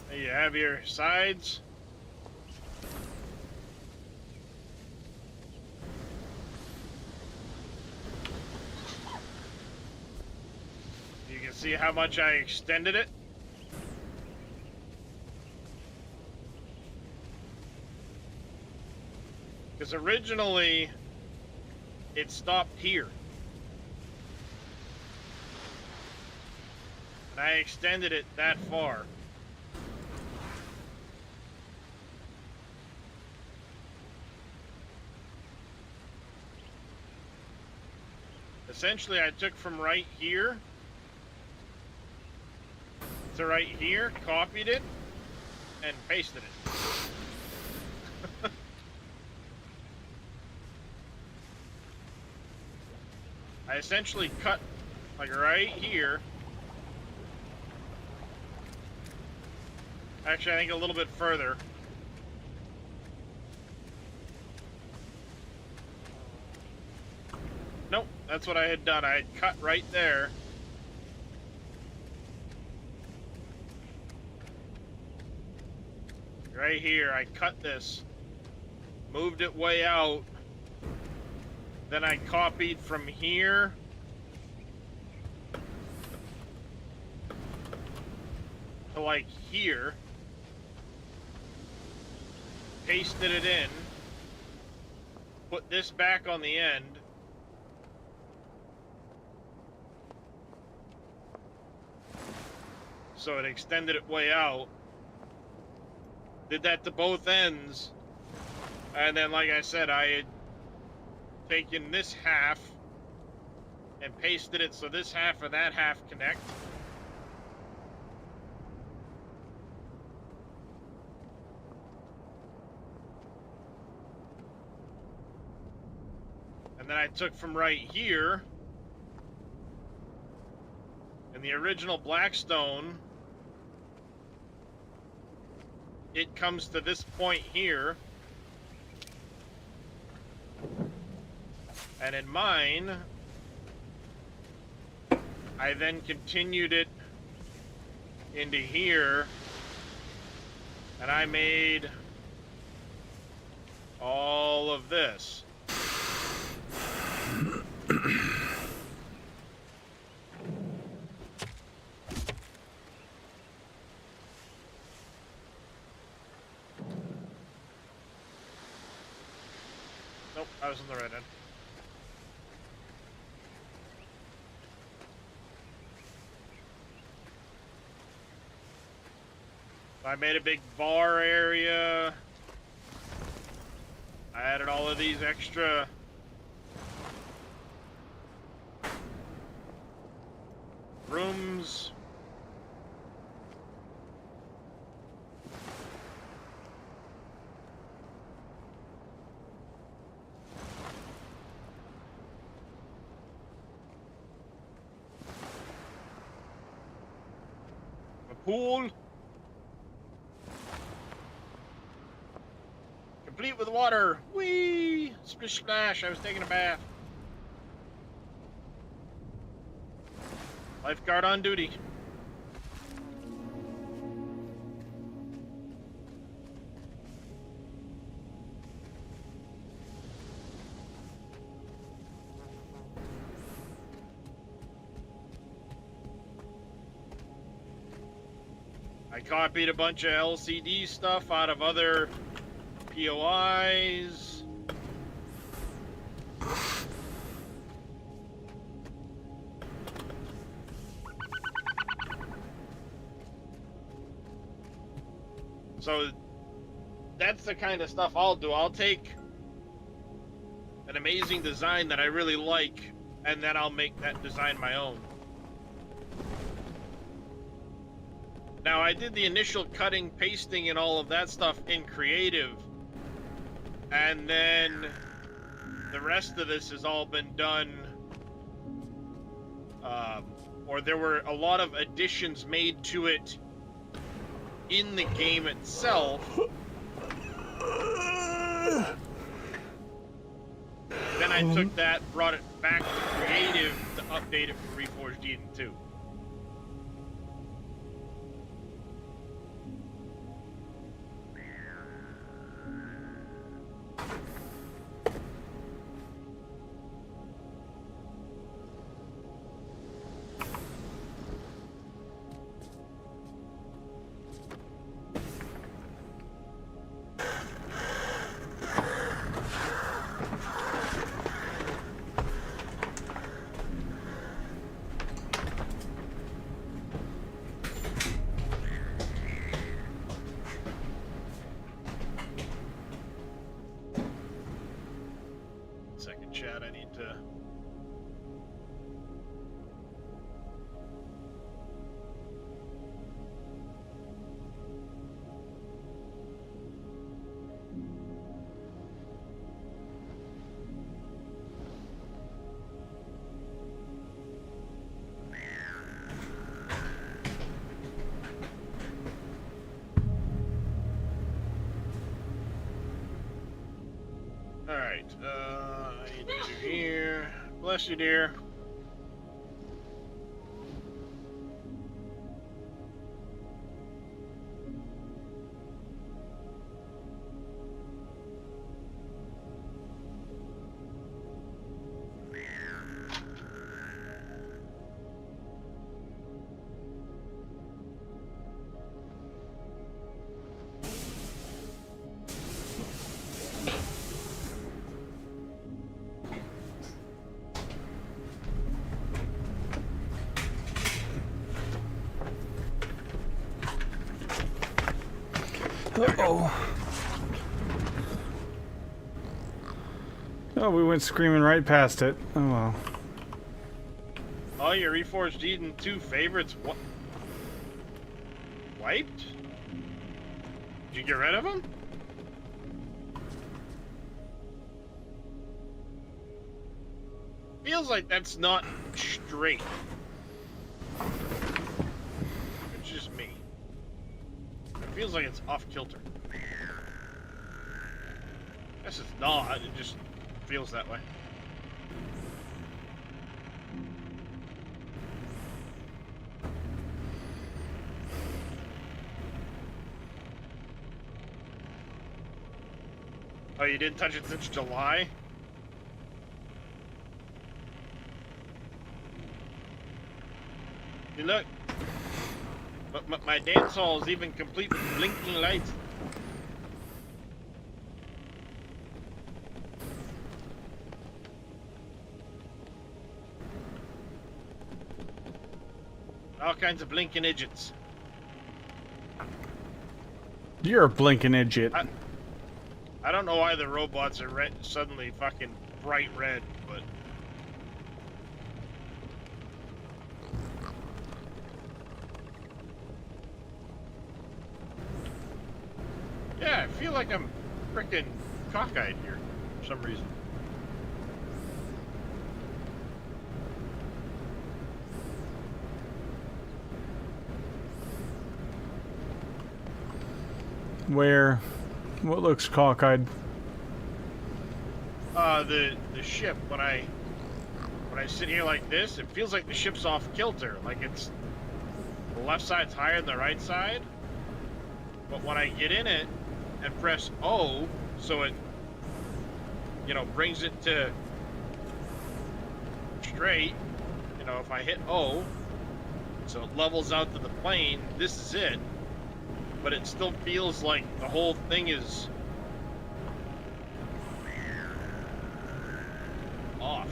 There you have your sides. You can see how much I extended it. Because originally, it stopped here. And I extended it that far. Essentially, I took from right here to right here, copied it, and pasted it. I essentially cut like right here. Actually, I think a little bit further. Nope, that's what I had done. I had cut right there. Right here, I cut this, moved it way out, then I copied from here to like here, pasted it in, put this back on the end, so it extended it way out. Did that to both ends, and then like I said, I had taken this half and pasted it so this half and that half connect. And then I took from right here, in the original Blackstone, it comes to this point here. And in mine, I then continued it into here, and I made all of this. Nope, I was on the right end. I made a big bar area. I added all of these extra rooms. A pool. Complete with water. Whee! Splish splash. I was taking a bath. Lifeguard on duty. I copied a bunch of LCD stuff out of other POIs. So that's the kind of stuff I'll do. I'll take an amazing design that I really like, and then I'll make that design my own. Now, I did the initial cutting, pasting, and all of that stuff in Creative, and then the rest of this has all been done, or there were a lot of additions made to it in the game itself. Then I took that, brought it back to Creative to update it for Reforged Eden 2. Second chat, I need to... Alright, I need to do here. Bless you, dear. Oh, we went screaming right past it. Oh well. All your Reforged Eden 2 favorites wiped? Did you get rid of them? feels like that's not straight. It's just me. It feels like it's off kilter. Guess it's not. It just feels that way. Oh, you didn't touch it since July? You look. But my dance hall is even complete with blinking lights. All kinds of blinking idiots. You're a blinking idiot. I don't know why the robots are suddenly fucking bright red, but... Yeah, I feel like I'm freaking cockeyed here for some reason. Where? What looks cockeyed? The ship, when I sit here like this, it feels like the ship's off kilter. Like it's... The left side's higher than the right side. But when I get in it and press O, so it, you know, brings it to straight, you know, if I hit O, so it levels out to the plane, this is it. But it still feels like the whole thing is off.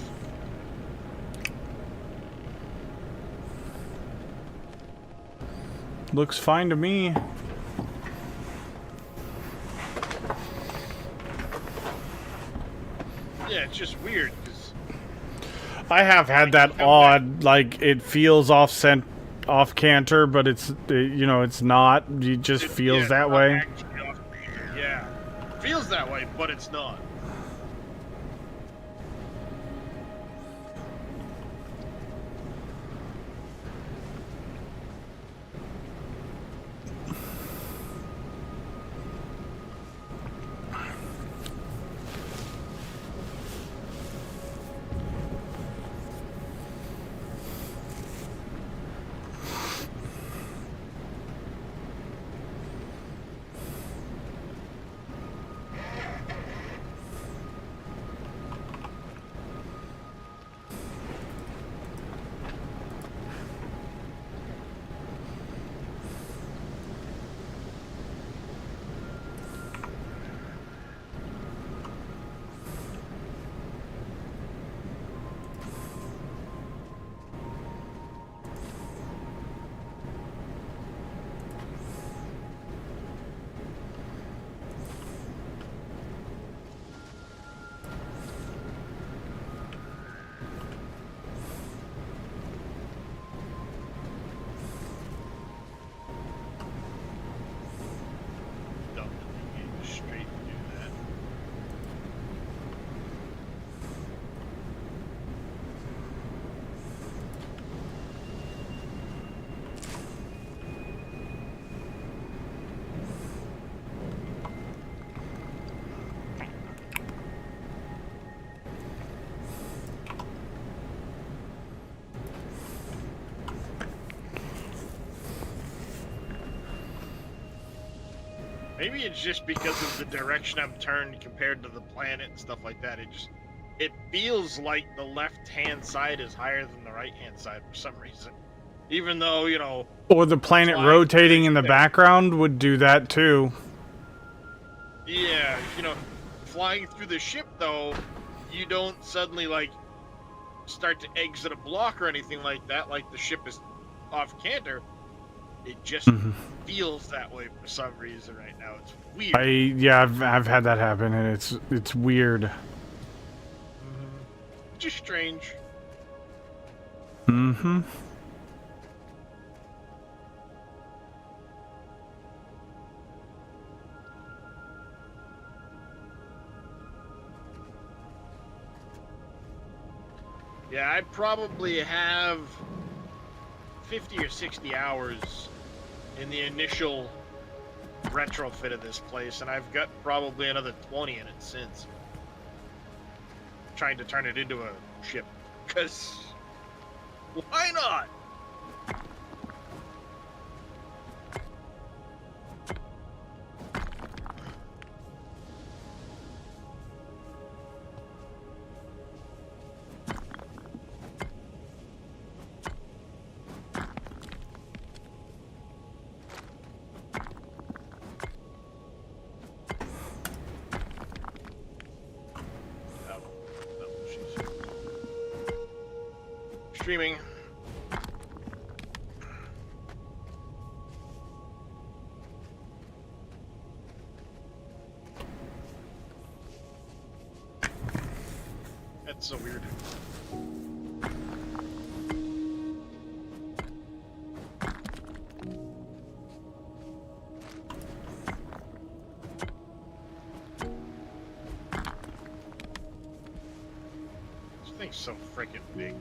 Looks fine to me. Yeah, it's just weird because I have had that odd, like it feels off canter, but it's you know it's not. It just feels that way. Yeah, feels that way, but it's not. Maybe it's just because of the direction I'm turned compared to the planet and stuff like that. It feels like the left-hand side is higher than the right-hand side for some reason. Even though, you know... Or the planet rotating in the background would do that too. Yeah, you know, flying through the ship though, you don't suddenly like start to exit a block or anything like that, like the ship is off canter. It just feels that way for some reason right now. It's weird. Yeah, I've had that happen, and it's weird. Just strange. Mm-hmm. Yeah, I probably have 50 or 60 hours in the initial retrofit of this place, and I've got probably another 20 in it since. Trying to turn it into a ship, because why not? Streaming. That's so weird. This thing's so freaking big.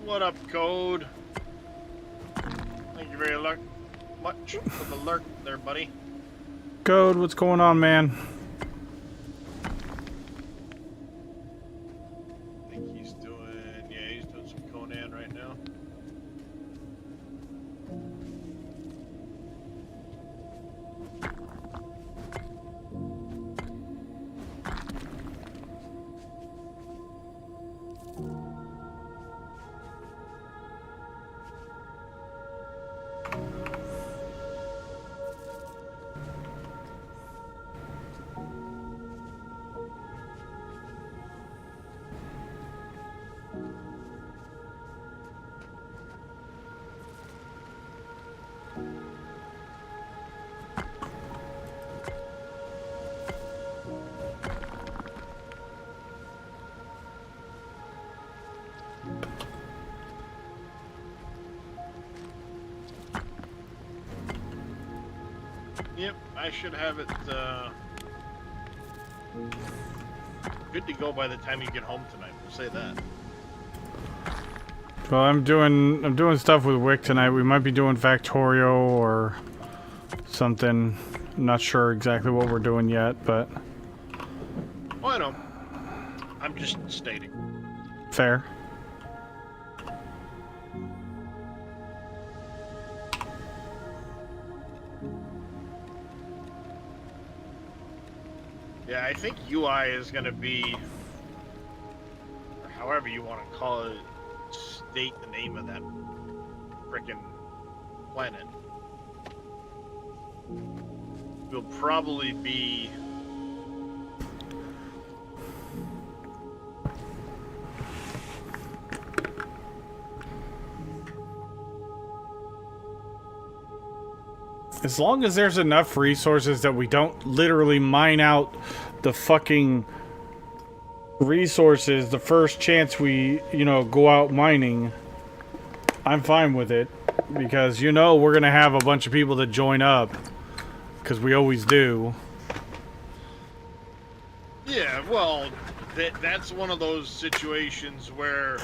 What up, Code? Thank you very much for the lurk there, buddy. Code, what's going on, man? I think he's doing, yeah, he's doing some Conan right now. Yep, I should have it good to go by the time you get home tonight. We'll say that. Well, I'm doing stuff with Wick tonight. We might be doing Factorio or something. I'm not sure exactly what we're doing yet, but Oh, I know. I'm just stating. fair. Yeah, I think UI is going to be, or however you want to call it, state the name of that frickin' planet. Will probably be As long as there's enough resources that we don't literally mine out the fucking resources the first chance we, go out mining, I'm fine with it. Because, we're gonna have a bunch of people that join up. Because we always do. yeah, well, that's one of those situations where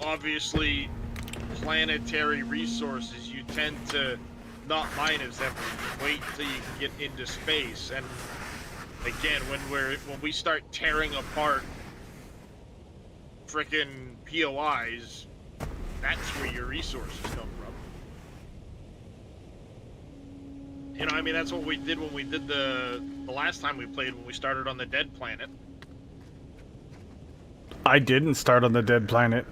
obviously planetary resources you tend to not mine as heavily. Wait till you can get into space, and again, when we start tearing apart frickin' POIs, that's where your resources come from. I mean, that's what we did when we did the last time we played, when we started on the dead planet. I didn't start on the dead planet.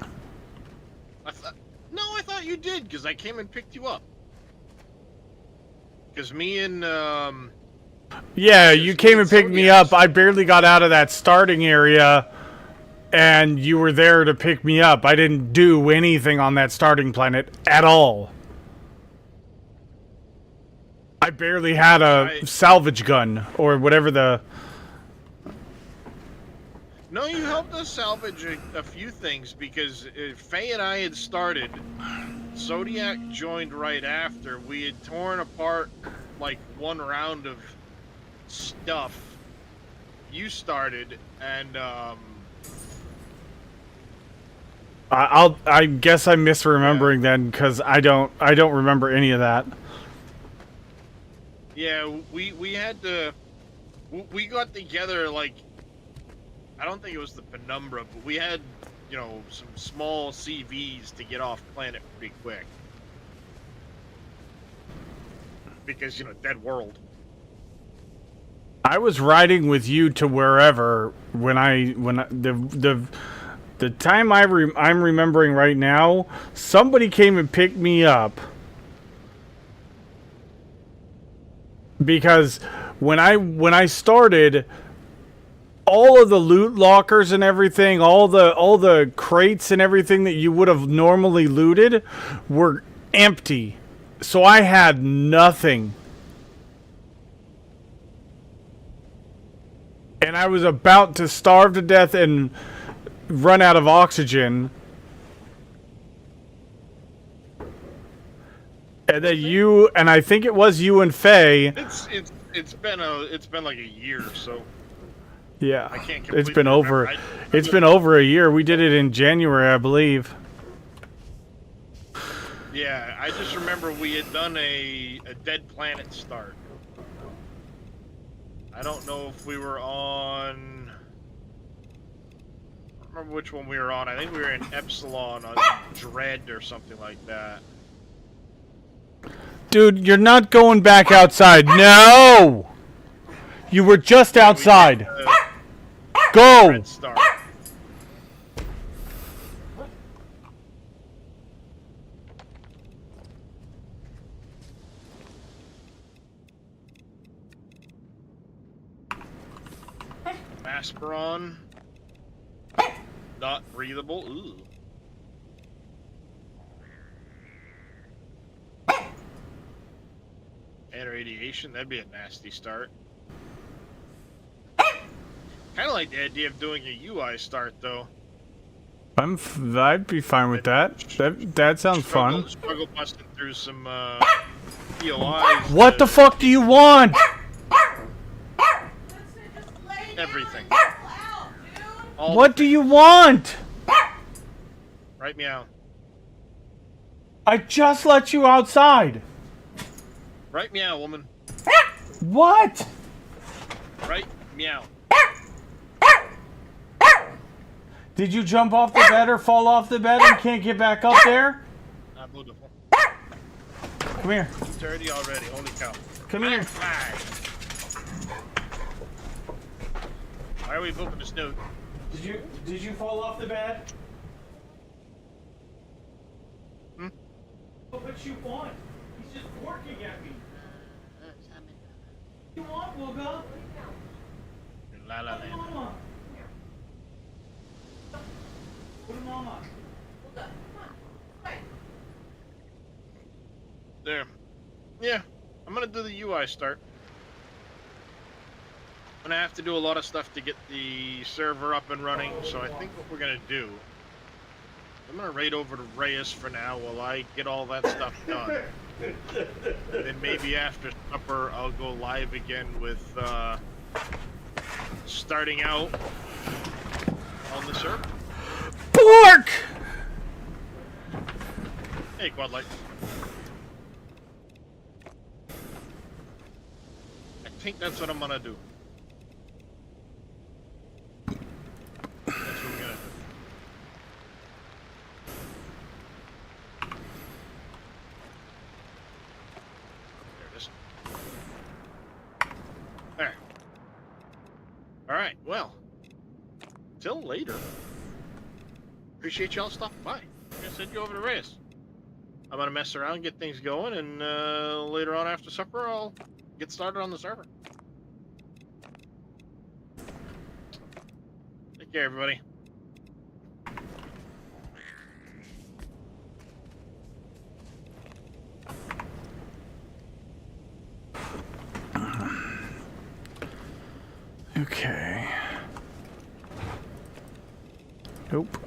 I thought you did, because I came and picked you up. Because me and, Yeah, you came and picked me up. I barely got out of that starting area, and you were there to pick me up. I didn't do anything on that starting planet at all. I barely had a salvage gun, or whatever the... No, you helped us salvage a few things because Faye and I had started. Zodiac joined right after. We had torn apart like one round of stuff. You started, and I guess I'm misremembering then, because I don't remember any of that. yeah, we had to. We got together like. I don't think it was the penumbra, but we had, you know, some small CVs to get off planet pretty quick. Because, you know, dead world. I was riding with you to wherever the time I'm remembering right now, somebody came and picked me up. Because when I started, all of the loot lockers and everything, all the crates and everything that you would have normally looted were empty. So I had nothing. And I was about to starve to death and run out of oxygen. And then you, and I think it was you and Faye. It's been like a year, so Yeah, I can't it's been over. remember. It's been over a year. We did it in January, I believe. Yeah, I just remember we had done a Dead Planet start. I don't know if we were on. I don't remember which one we were on. I think we were in Epsilon on Dread or something like that. Dude, you're not going back outside. No! You were just outside. Go! Red Star. Asperon. Not breathable. Ooh. And radiation. That'd be a nasty start. Kind of like the idea of doing a UI start, though. I'd be fine with that. That sounds fun. Struggle busting through some POIs. What the fuck do you want? Everything. What do you want? Right, meow. I just let you outside. Right, meow, woman. What? Right, meow. Did you jump off the bed or fall off the bed and can't get back up there? Beautiful. Come here. 2:30 already. Holy cow. Come here. Why are we moving the snoot? Did you fall off the bed? Hmm? What you want? He's just working at me. You want, Wooga? La la land. Mama. What mama? There. Yeah, I'm gonna do the UI start. I'm gonna have to do a lot of stuff to get the server up and running, so I think what we're gonna do, I'm gonna raid over to Reyes for now while I get all that stuff done. Then maybe after supper I'll go live again with starting out on the server. Pork! Hey, Quadlight. I think that's what I'm gonna do. That's what we're gonna do. There it is. There. Alright, well. Till later. Appreciate y'all stopping by. I'm gonna send you over to Reyes. I'm gonna mess around, get things going, and later on after supper, I'll get started on the server. Take care, everybody. Okay. Nope.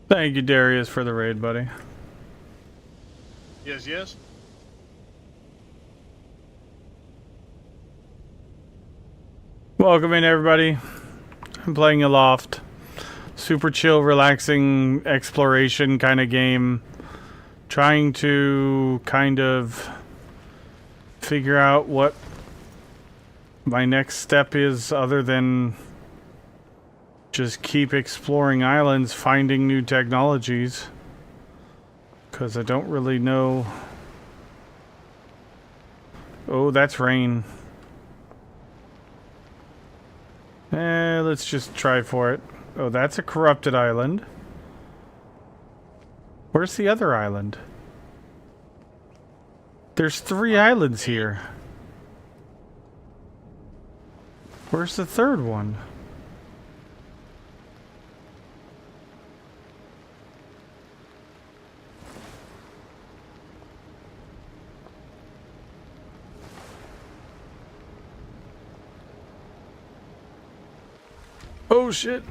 Thank you, Darius, for the raid, buddy. Yes, yes. Welcome in, everybody. I'm playing Aloft. Super chill, relaxing exploration kind of game. Trying to kind of figure out what my next step is other than just keep exploring islands, finding new technologies. Because I don't really know. Oh, that's rain. Let's just try for it. Oh, that's a corrupted island. Where's the other island? There's 3 islands here. Where's the third one? Oh shit.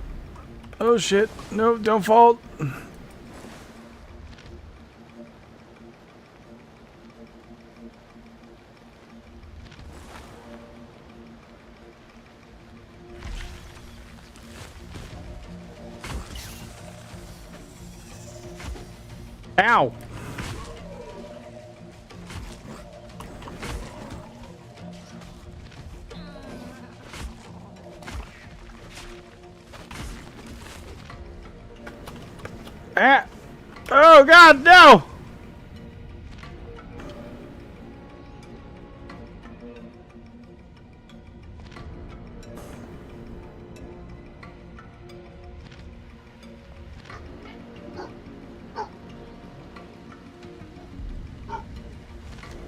Oh shit. No, don't fall. Ow. Ah! Oh God, no!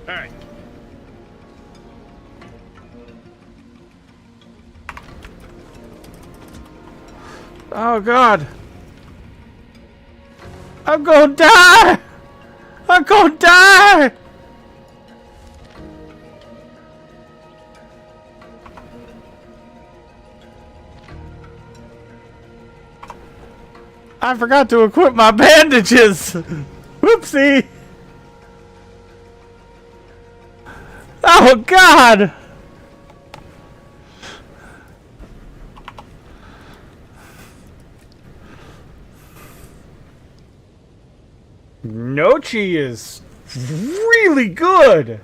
All right. Oh God! I'm gonna die! I'm gonna die! I forgot to equip my bandages! Whoopsie! Oh God! Nochi is really good!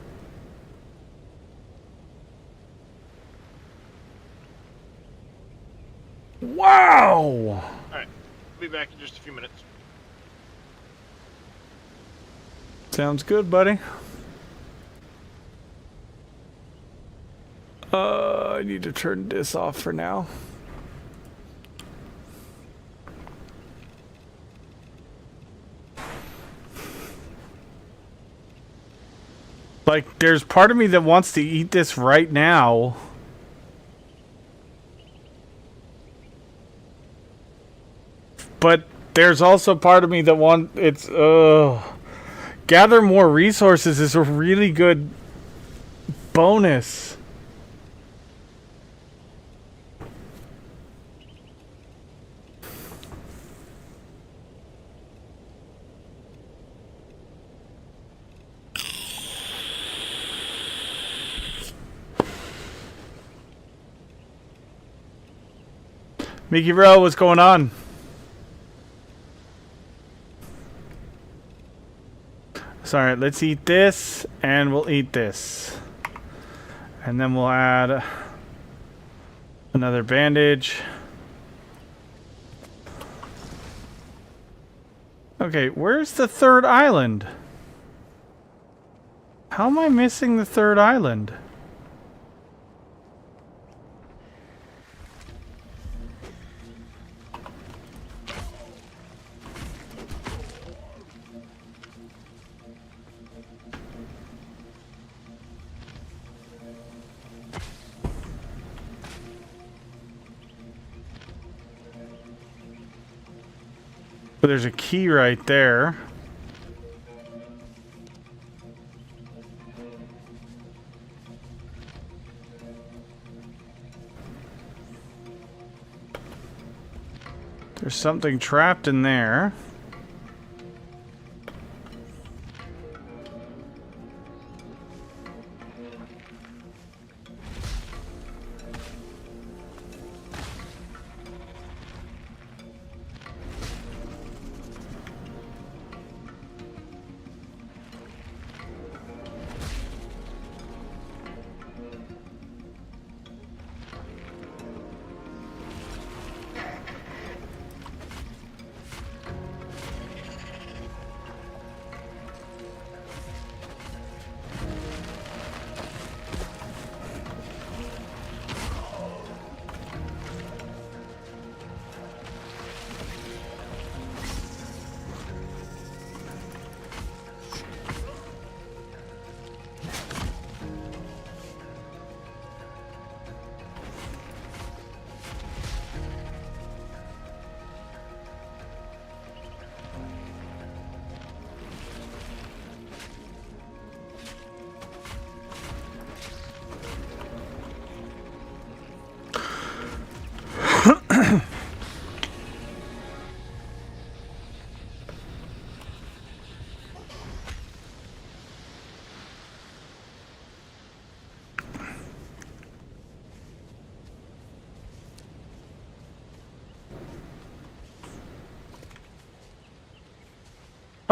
Wow! All right. Be back in just a few minutes. Sounds good, buddy. I need to turn this off for now. Like, there's part of me that wants to eat this right now. But there's also part of me that gather more resources is a really good bonus. Mickey Bro, what's going on? Sorry, let's eat this, and we'll eat this. And then we'll add another bandage. Okay, where's the third island? How am I missing the third island? But there's a key right there. There's something trapped in there.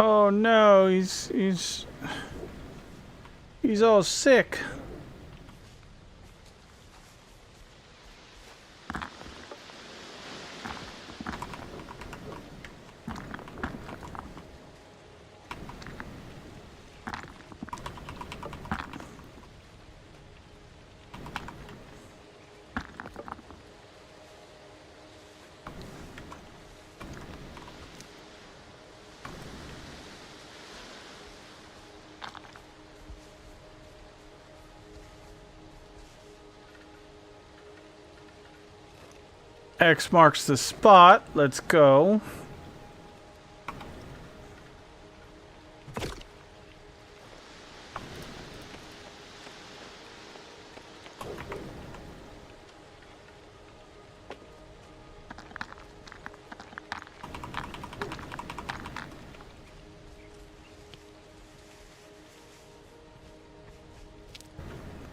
Oh no, he's all sick. X marks the spot. Let's go.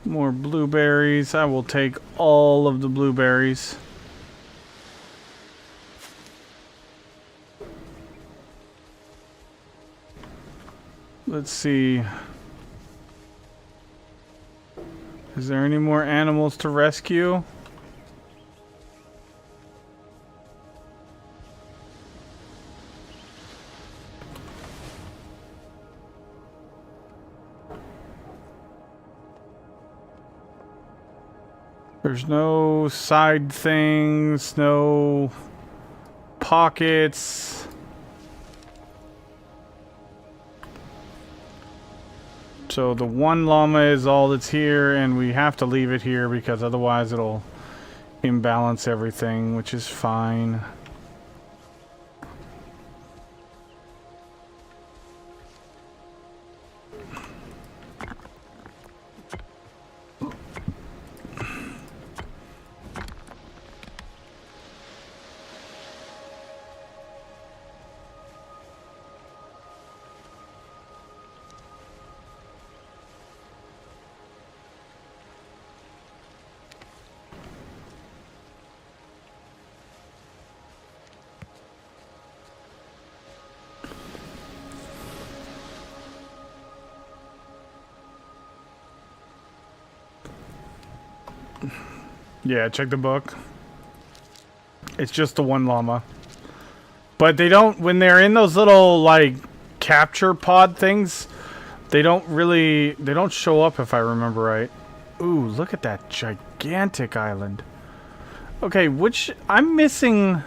More blueberries. I will take all of the blueberries. Let's see. Is there any more animals to rescue? There's no side things, no pockets. So the one llama is all that's here, and we have to leave it here because otherwise it'll imbalance everything, which is fine. Yeah, check the book. It's just the one llama. But they don't, when they're in those little, like, capture pod things, they don't show up if I remember right. Ooh, look at that gigantic island. Okay, I'm missing...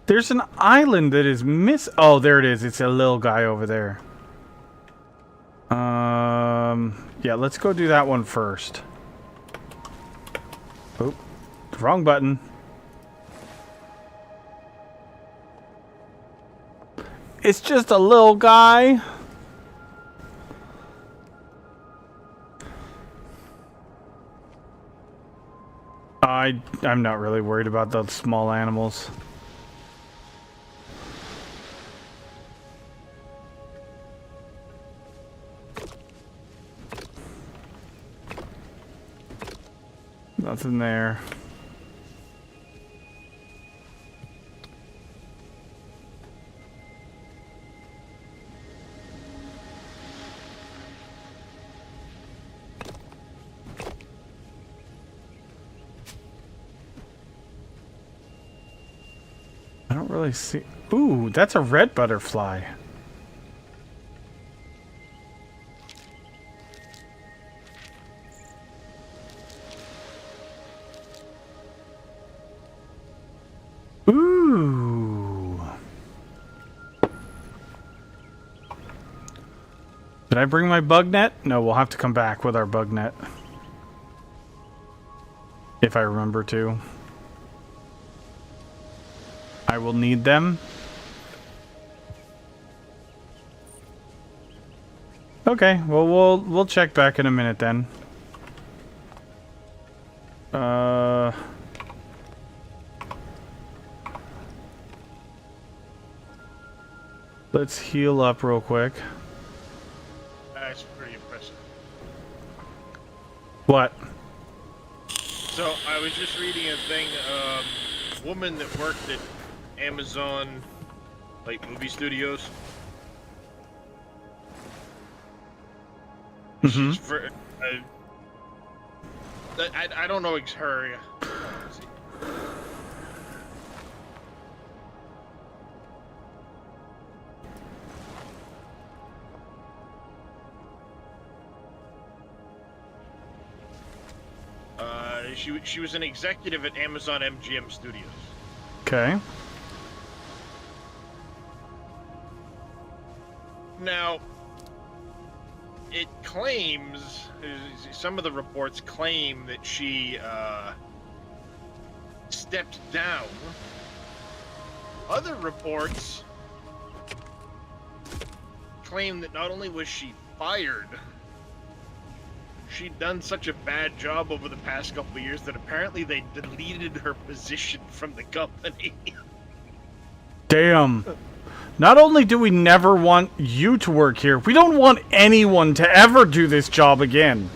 There's an island that is oh, there it is. It's a little guy over there. Yeah, let's go do that one first. Oh, wrong button. It's just a little guy. I'm not really worried about the small animals. Nothing there. I don't really see... Ooh, that's a red butterfly. Ooh. Did I bring my bug net? No, we'll have to come back with our bug net. If I remember to. I will need them. Okay, well we'll check back in a minute then. Let's heal up real quick. That's pretty impressive. What? So I was just reading a thing. Woman that worked at Amazon, like movie studios. Mm-hmm. I don't know her. She was an executive at Amazon MGM Studios. Okay. Now, it claims, some of the reports claim that she stepped down. Other reports claim that not only was she fired, she'd done such a bad job over the past couple of years that apparently they deleted her position from the company. Damn. Not only do we never want you to work here, we don't want anyone to ever do this job again.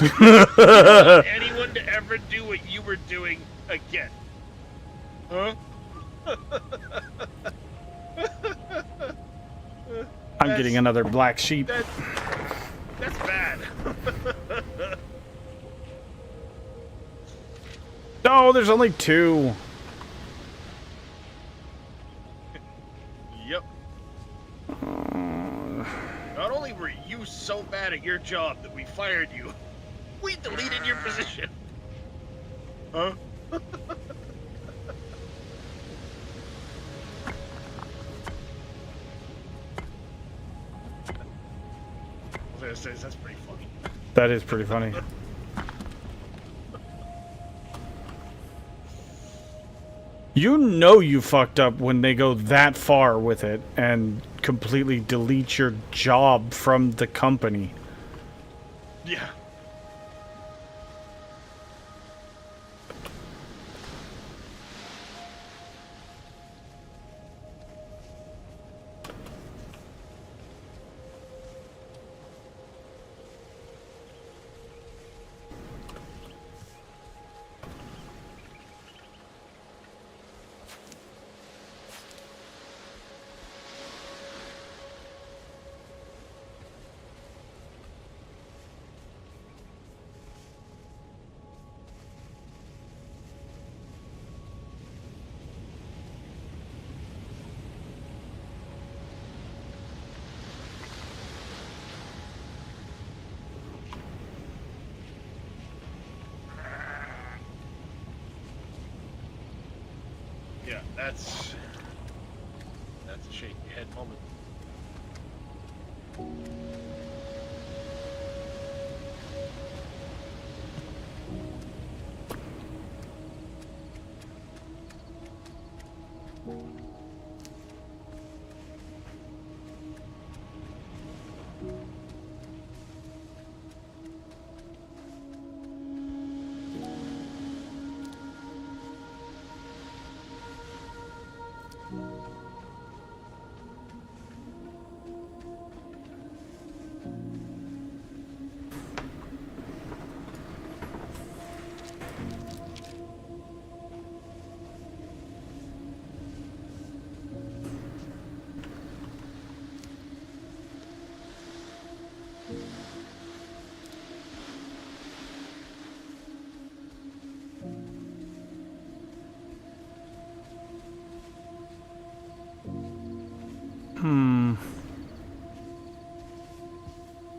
You don't want anyone to ever do what you were doing again. Huh? I'm getting another black sheep. That's bad. No, there's only two. Yep. Not only were you so bad at your job that we fired you, we deleted your position. Huh? I was gonna say, that's pretty funny. That is pretty funny. You know you fucked up when they go that far with it and completely delete your job from the company. Yeah. Yeah, that's a shake your head moment.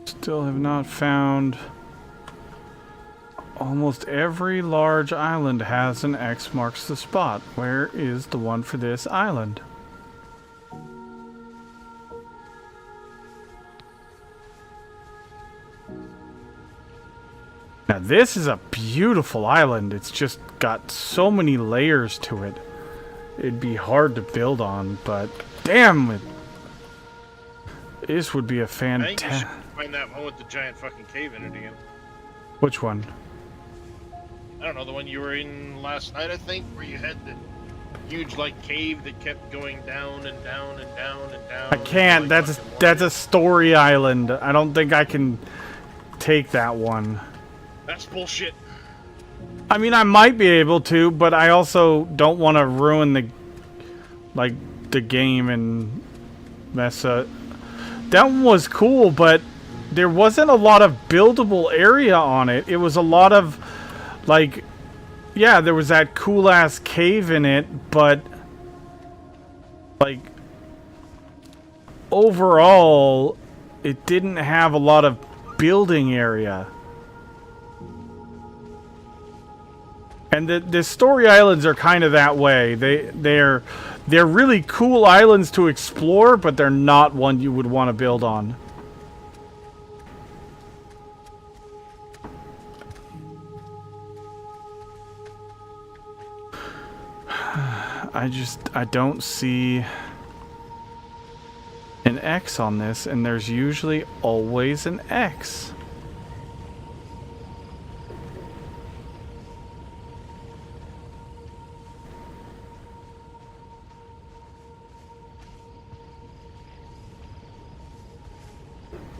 Still have not found... Almost every large island has an X marks the spot. Where is the one for this island? Now this is a beautiful island. It's just got so many layers to it. It'd be hard to build on, but damn it. This would be a I think you fantastic... should find that one with the giant fucking cave in it again. Which one? I don't know, the one you were in last night, I think, where you had the huge, like, cave that kept going down and down and down and down. I can't. Like, That's a story island. I don't think I can take that one. That's bullshit. I mean, I might be able to, but I also don't want to ruin the game and mess up. That one was cool, but there wasn't a lot of buildable area on it. It was a lot of, like, yeah, there was that cool-ass cave in it, but, like, overall, it didn't have a lot of building area. And the story islands are kind of that way. They're really cool islands to explore, but they're not one you would want to build on. I don't see an X on this, and there's usually always an X.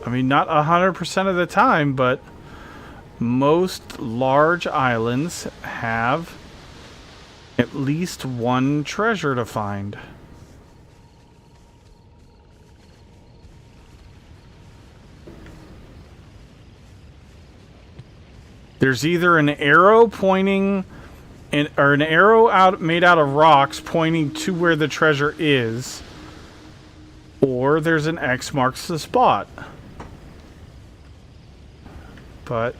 I mean, not 100% of the time, but most large islands have at least one treasure to find. There's either an arrow pointing, or an arrow made out of rocks pointing to where the treasure is, or there's an X marks the spot. But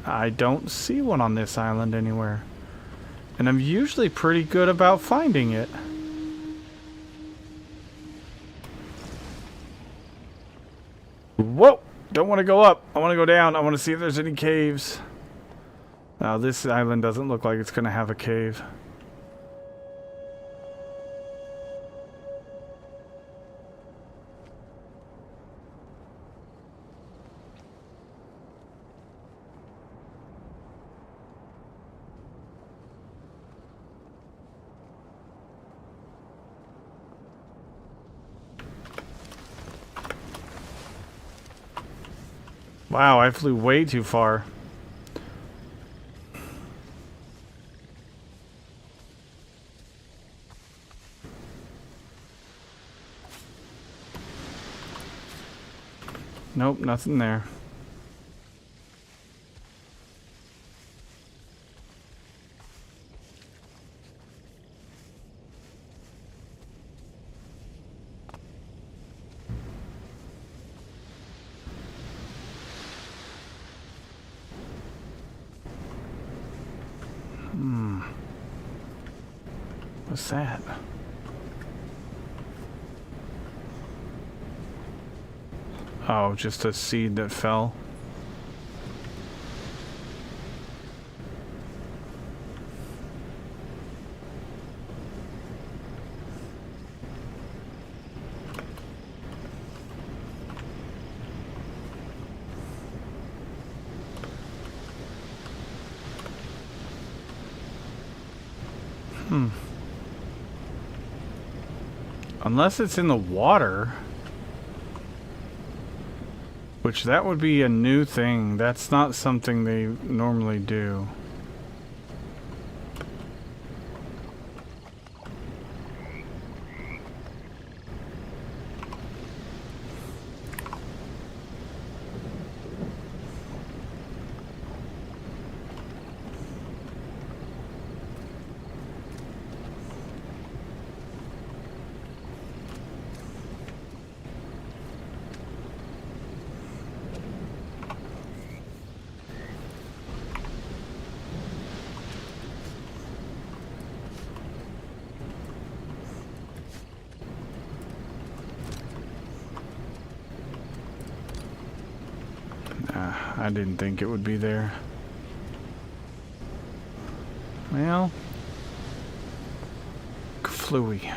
I don't see one on this island anywhere. And I'm usually pretty good about finding it. Whoa! Don't want to go up. I want to go down. I want to see if there's any caves. Now, this island doesn't look like it's going to have a cave. Wow, I flew way too far. Nope, nothing there. What's that? Oh, just a seed that fell. Unless it's in the water. Which that would be a new thing. That's not something they normally do. I didn't think it would be there. Well, Fluey.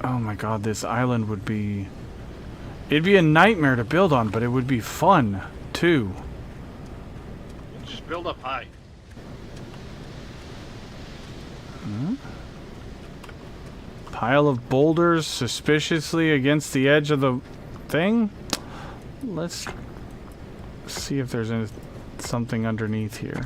Oh my god, this island would be... It'd be a nightmare to build on, but it would be fun, too. Just build up high. Pile of boulders suspiciously against the edge of the thing? Let's see if there's something underneath here.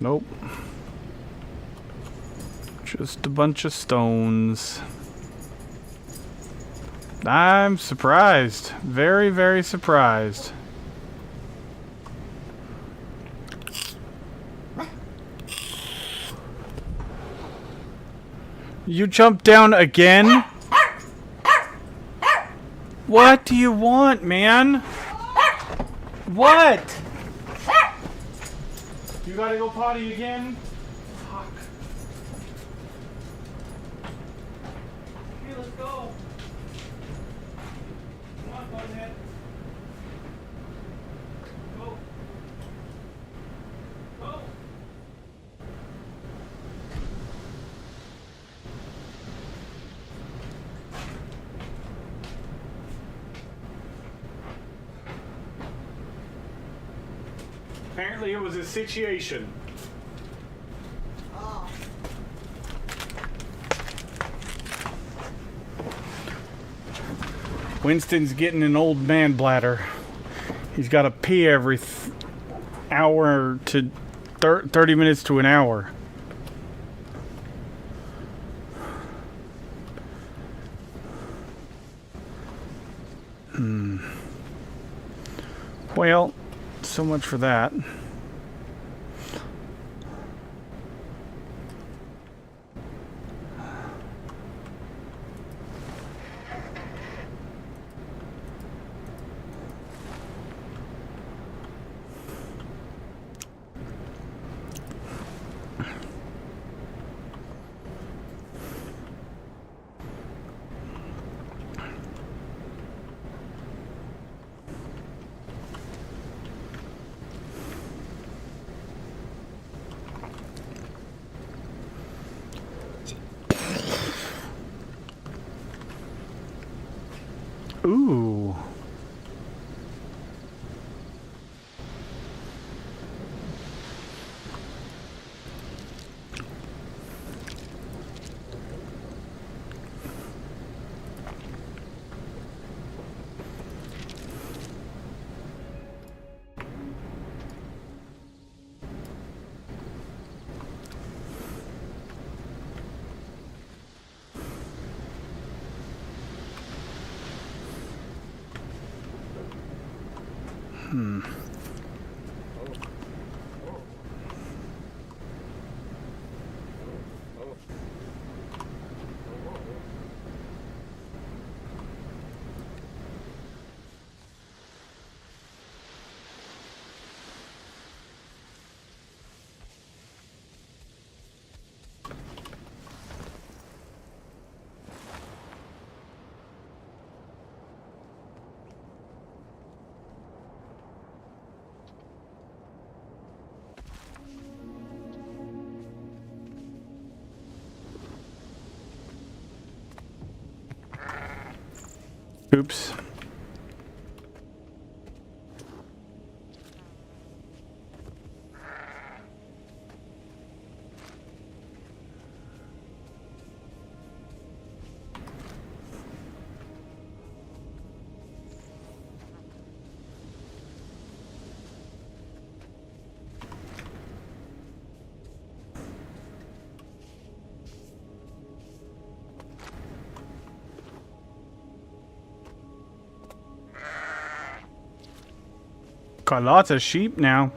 Nope. Just a bunch of stones. I'm surprised. Very, very surprised. You jumped down again? What do you want, man? What? You gotta go potty again? Fuck. Okay, let's go. Come on, butthead. Go. Go. Apparently it was a situation. Winston's getting an old man bladder. He's got to pee every hour to 30 minutes to an hour. Well, so much for that. Ooh. Oops. Got lots of sheep now.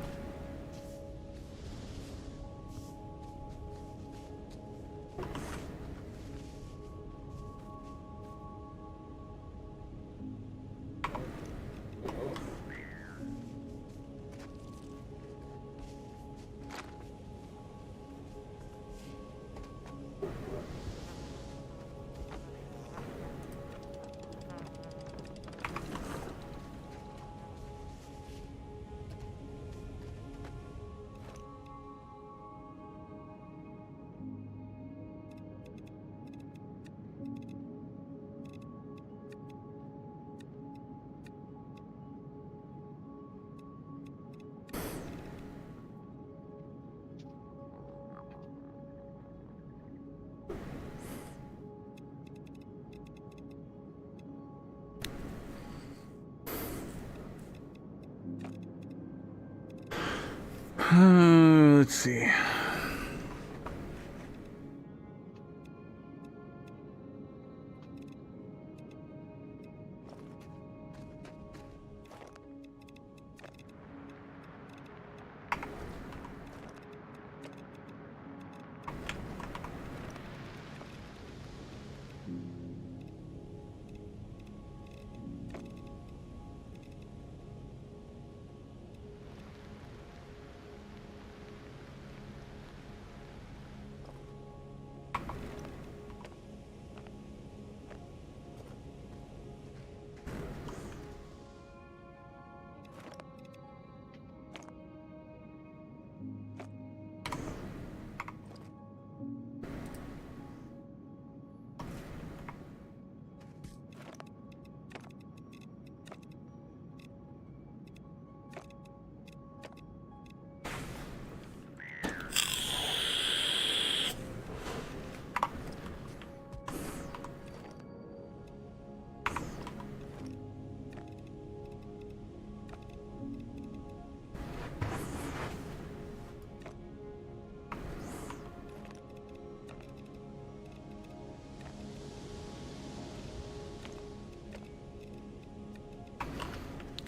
Let's see.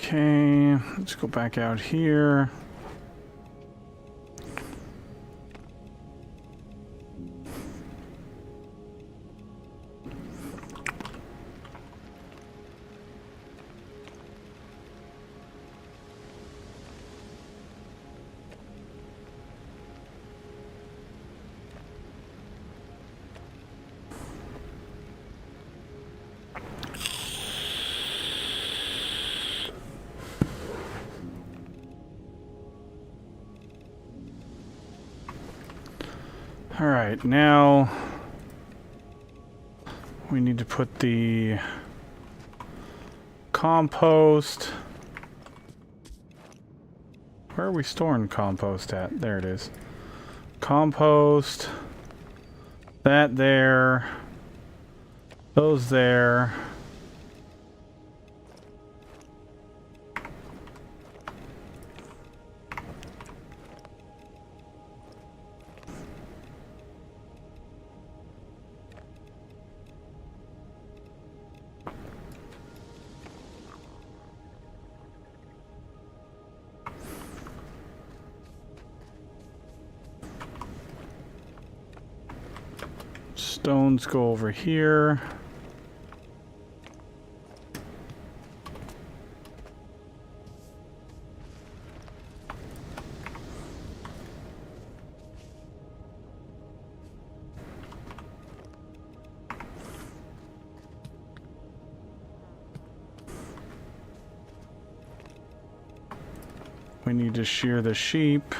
Okay, let's go back out here. All right, now we need to put the compost. Where are we storing compost at? There it is. Compost. That there. Those there. Stones go over here. We need to shear the sheep.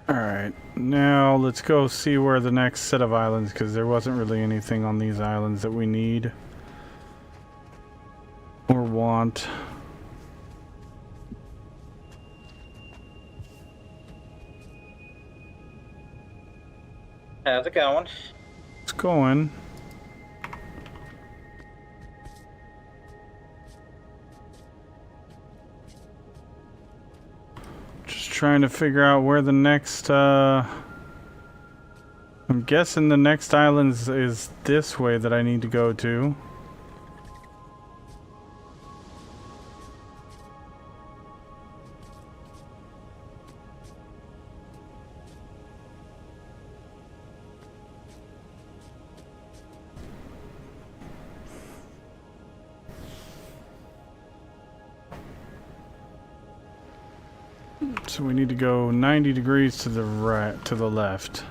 Alright, now let's go see where the next set of islands, because there wasn't really anything on these islands that we need or want. How's it going? It's going. Just trying to figure out where the next, I'm guessing the next island is this way that I need to go to. So we need to go 90 degrees to the right, to the left.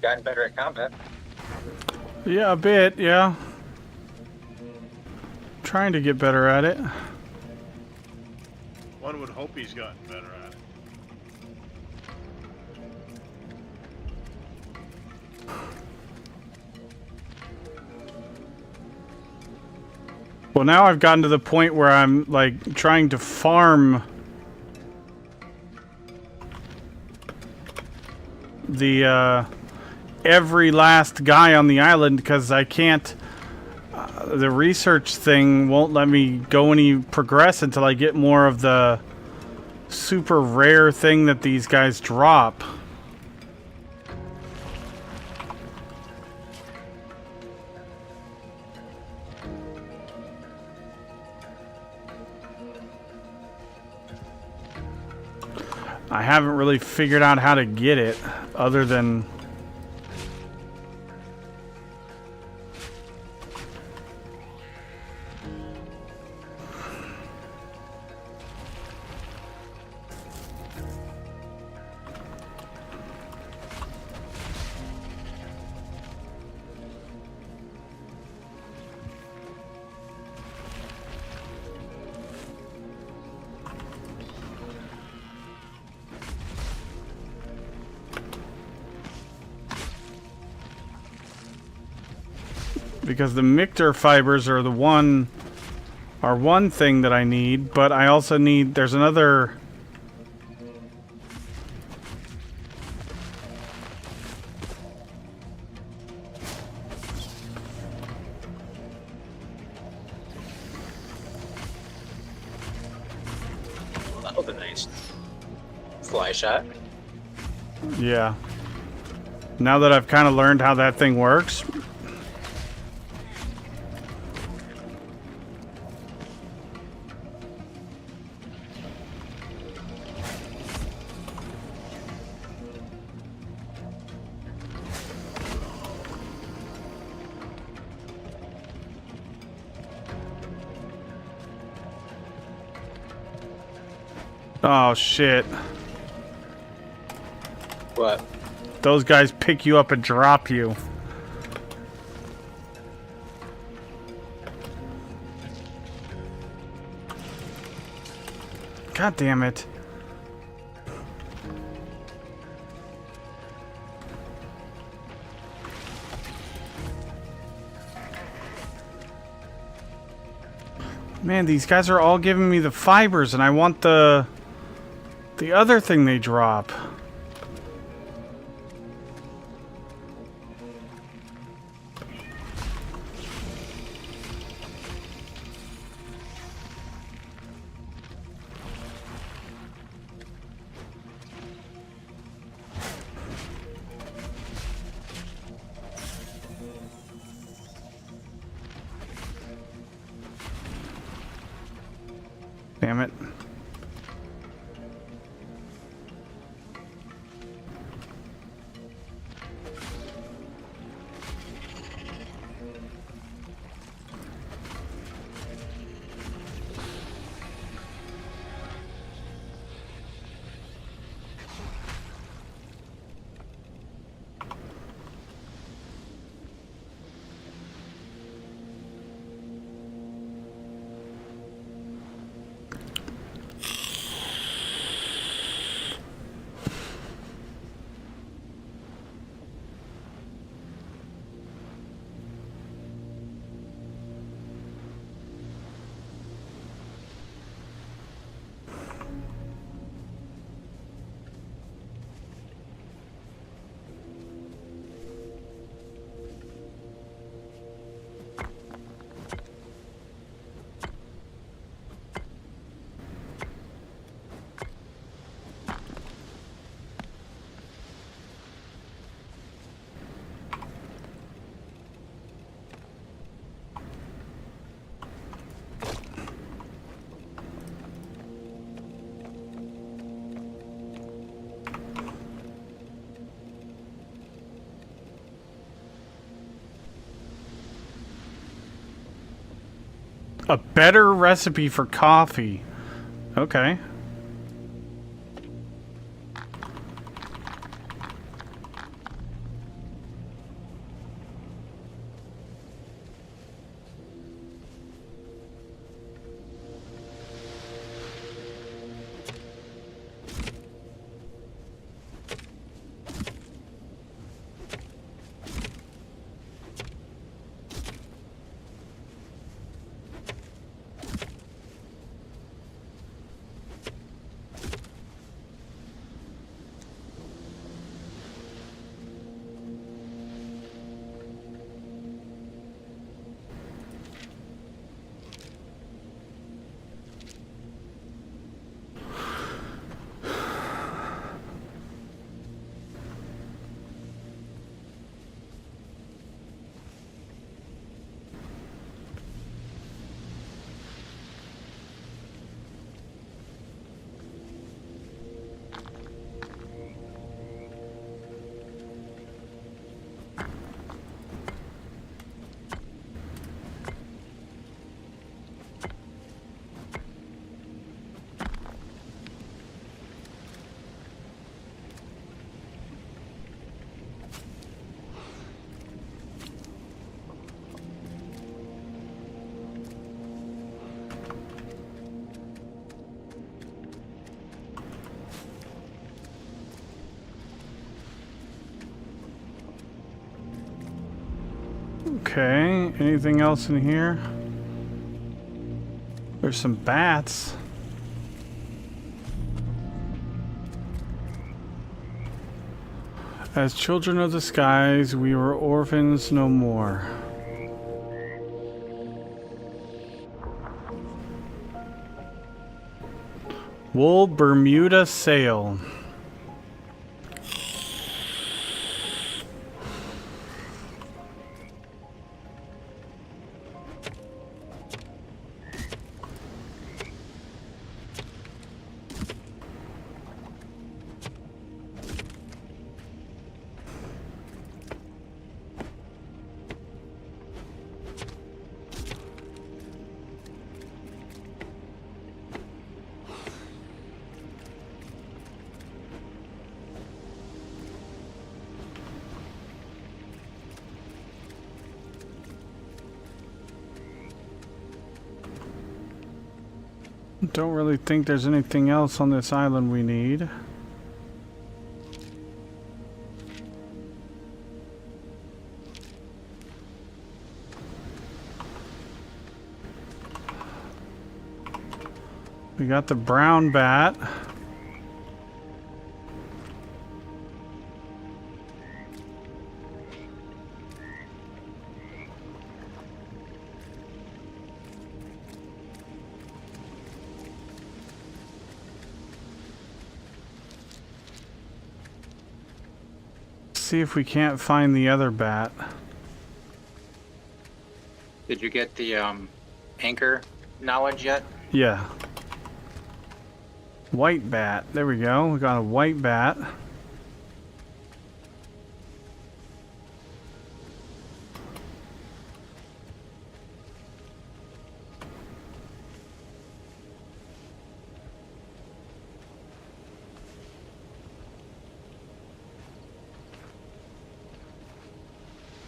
gotten better at combat. Yeah, a bit, yeah. Trying to get better at it. One would hope he's gotten better at it. Well, now I've gotten to the point where I'm, like, trying to farm the, every last guy on the island, because I can't... the research thing won't let me go any progress until I get more of the super rare thing that these guys drop. I haven't really figured out how to get it, other than... Because the Mictor fibers are one thing that I need, but I also need, there's another... That was a nice fly shot. Yeah. Now that I've kind of learned how that thing works... Oh, shit. What? Those guys pick you up and drop you. God damn it. Man, these guys are all giving me the fibers, and I want the other thing they drop. Damn it. A better recipe for coffee. Okay. Okay, anything else in here? There's some bats. As children of the skies, we were orphans no more. Wool Bermuda sail. Don't really think there's anything else on this island we need. We got the brown bat. See if we can't find the other bat. Did you get the anchor knowledge yet? Yeah. White bat. There we go. We got a white bat.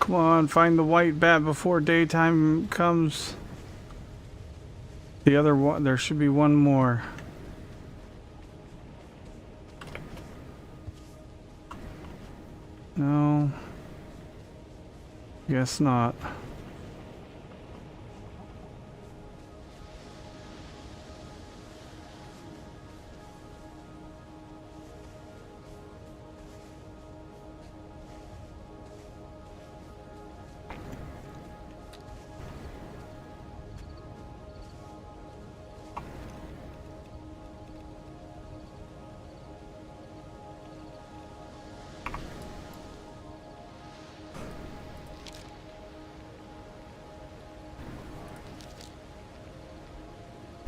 Come on, find the white bat before daytime comes. The other one, there should be one more. No. Guess not.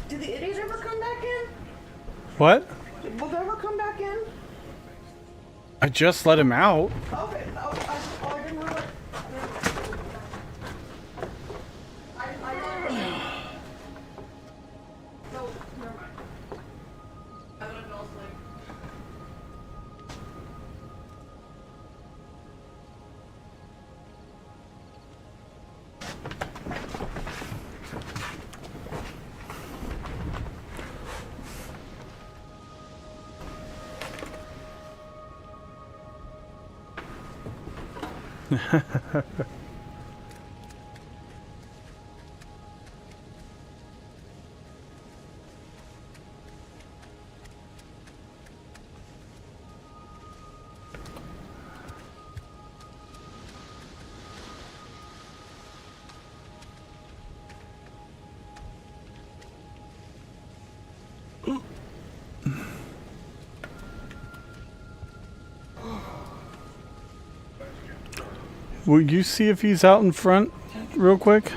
Did the idiot ever come back in? What? Will they ever come back in? I just let him out. Okay, I didn't know it. No, never mind. I would have fell asleep. Will you see if he's out in front real quick?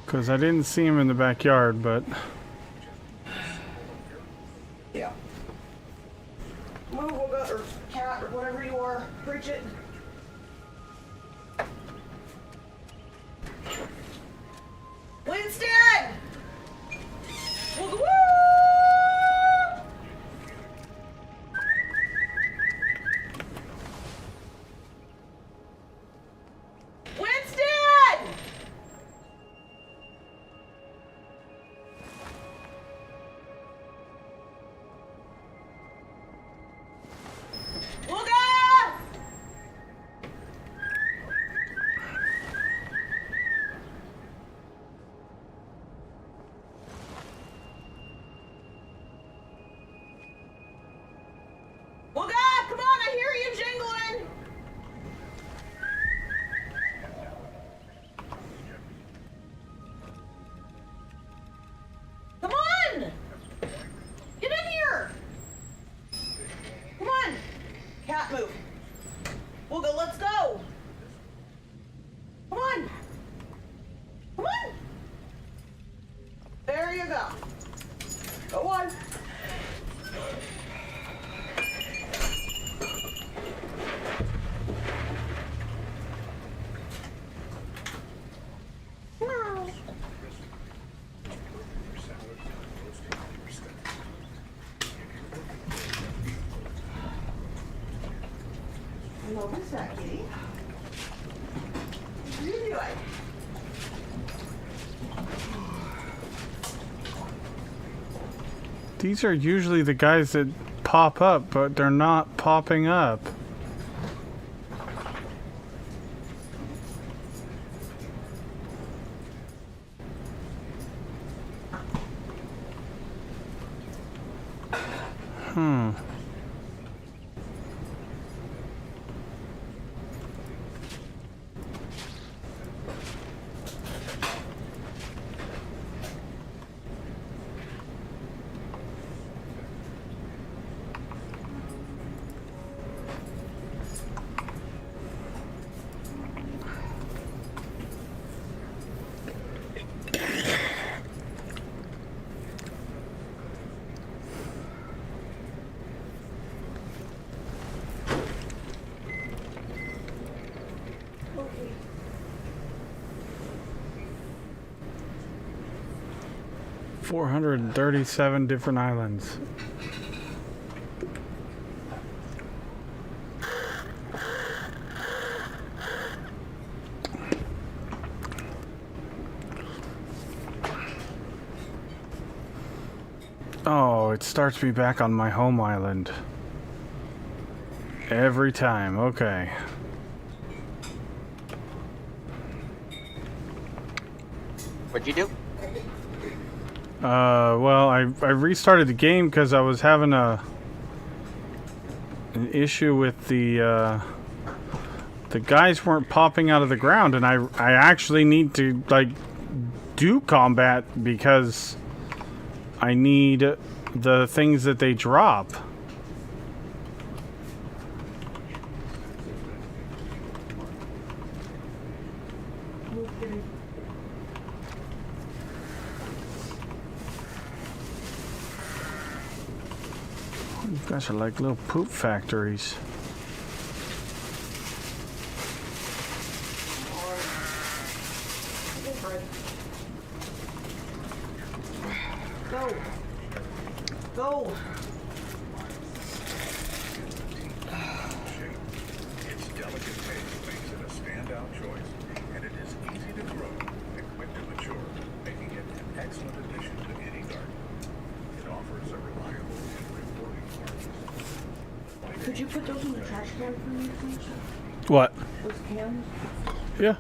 Because I didn't see him in the backyard, but... Yeah. Move, or cat, or whatever you are. Preach it. Winston! Woo! Winston! doing? These are usually the guys that pop up, but they're not popping up. Hmm. Okay. 437 different islands. Oh, it starts me back on my home island. Every time, okay. What'd you do? Well, I restarted the game because I was having an issue with the guys weren't popping out of the ground, and I actually need to, like, do combat because I need the things that they drop. Okay. You guys are like little poop factories. Go. Go. Its delicate taste makes it a standout choice, and it is easy to grow and quick to mature, making it an excellent addition to any garden. It offers a reliable and rewarding harvest. Could you put those in the trash can for me, please? What? Those cans? Yeah.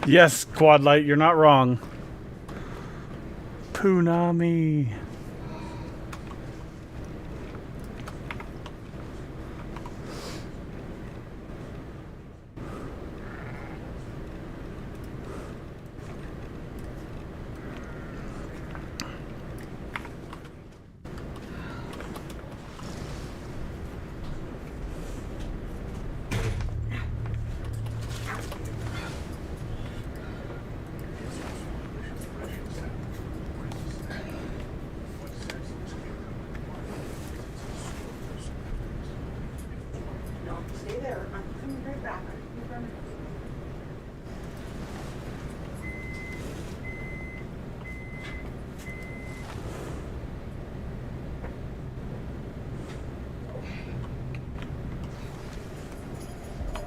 Yes, Quadlight, you're not wrong. Punami. No, stay there. I'm coming right back.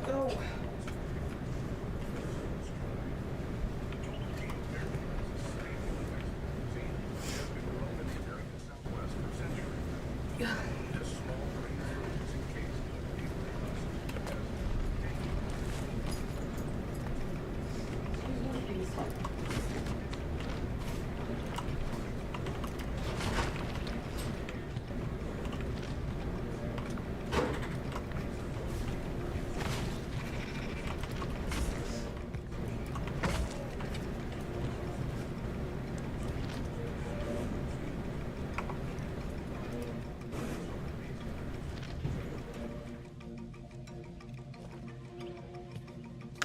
Go.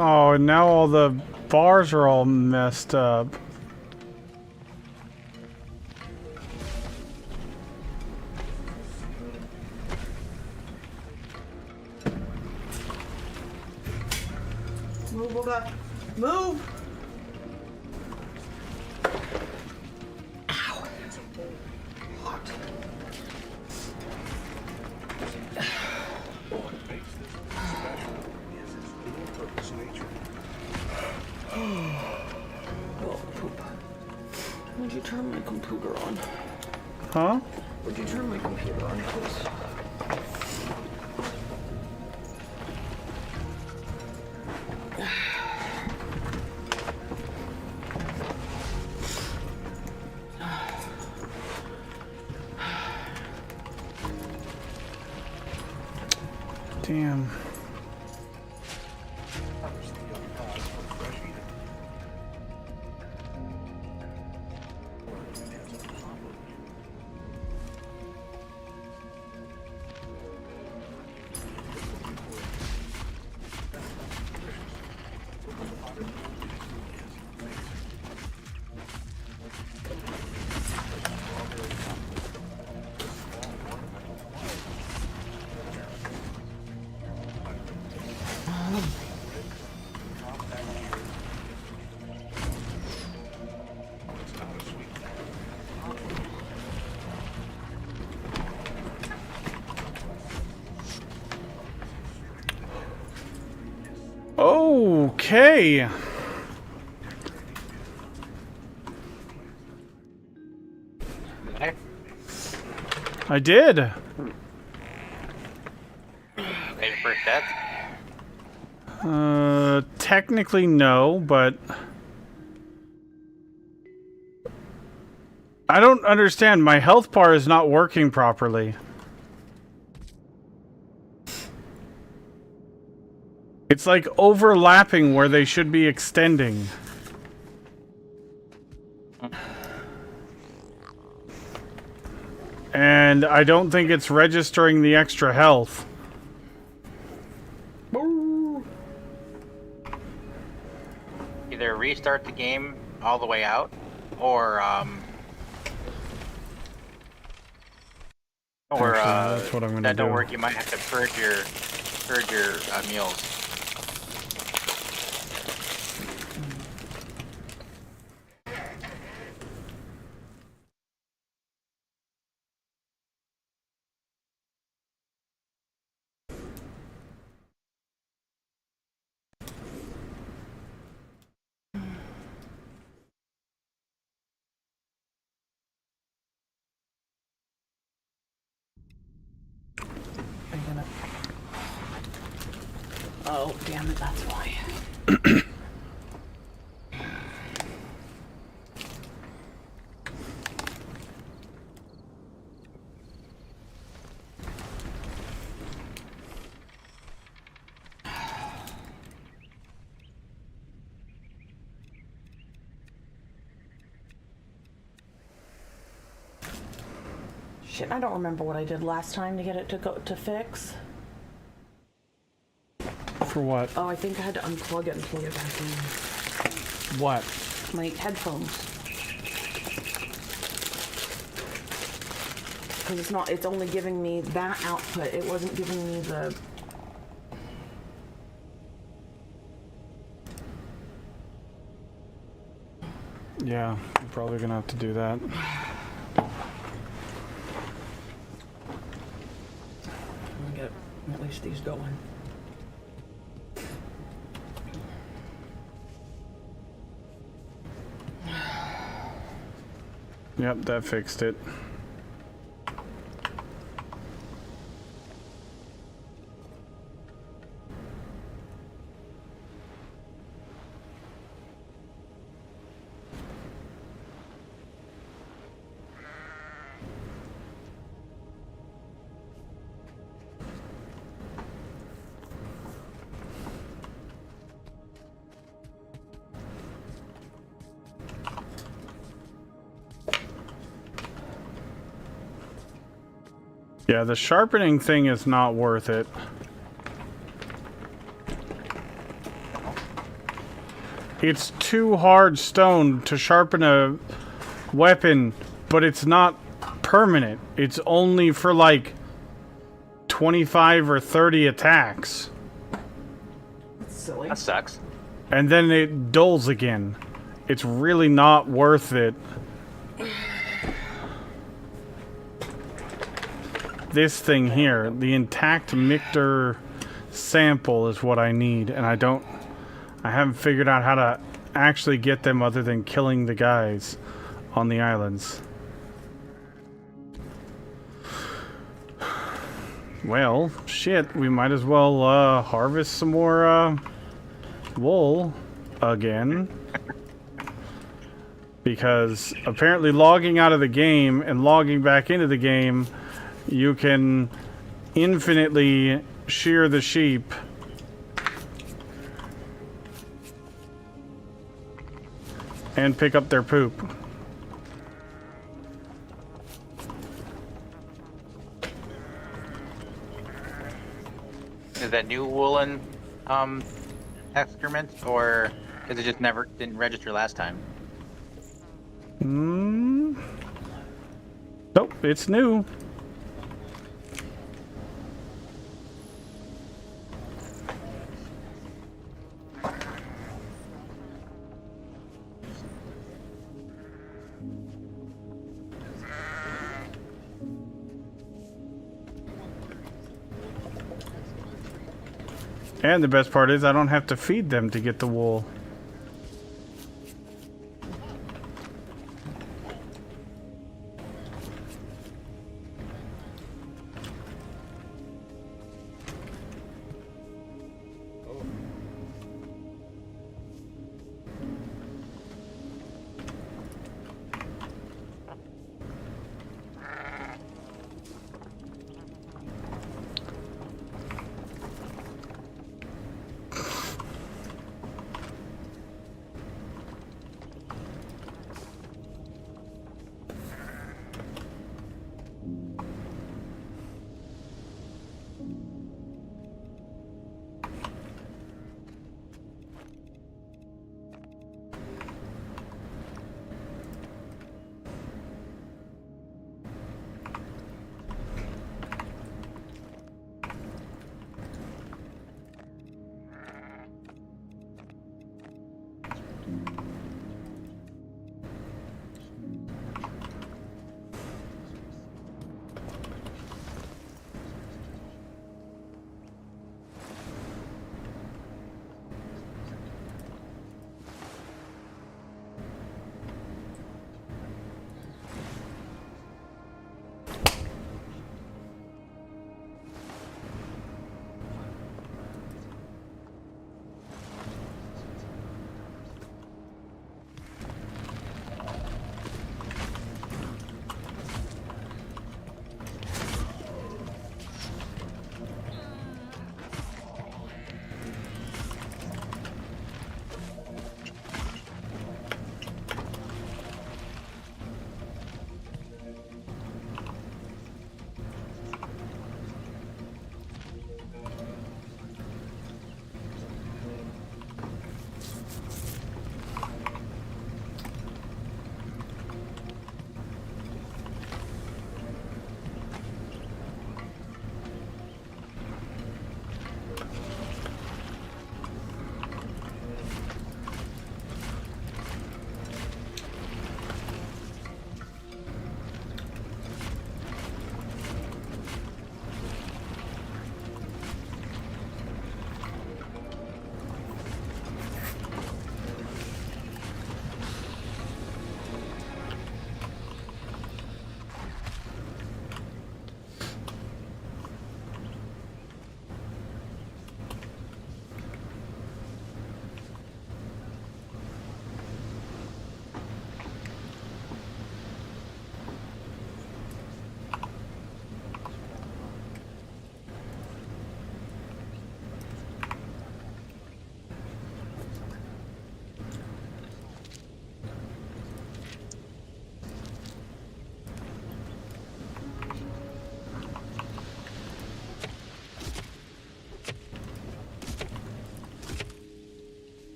Oh, and now all the bars are all messed up. Move, Olga. Move! What makes this special is its dual-purpose nature. Oh, poop. Would you turn my computer on? Huh? Would you turn my computer on, please? Damn. Harvest the young pods for fresh eating. It has a pop of it's not a sweet Okay. Okay. I did. Ready for death? Technically no, but I don't understand. My health bar is not working properly. It's like overlapping where they should be extending. And I don't think it's registering the extra health. Either restart the game all the way out, or Actually, that's what I'm gonna that don't do. work. You might have to purge your meals. Oh, damn it, that's why. Shit, I don't remember what I did last time to get it to fix. For what? Oh, I think I had to unplug it and plug it back in. What? My headphones. Because it's only giving me that output. It wasn't giving me the... Yeah, you're probably gonna have to do that. I'll get at least these going. Yep, that fixed it. Yeah, the sharpening thing is not worth it. It's too hard stone to sharpen a weapon, but it's not permanent. It's only for like 25 or 30 attacks. That's silly. That sucks. And then it dulls again. It's really not worth it. This thing here, the intact Mictor sample is what I need, and I haven't figured out how to actually get them other than killing the guys on the islands. Well, shit, we might as well harvest some more wool again. Because apparently logging out of the game and logging back into the game, you can infinitely shear the sheep and pick up their poop. Is that new woolen excrement, or is it just didn't register last time? Nope, it's new. And the best part is I don't have to feed them to get the wool.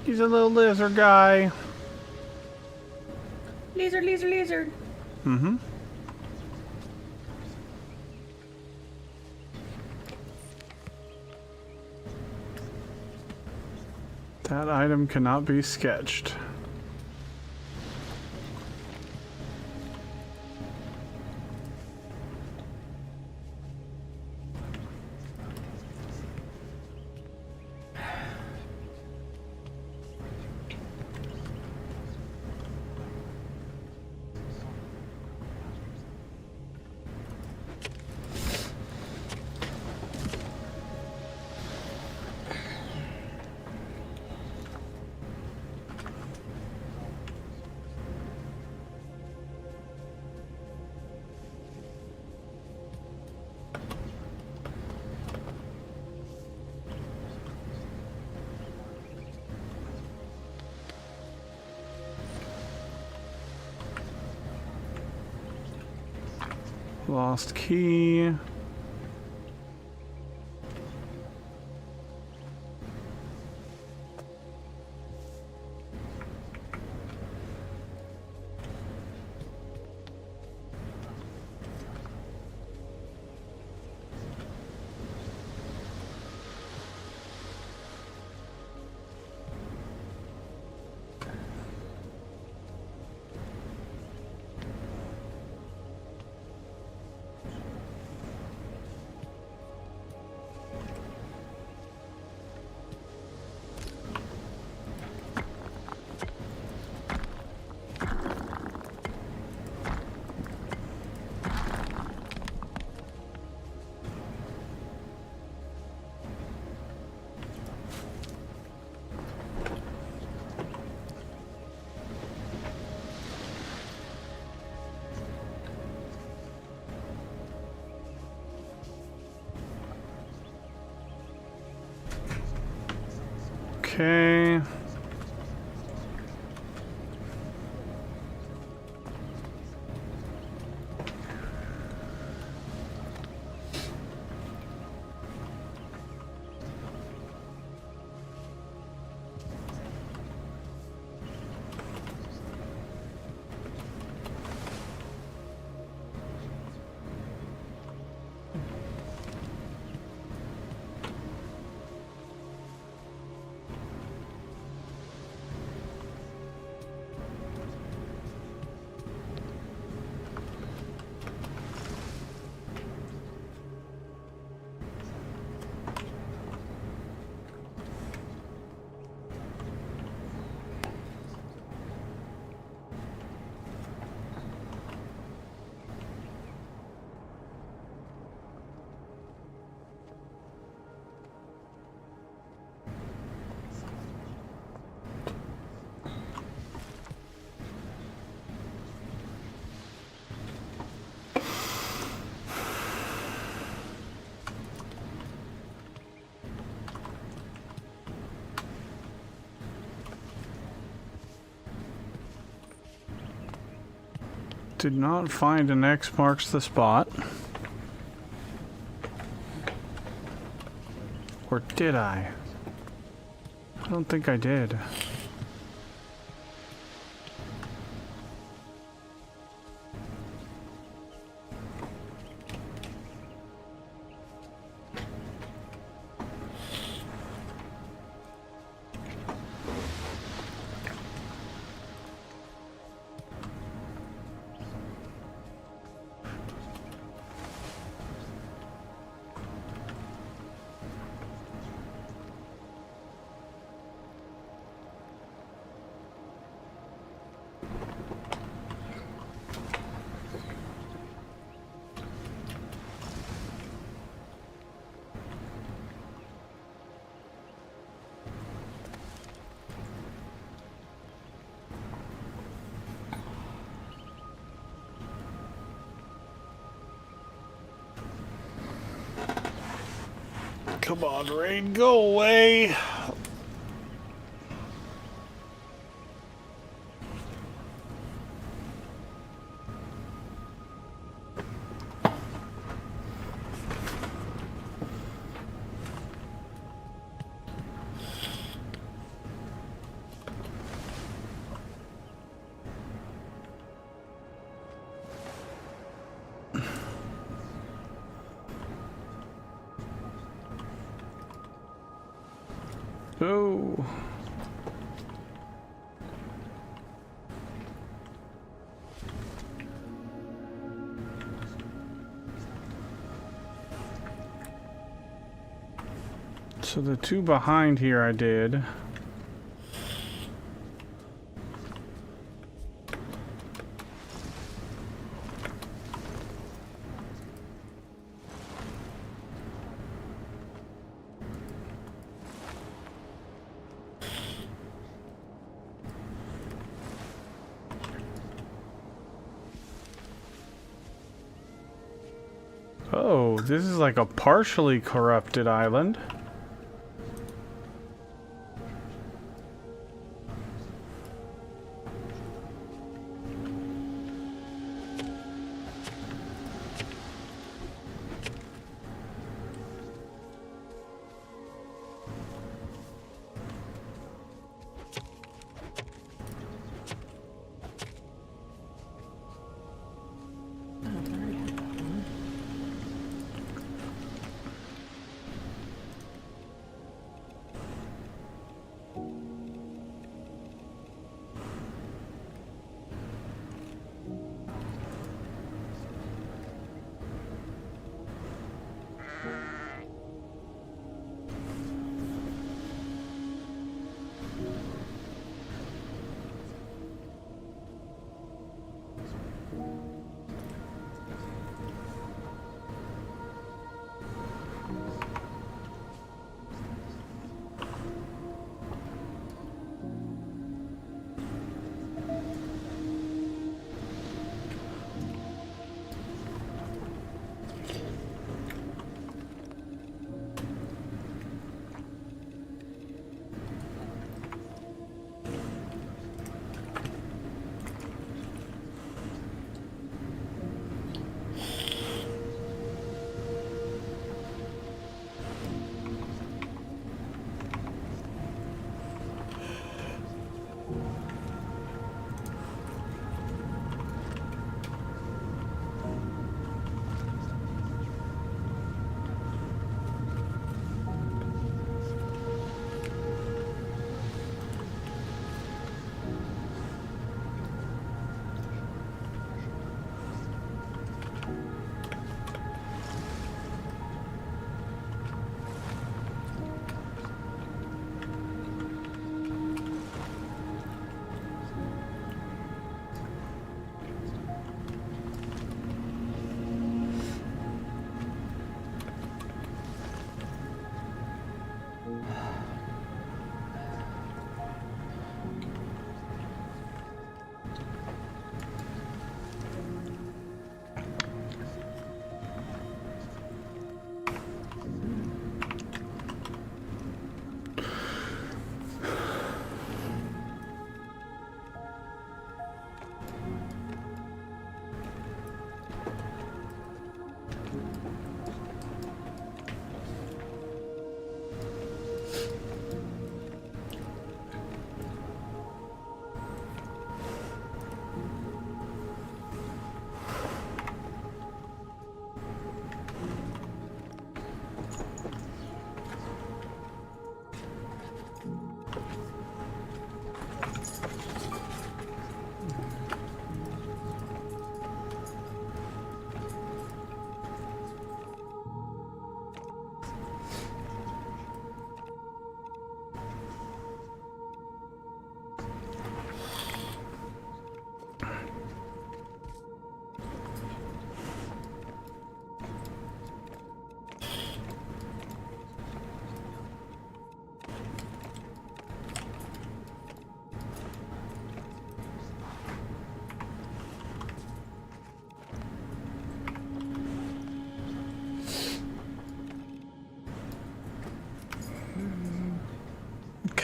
He's a little lizard guy. Lizard, lizard, lizard. Mm-hmm. That item cannot be sketched. Lost key. Okay. Did not find an X marks the spot. Or did I? I don't think I did. Come on, Rain, go away. Oh. So the two behind here I did. Oh, this is like a partially corrupted island.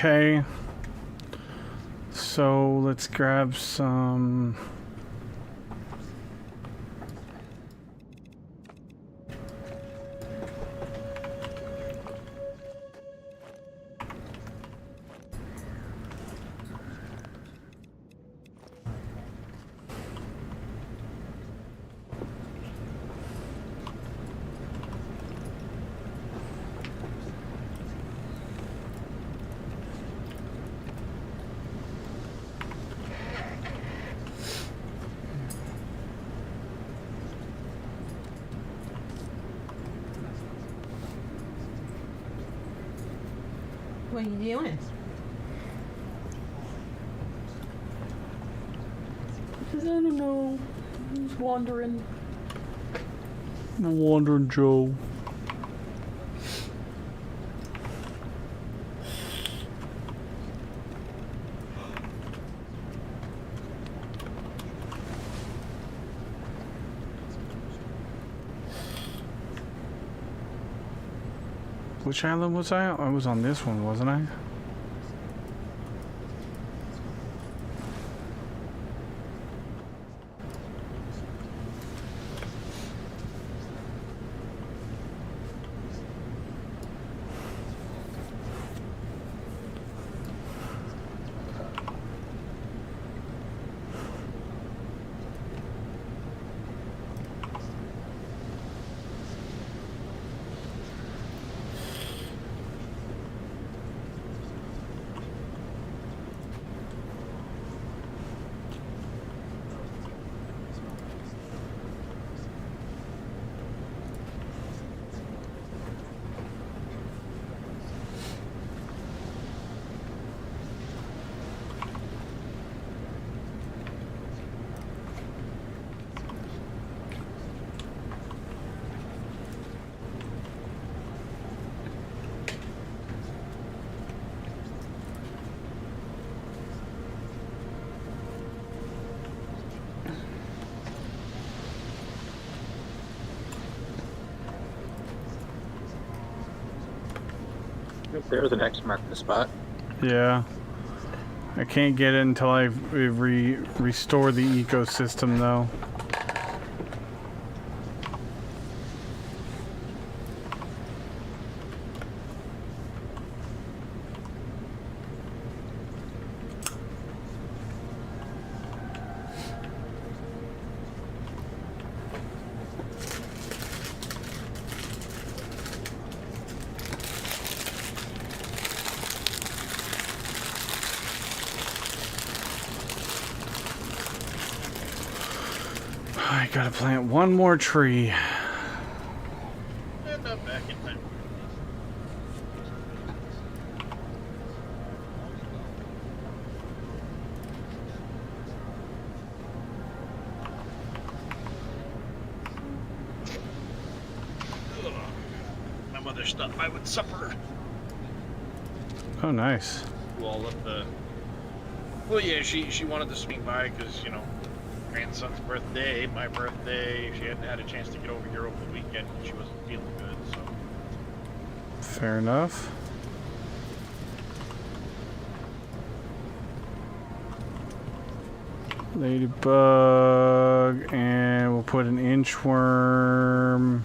Okay. So let's grab some. What are you doing? Because I don't know. I'm just wandering. I'm wandering, Joe. Which island was I on? I was on this one, wasn't I? There's an X mark the spot. Yeah. I can't get it until I restore the ecosystem, though. I gotta plant one more tree. And I'm back in time. Ugh. My mother stopped by with supper. Oh, nice. All of the. Well, yeah, she wanted to swing by because, you know, grandson's birthday, my birthday. She hadn't had a chance to get over here over the weekend. She wasn't feeling good, so. Fair enough. Ladybug, and we'll put an inchworm.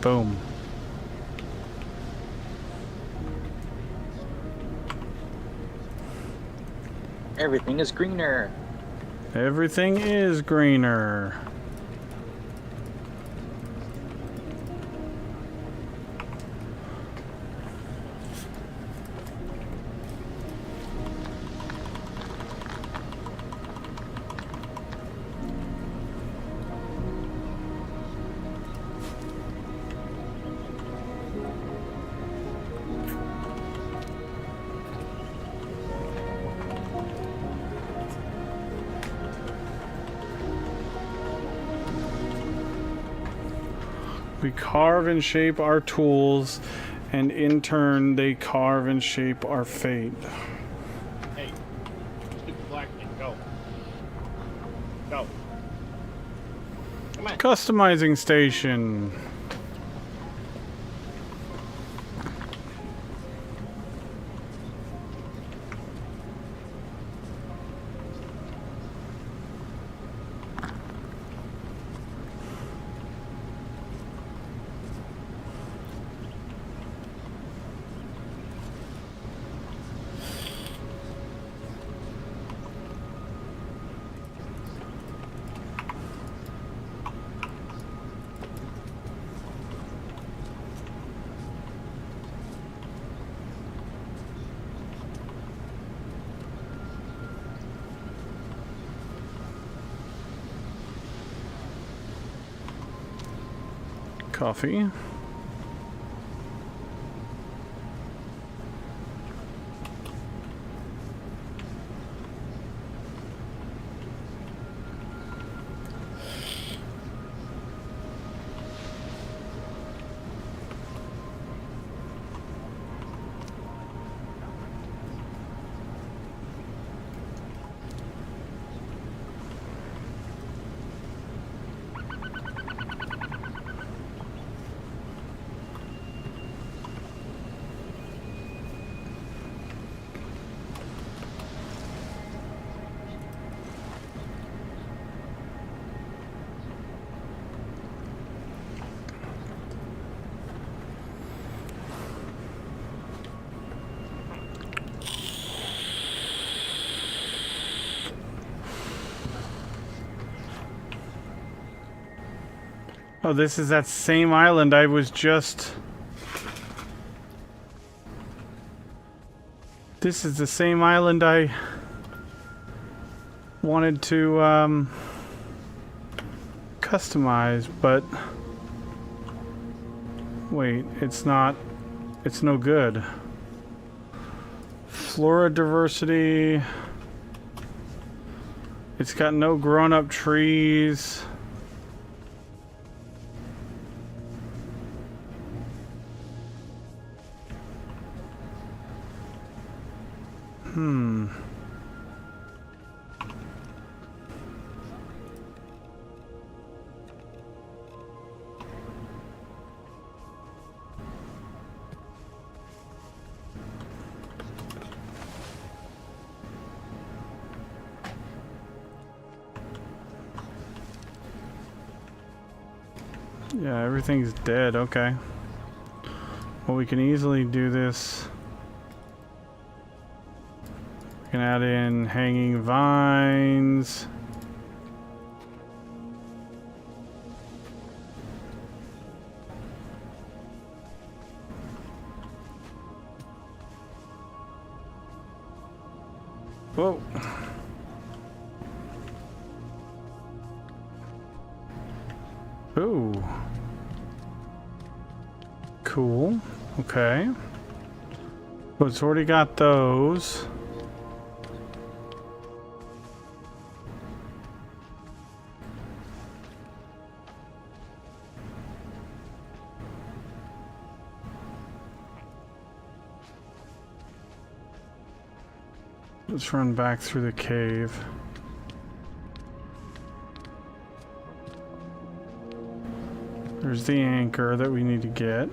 Boom. Everything is greener. Everything is greener. We carve and shape our tools, and in turn, they carve and shape our fate. Hey, stupid black thing, go. Go. Come on. Customizing station. Coffee. Oh, this is that same island I was just... This is the same island I wanted to customize, but... Wait, it's not... It's no good. Flora diversity... It's got no grown-up trees... Yeah, everything's dead, okay. Well, we can easily do this. We can add in hanging vines. Whoa. Ooh. Cool. Okay. But it's already got those. Let's run back through the cave. There's the anchor that we need to get.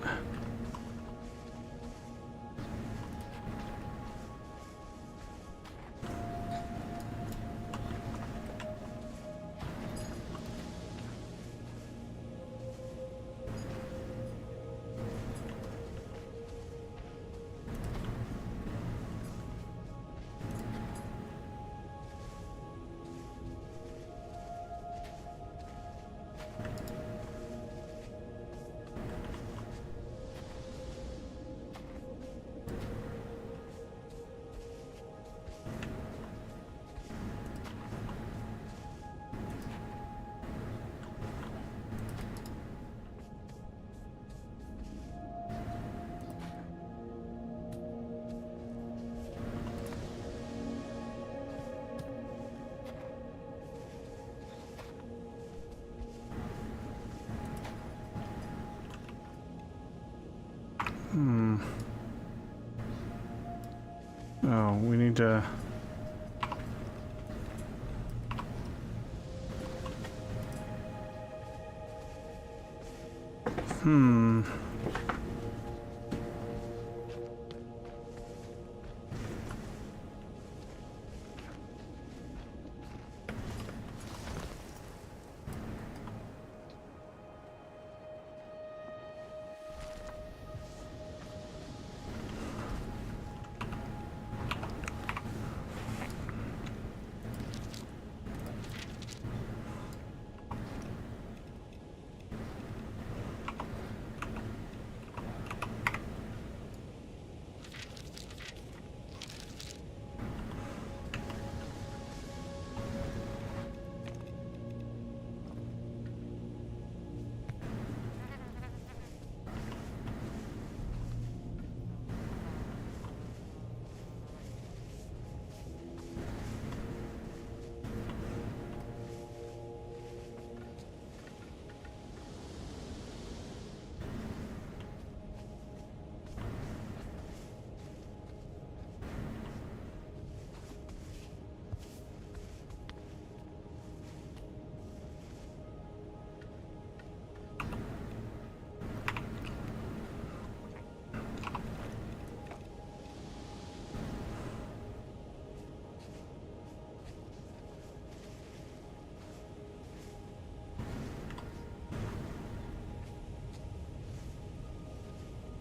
Oh, we need to...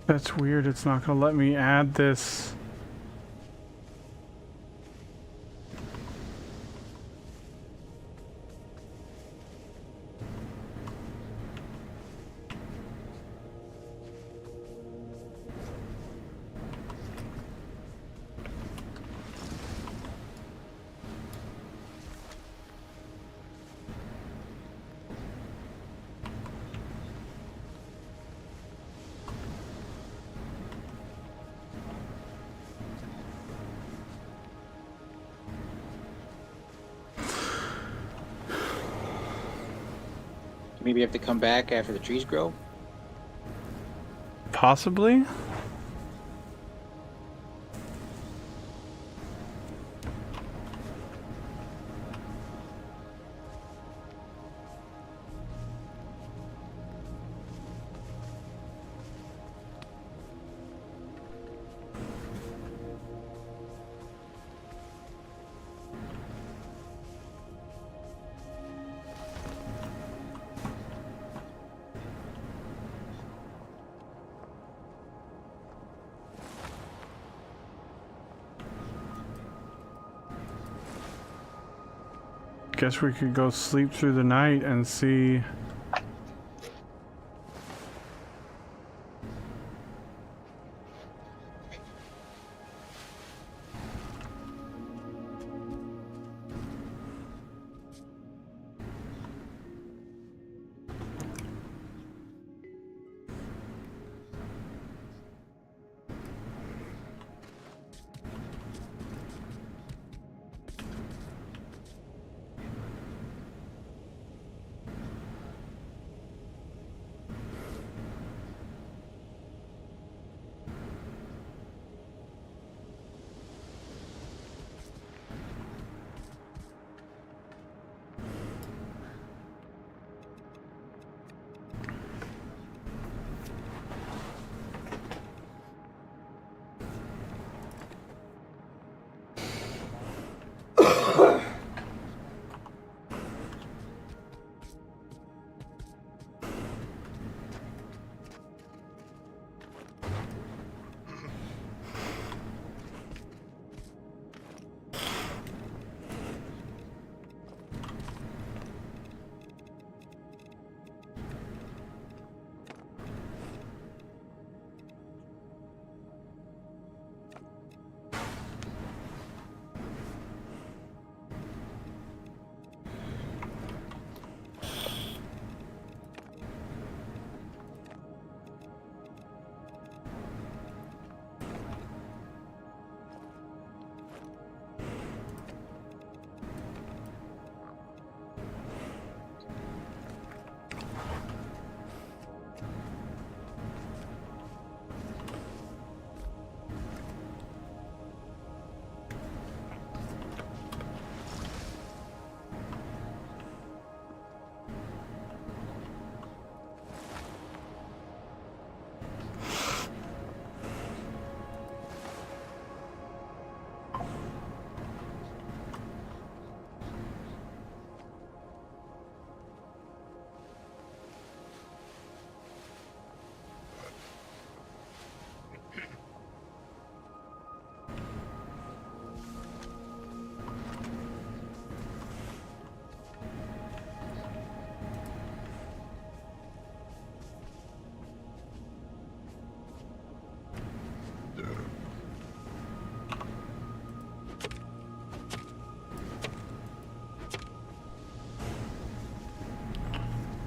That's weird. It's not going to let me add this. Maybe you have to come back after the trees grow. Possibly? Guess we could go sleep through the night and see.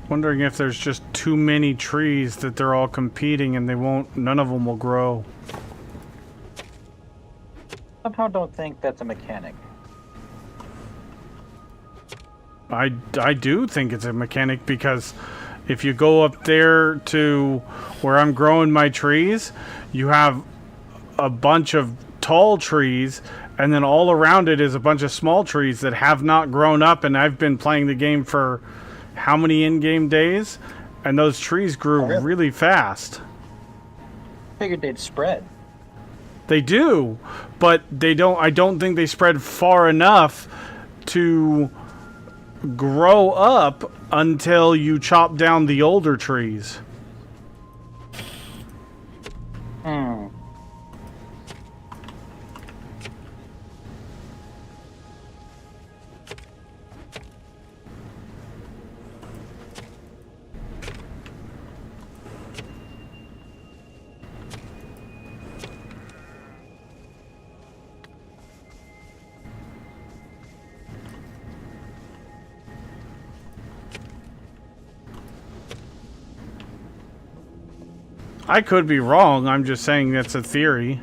Wondering if there's just too many trees that they're all competing and none of them will grow. Somehow don't think that's a mechanic. I do think it's a mechanic because if you go up there to where I'm growing my trees, you have a bunch of tall trees and then all around it is a bunch of small trees that have not grown up, and I've been playing the game for how many in-game days, and those trees grew really fast. Figured they'd spread. They do, but they don't. I don't think they spread far enough to grow up until you chop down the older trees. I could be wrong. I'm just saying that's a theory.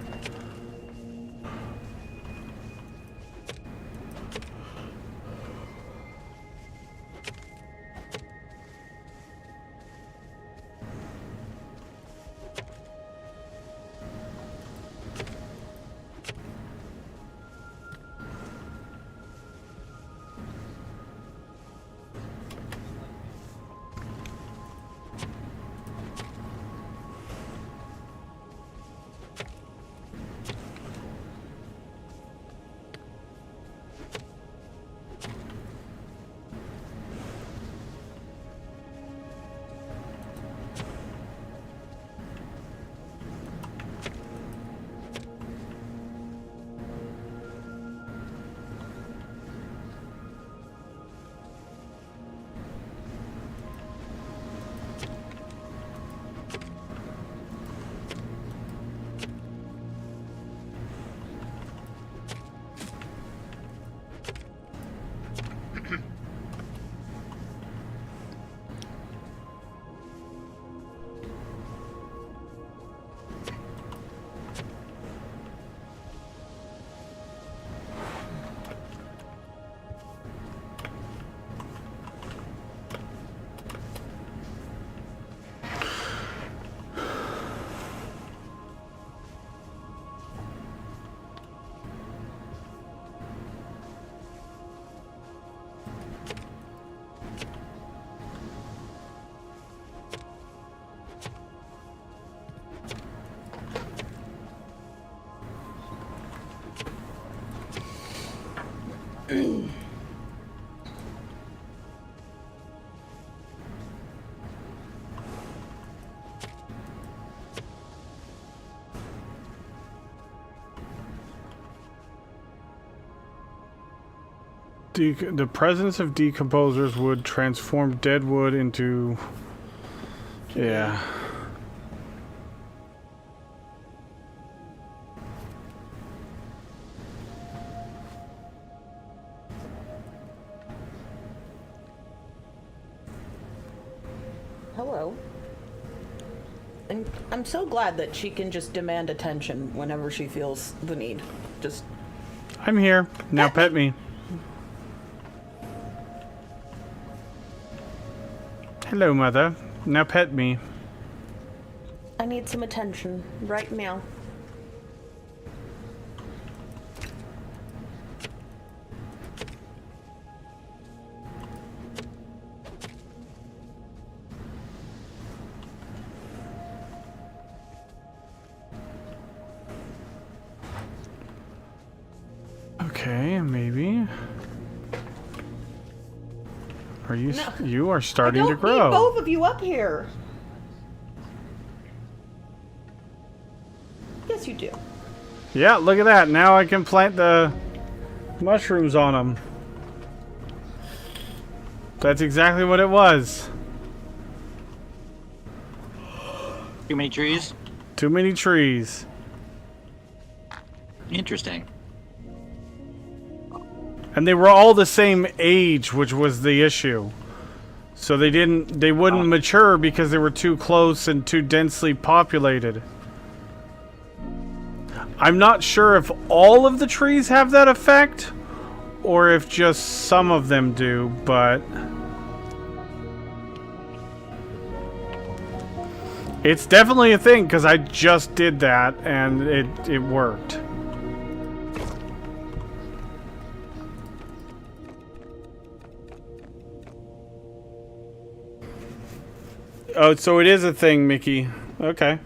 The presence of decomposers would transform dead wood into... Yeah. Hello. And I'm so glad that she can just demand attention whenever she feels the need. Just... I'm here. Now pet me. Hello, Mother. Now pet me. I need some attention right now. Okay, maybe. Are you? No. You are starting to I don't grow. need both of you up here. Yes, you do. Yeah, look at that. Now I can plant the mushrooms on them. That's exactly what it was. Too many trees? Too many trees. Interesting. And they were all the same age, which was the issue. So they wouldn't mature because they were too close and too densely populated. I'm not sure if all of the trees have that effect, or if just some of them do, but... It's definitely a thing, because I just did that, and it worked. Oh, so it is a thing, Mickey. Okay.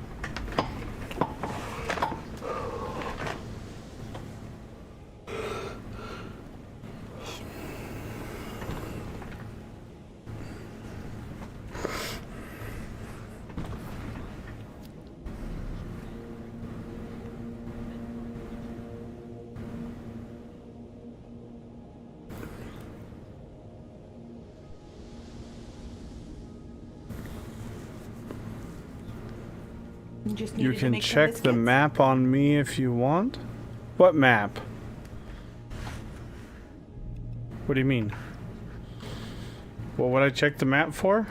You can check the map on me if you want. What map? What do you mean? What would I check the map for?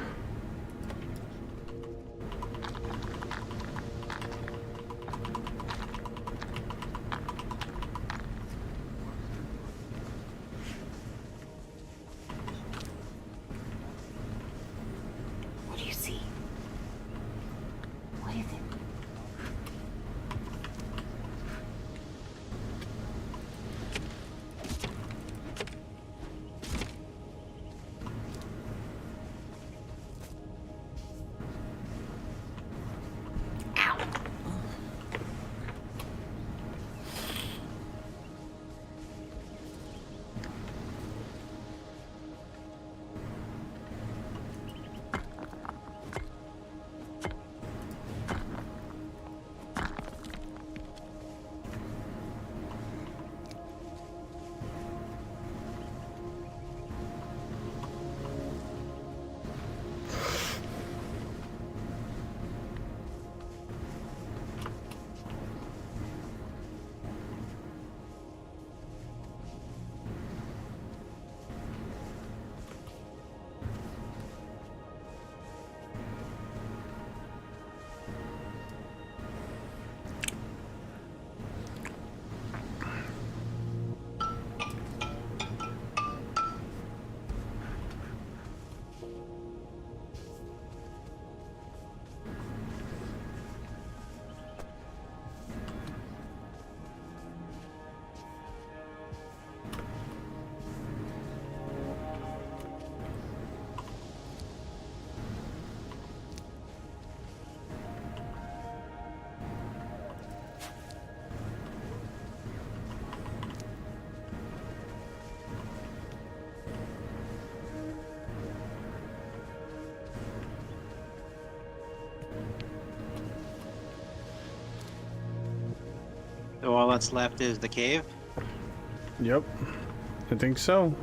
all that's left is the cave. Yep. I think so.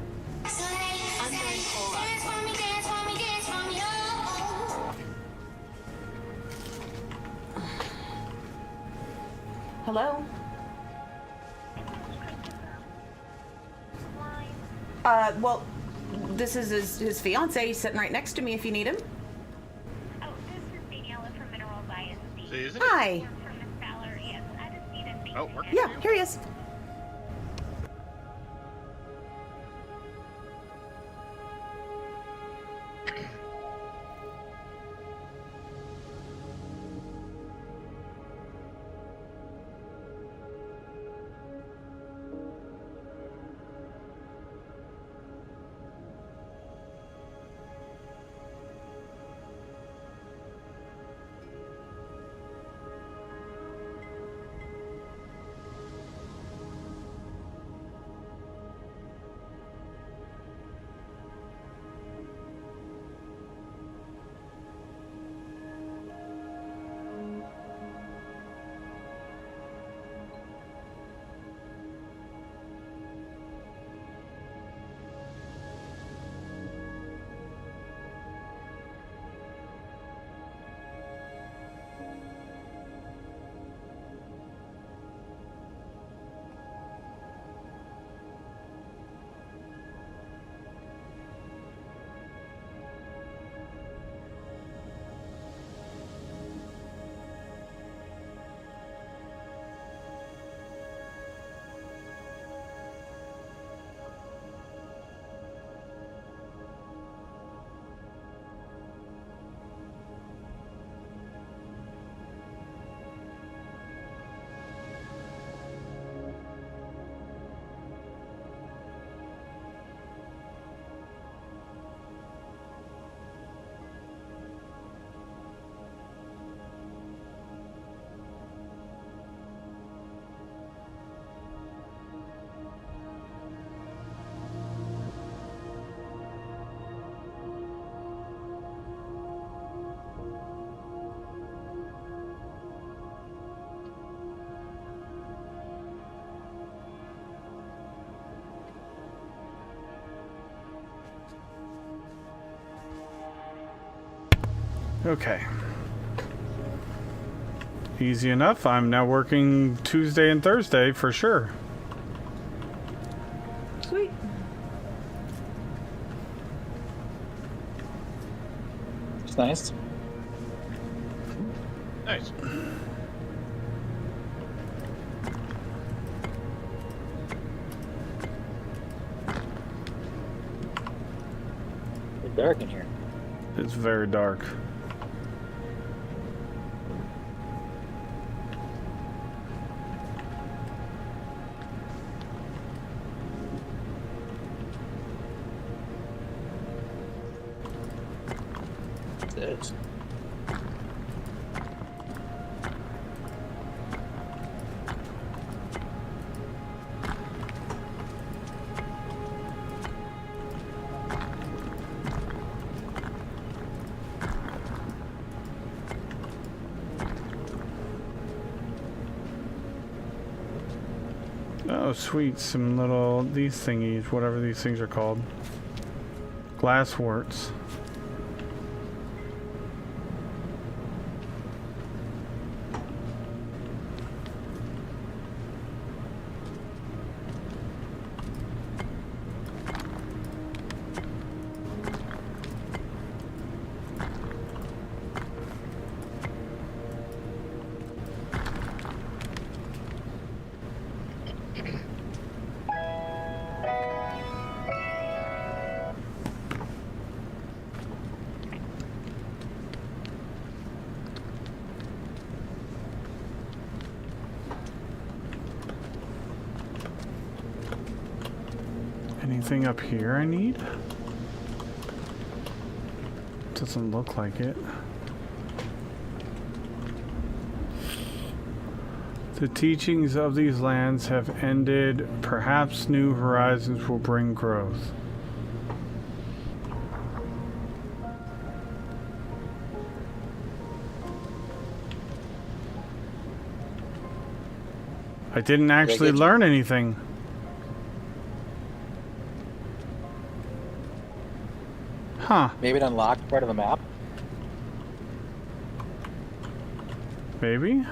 Hello? Well, this is his fiance. He's sitting right next to me if you need him. Oh, this is Daniela from Minerals ISD. See, isn't Hi. From Miss Valerie, yes. I just need a Oh, working. Yeah, here he is. Okay. Easy enough. I'm now working Tuesday and Thursday for sure. Sweet. It's nice. Nice. It's dark in here. It's very dark. It is. Oh, sweet. Some little, these thingies, whatever these things are called. Glassworts. Anything up here I need? Doesn't look like it. The teachings of these lands have ended. Perhaps new horizons will bring growth. I didn't actually get you. learn anything. Huh. Maybe it unlocked part of the map. Maybe?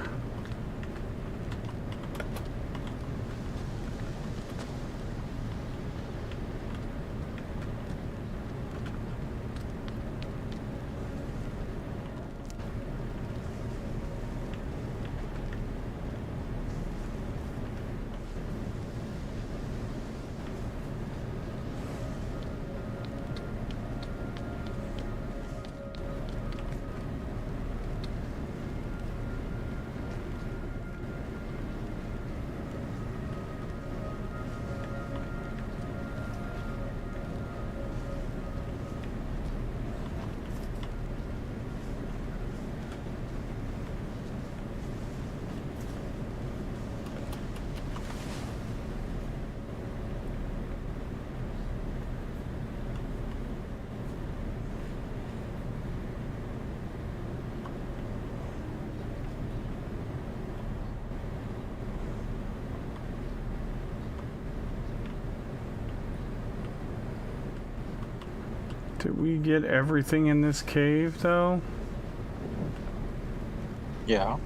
Did we get everything in this cave, though? Yeah.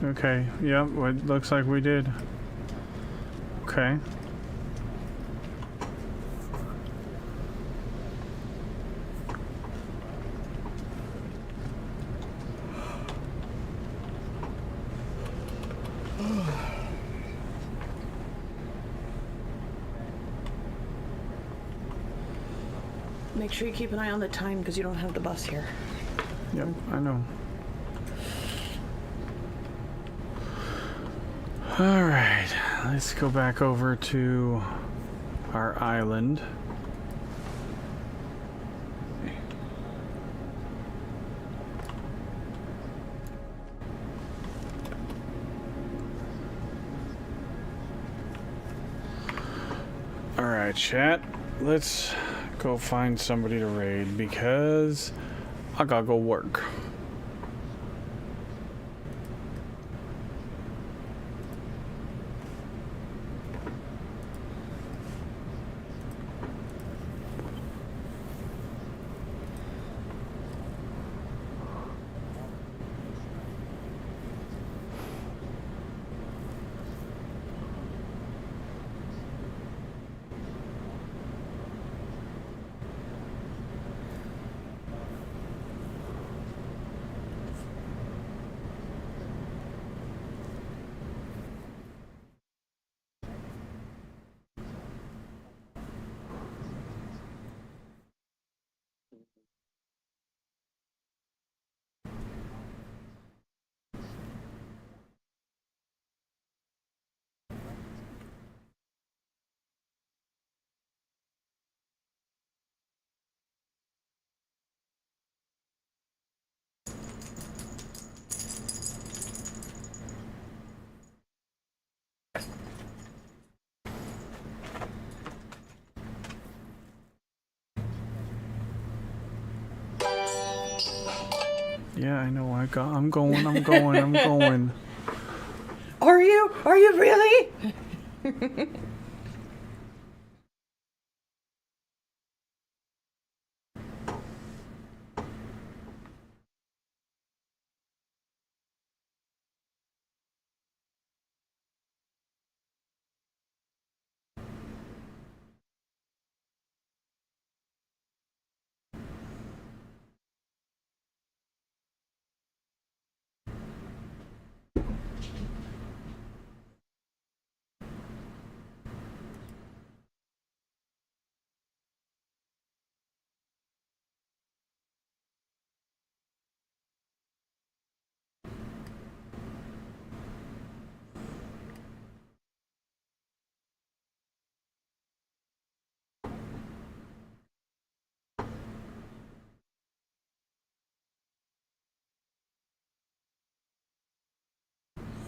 Okay, yep, it looks like we did. Okay. Make sure you keep an eye on the time because you don't have the bus here. Yep, I know. Alright, let's go back over to our island. Alright, chat. Let's go find somebody to raid because I gotta go work. Yeah, I know. I'm going. I'm going. Are you? Are you really?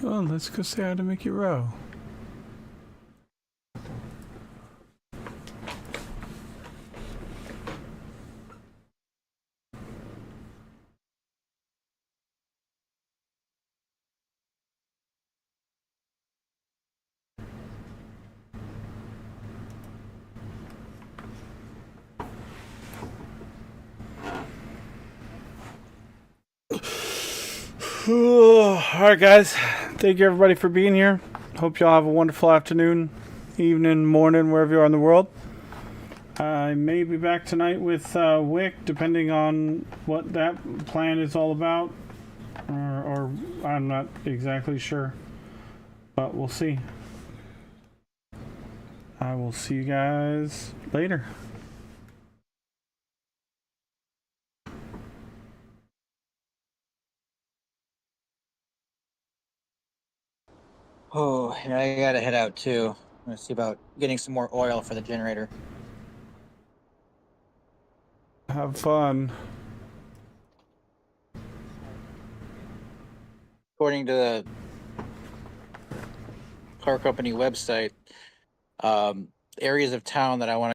Oh, let's go say hi to Mickey Rowe. Alright guys, thank you everybody for being here. Hope y'all have a wonderful afternoon, evening, morning, wherever you are in the world. I may be back tonight with Wick, depending on what that plan is all about. Or I'm not exactly sure, but we'll see. I will see you guys later. Oh, and I gotta head out too. I'm gonna see about getting some more oil for the generator. Have fun. According to the car company website, areas of town that I want